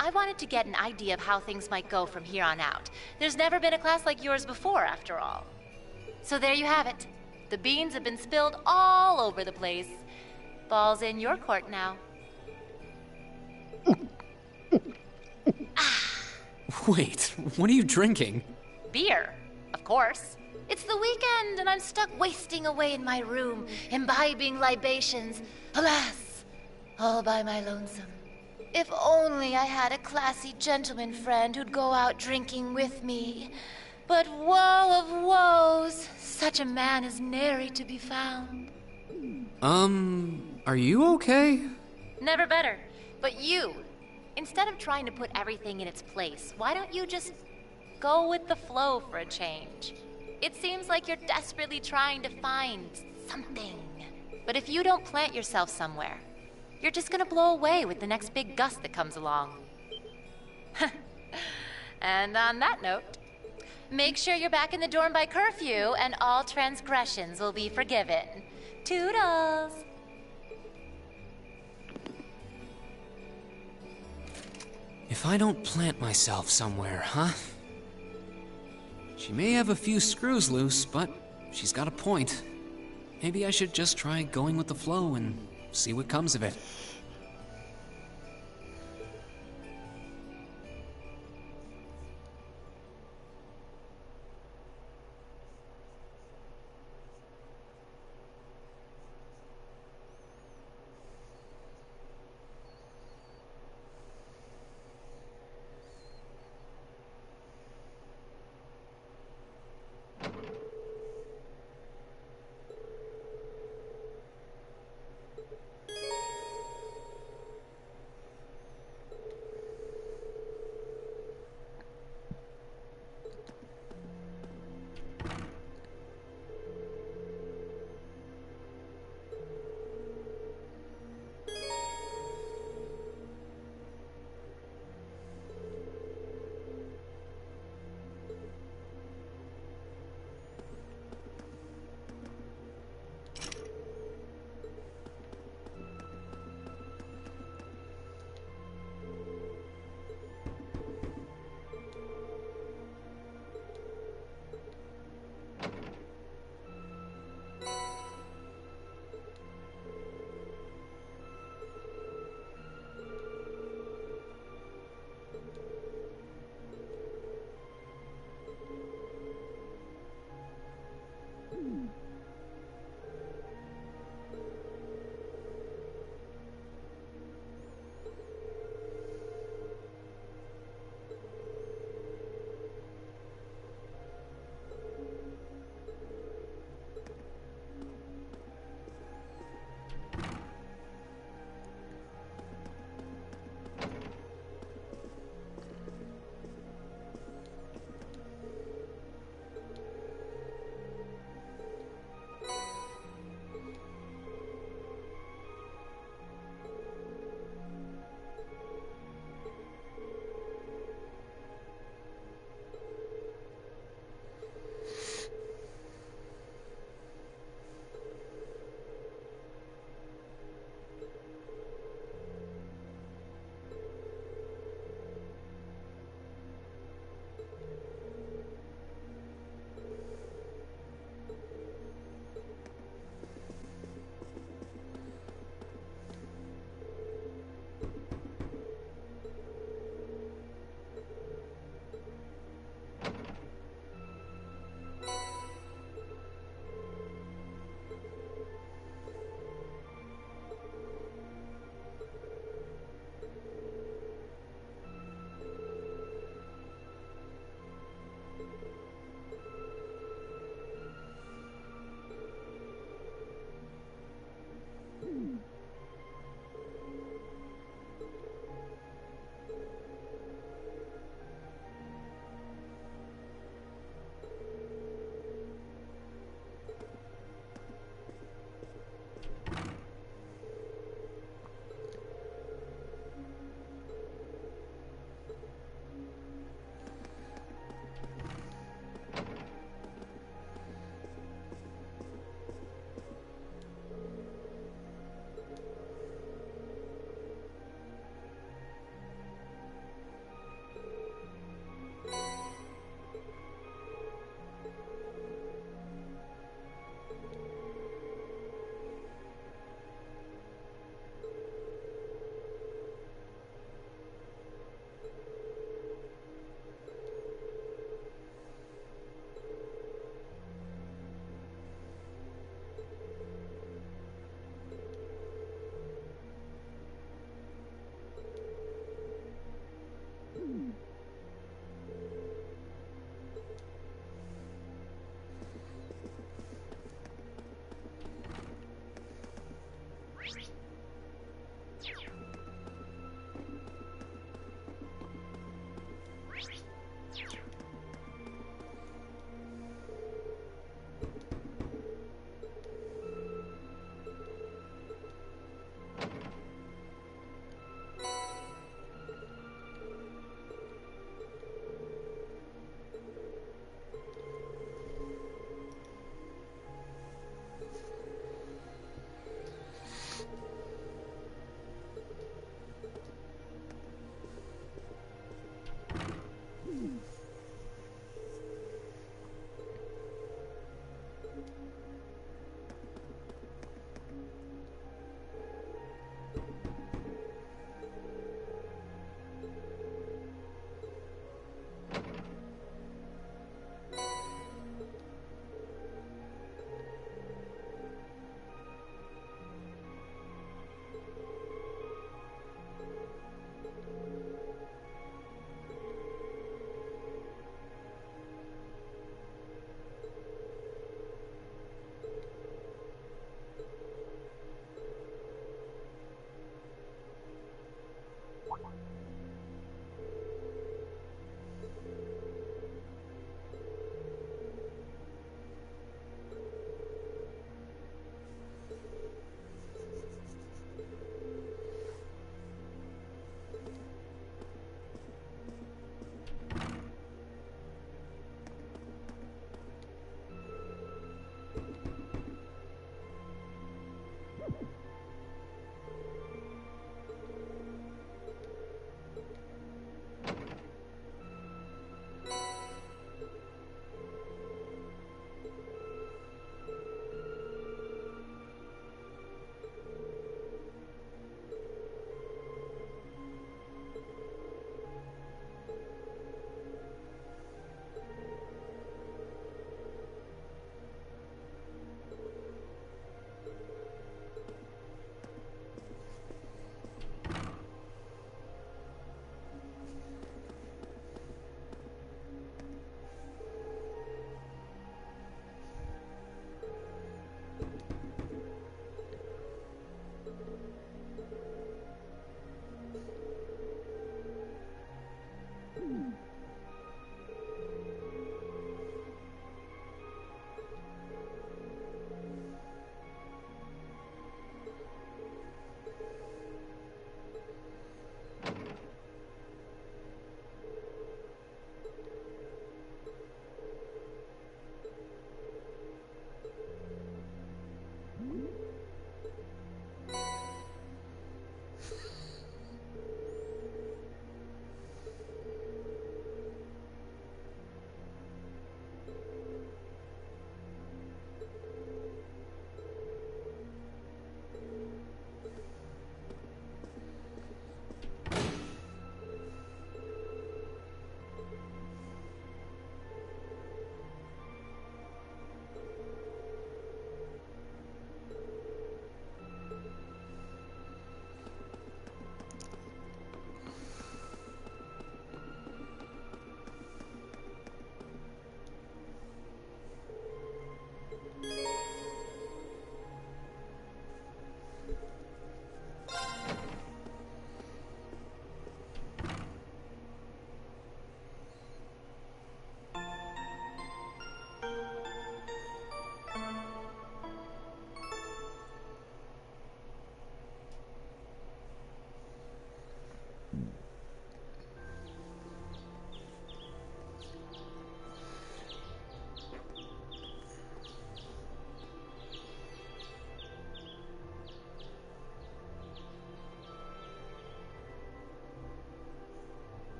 I wanted to get an idea of how things might go from here on out. There's never been a class like yours before, after all. So there you have it. The beans have been spilled all over the place. Ball's in your court now. Wait, what are you drinking? Beer, of course. It's the weekend and I'm stuck wasting away in my room, imbibing libations. Alas, all by my lonesome. If only I had a classy gentleman friend who'd go out drinking with me. But woe of woes, such a man is nary to be found. Are you okay? Never better. But you, instead of trying to put everything in its place, why don't you just go with the flow for a change? It seems like you're desperately trying to find something. But if you don't plant yourself somewhere, you're just gonna blow away with the next big gust that comes along. And on that note, make sure you're back in the dorm by curfew and all transgressions will be forgiven. Toodles! If I don't plant myself somewhere, huh? She may have a few screws loose, but she's got a point. Maybe I should just try going with the flow and see what comes of it.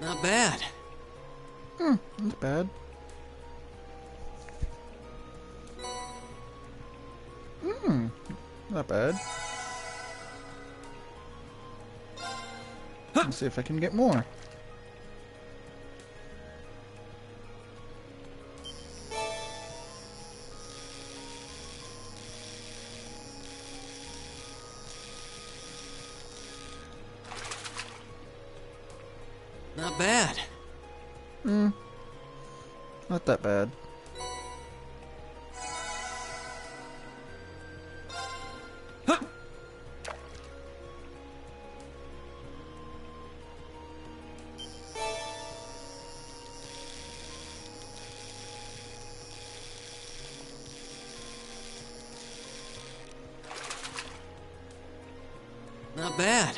Not bad. Not bad. Not bad. Let's see if I can get more. Not bad. Not that bad. Not bad.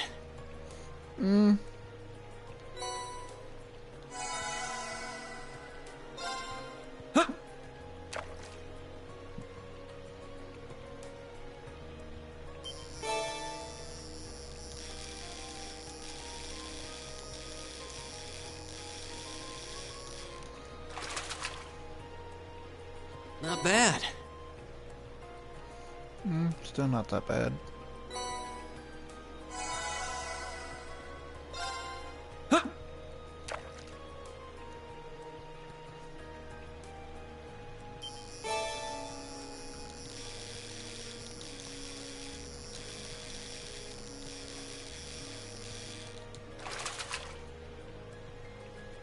Not bad. Still not that bad.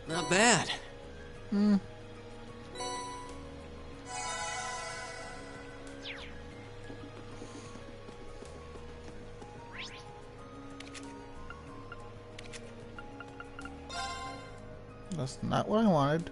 Not bad. That's not what I wanted.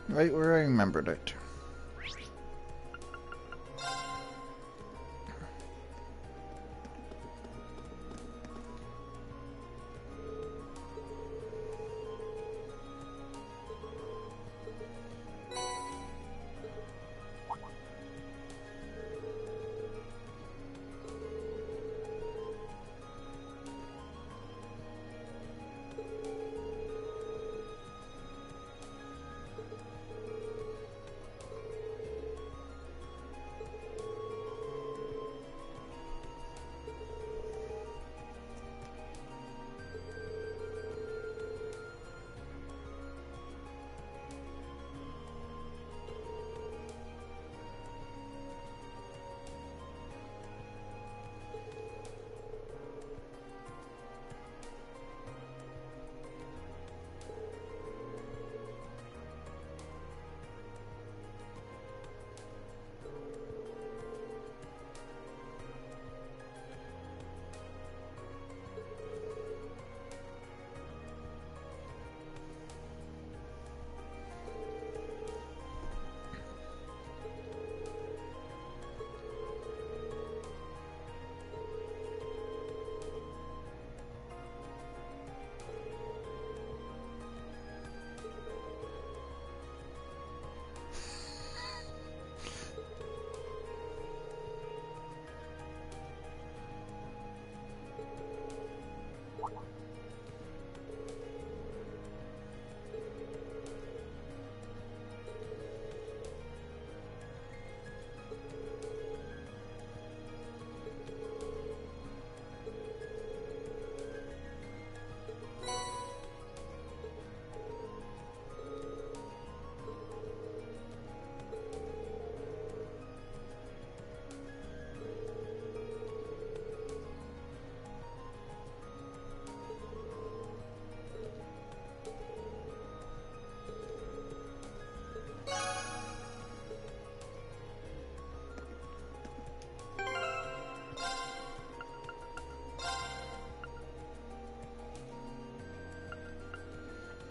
Right where I remembered it.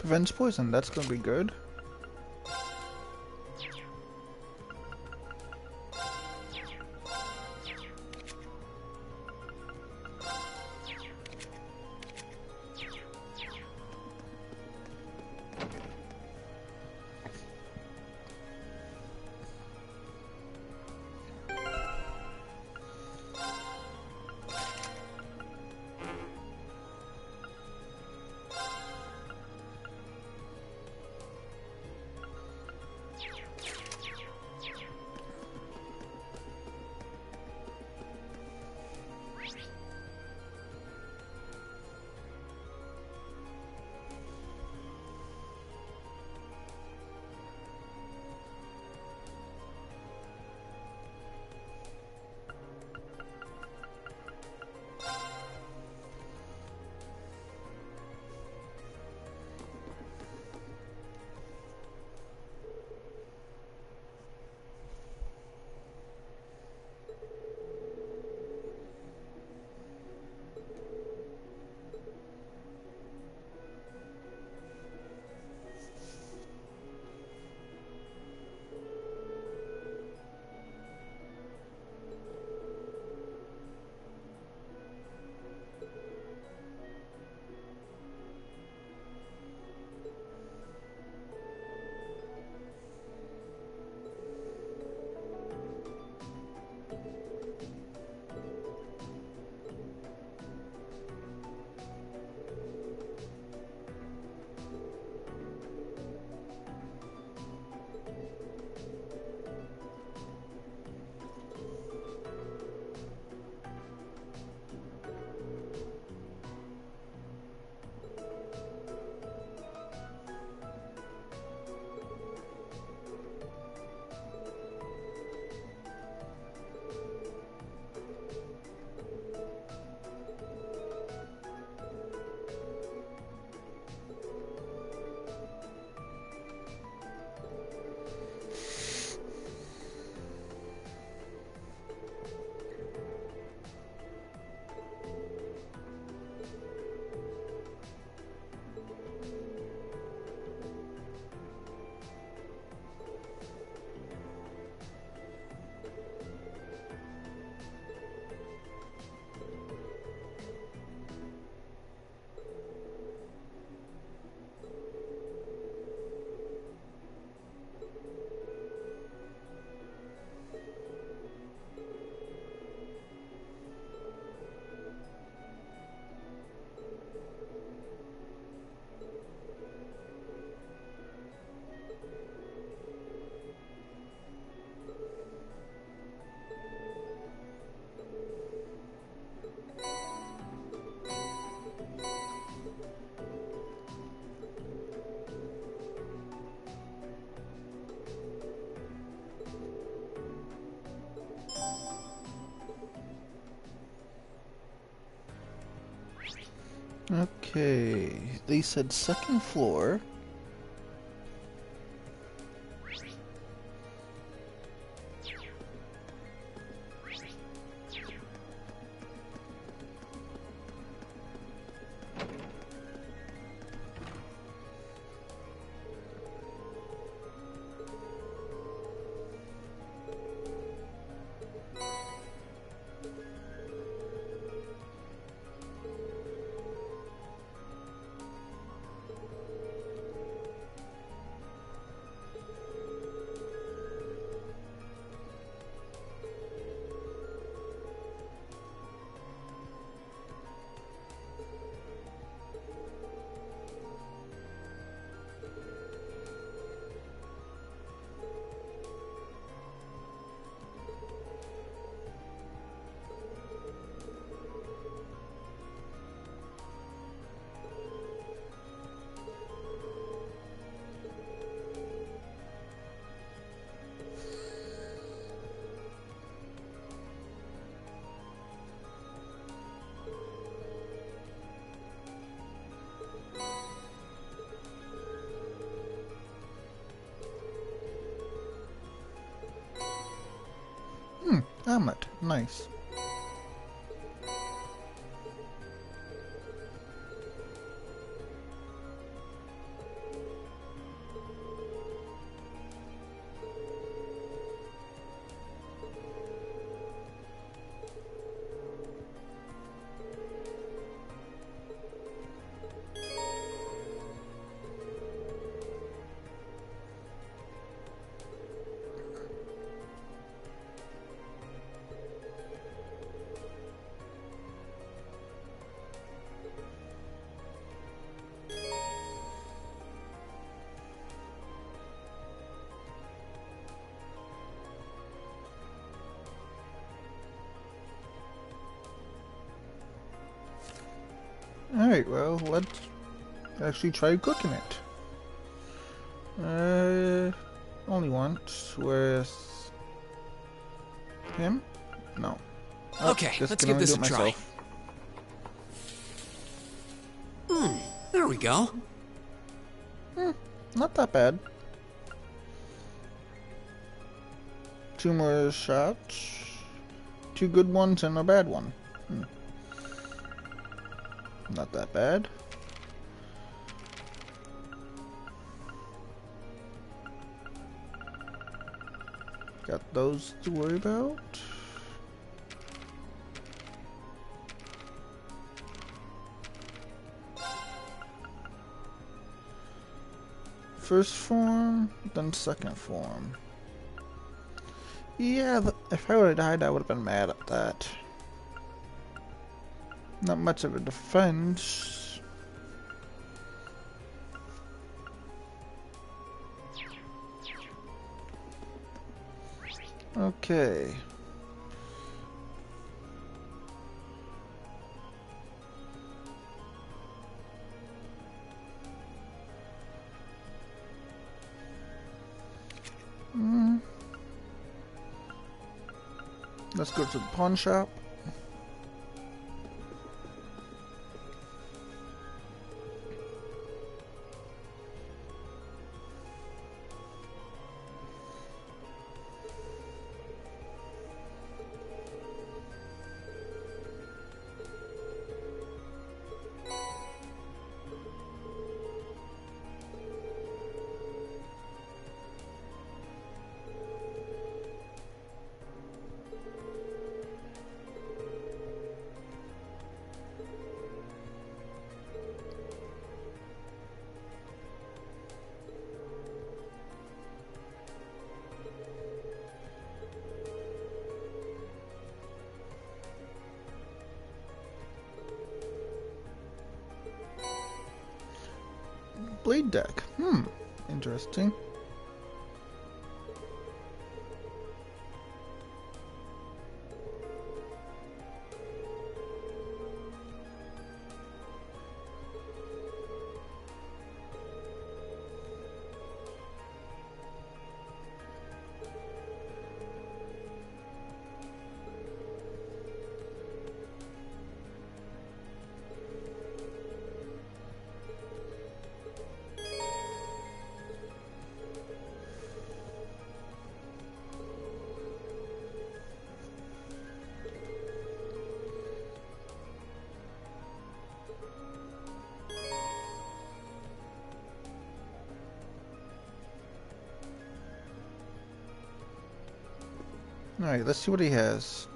Prevents poison, that's gonna be good. Okay, they said second floor. Hamlet. Nice. Alright, well, let's actually try cooking it. Only once. Where's him? No. Oh, Okay, guess let's can give only this do a it try. myself. There we go. Not that bad. 2 more shots. 2 good ones and a bad one. Not that bad. Got those to worry about. First form, then second form. Yeah, if I would have died, I would have been mad at that. Not much of a defense. Okay. Let's go to the pawn shop. Blade deck. Interesting. Alright, let's see what he has.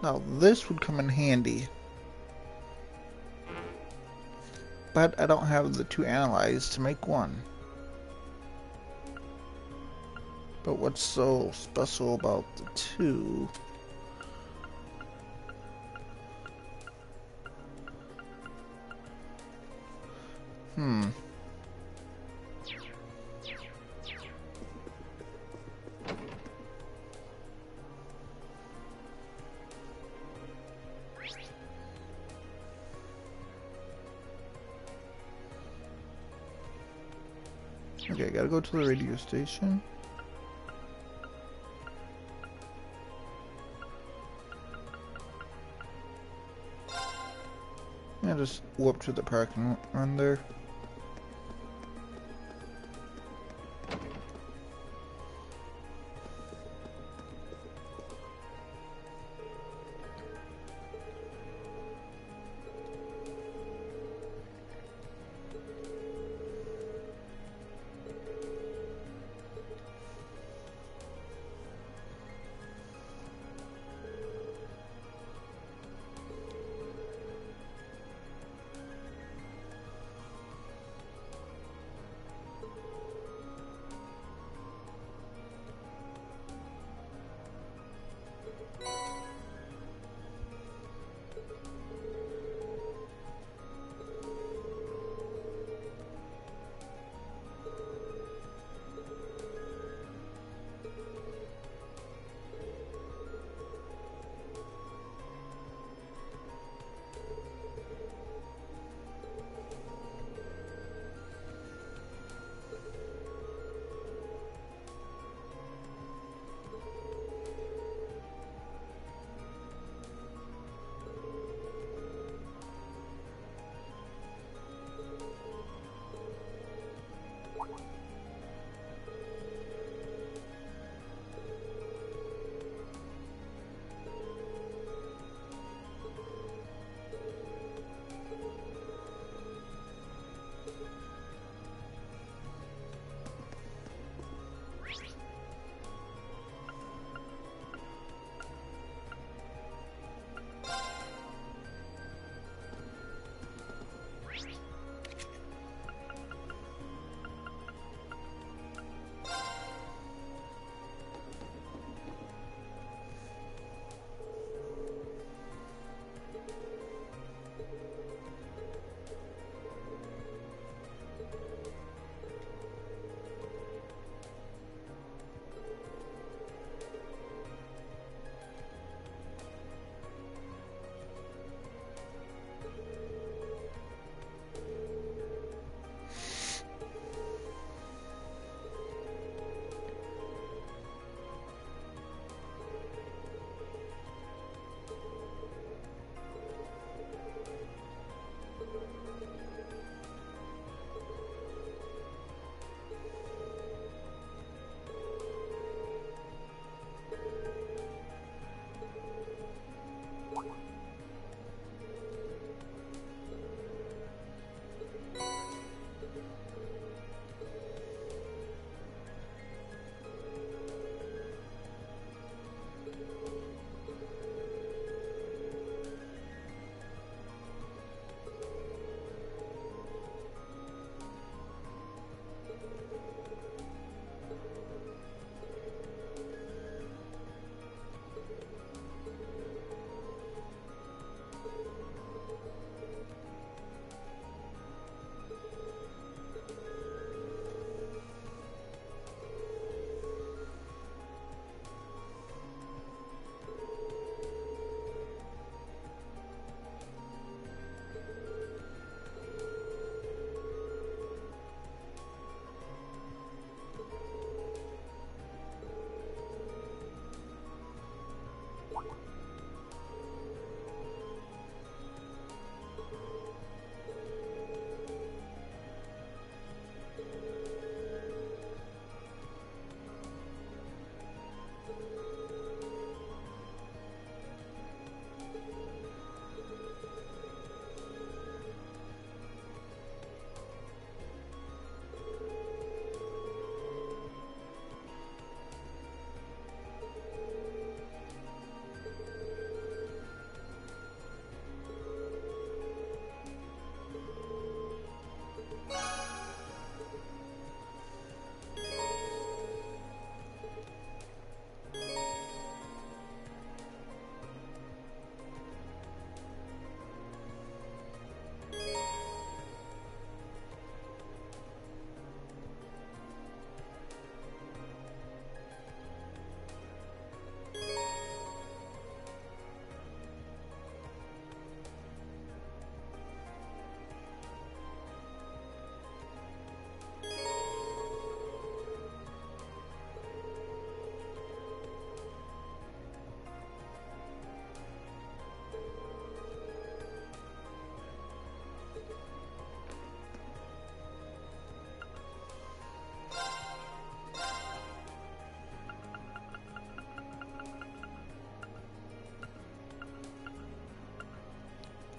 Now this would come in handy. but I don't have the 2 analyzed to make 1. But what's so special about the 2? Okay, gotta go to the radio station. Yeah, just warp to the parking lot there.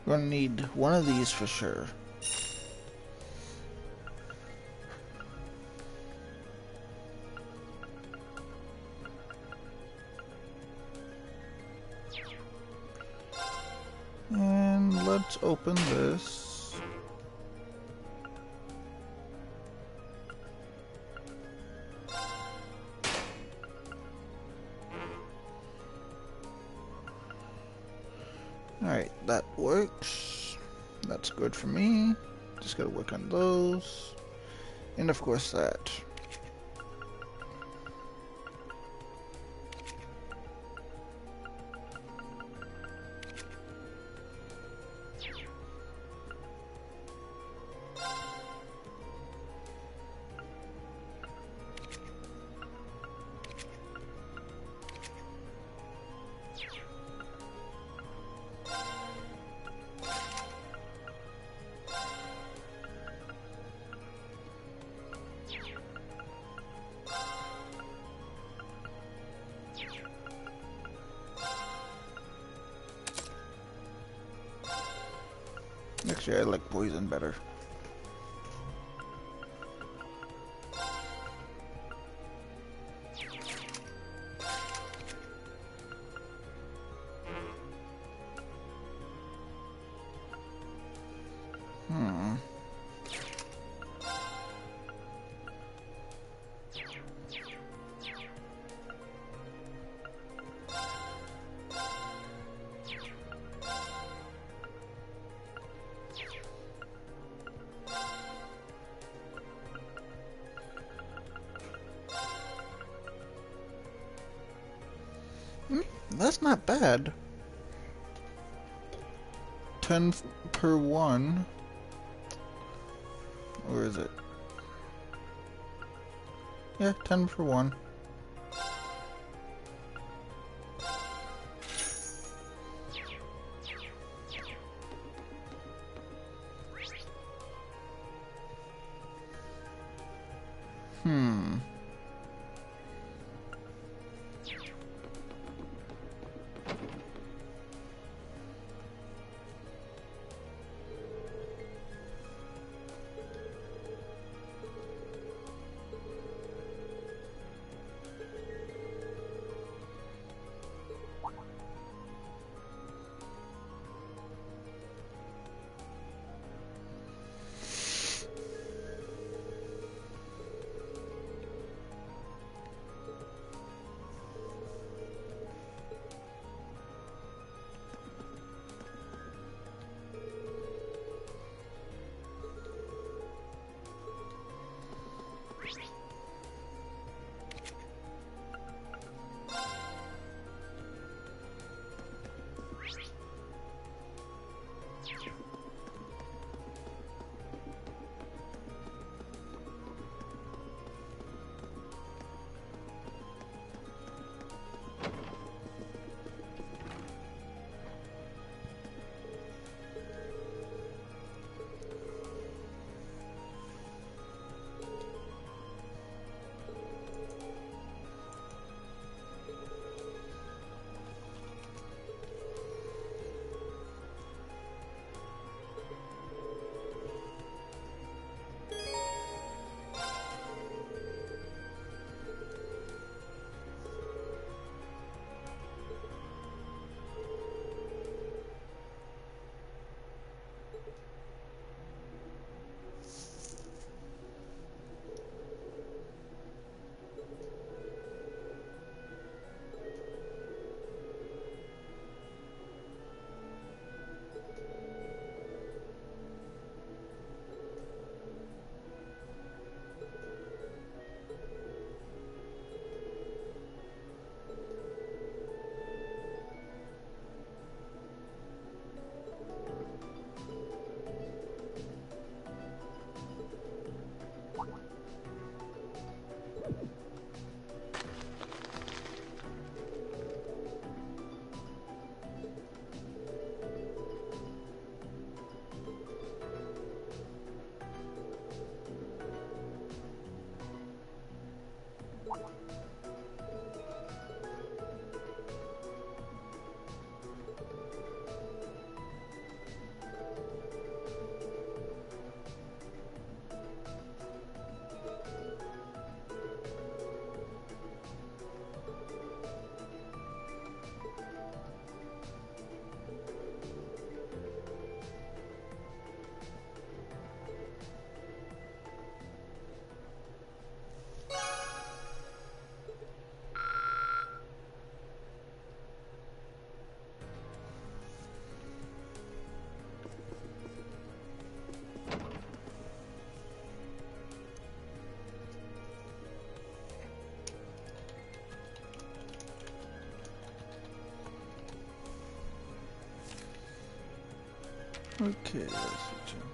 We're gonna need one of these for sure. And let's open this. Alright, that works. That's good for me. Just gotta work on those. And of course that. Actually, I like poison better. That's not bad. 10 per one. Or is it? Yeah, 10 for one. Okay, let's switch in.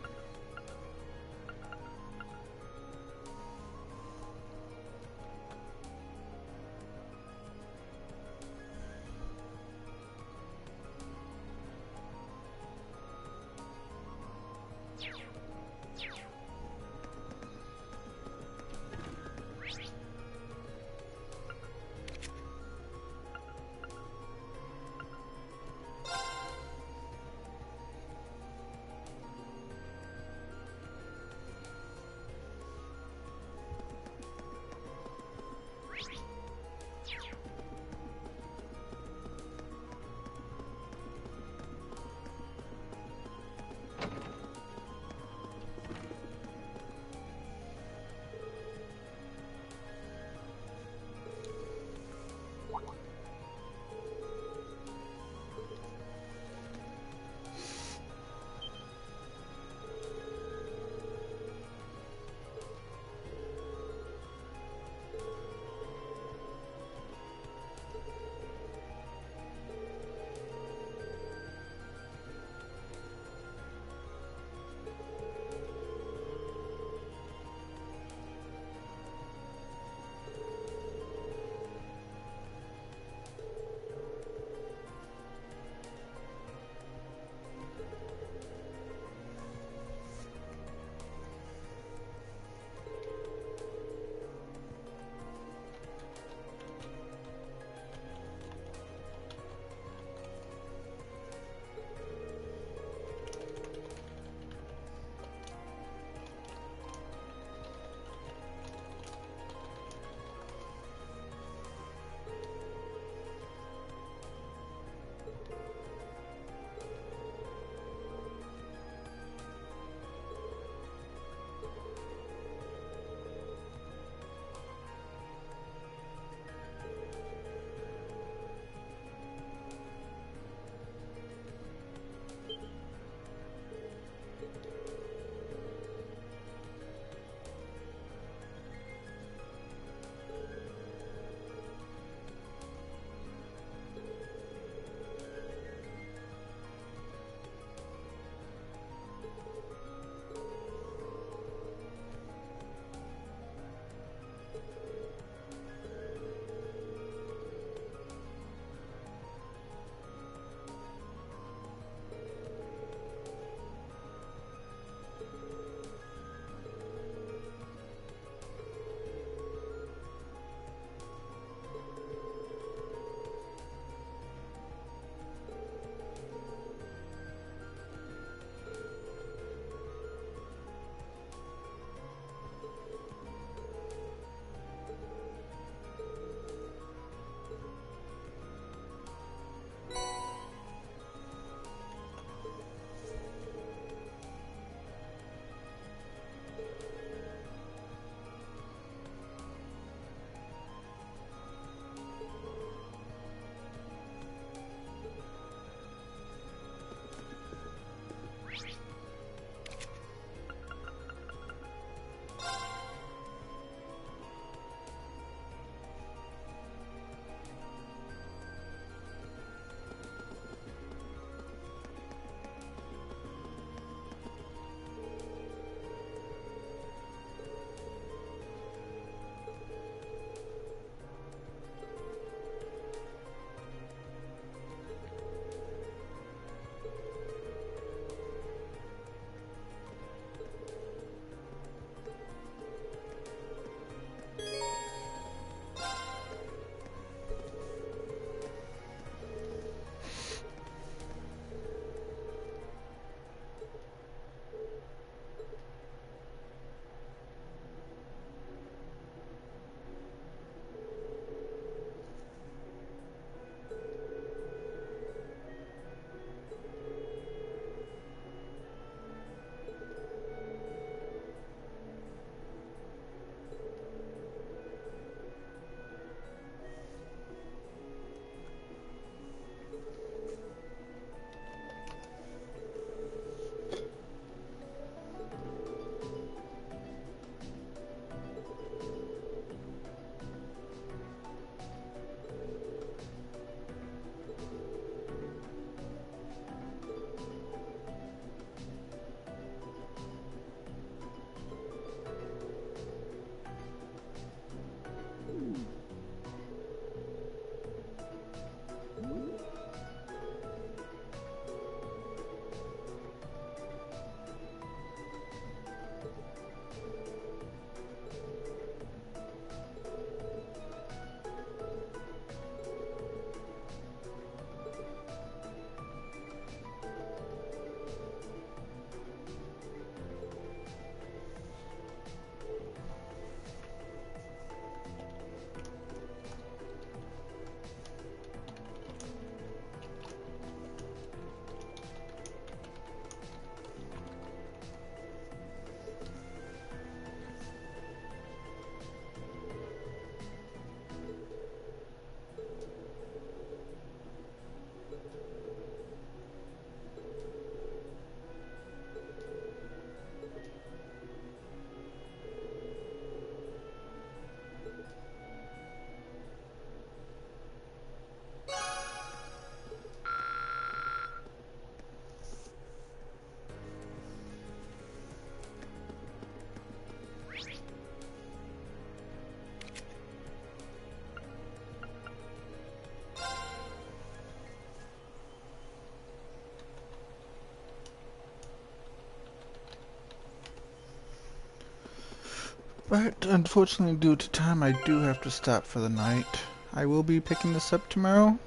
But unfortunately, due to time, I do have to stop for the night. I will be picking this up tomorrow.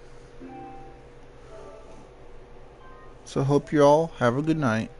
So hope you all have a good night.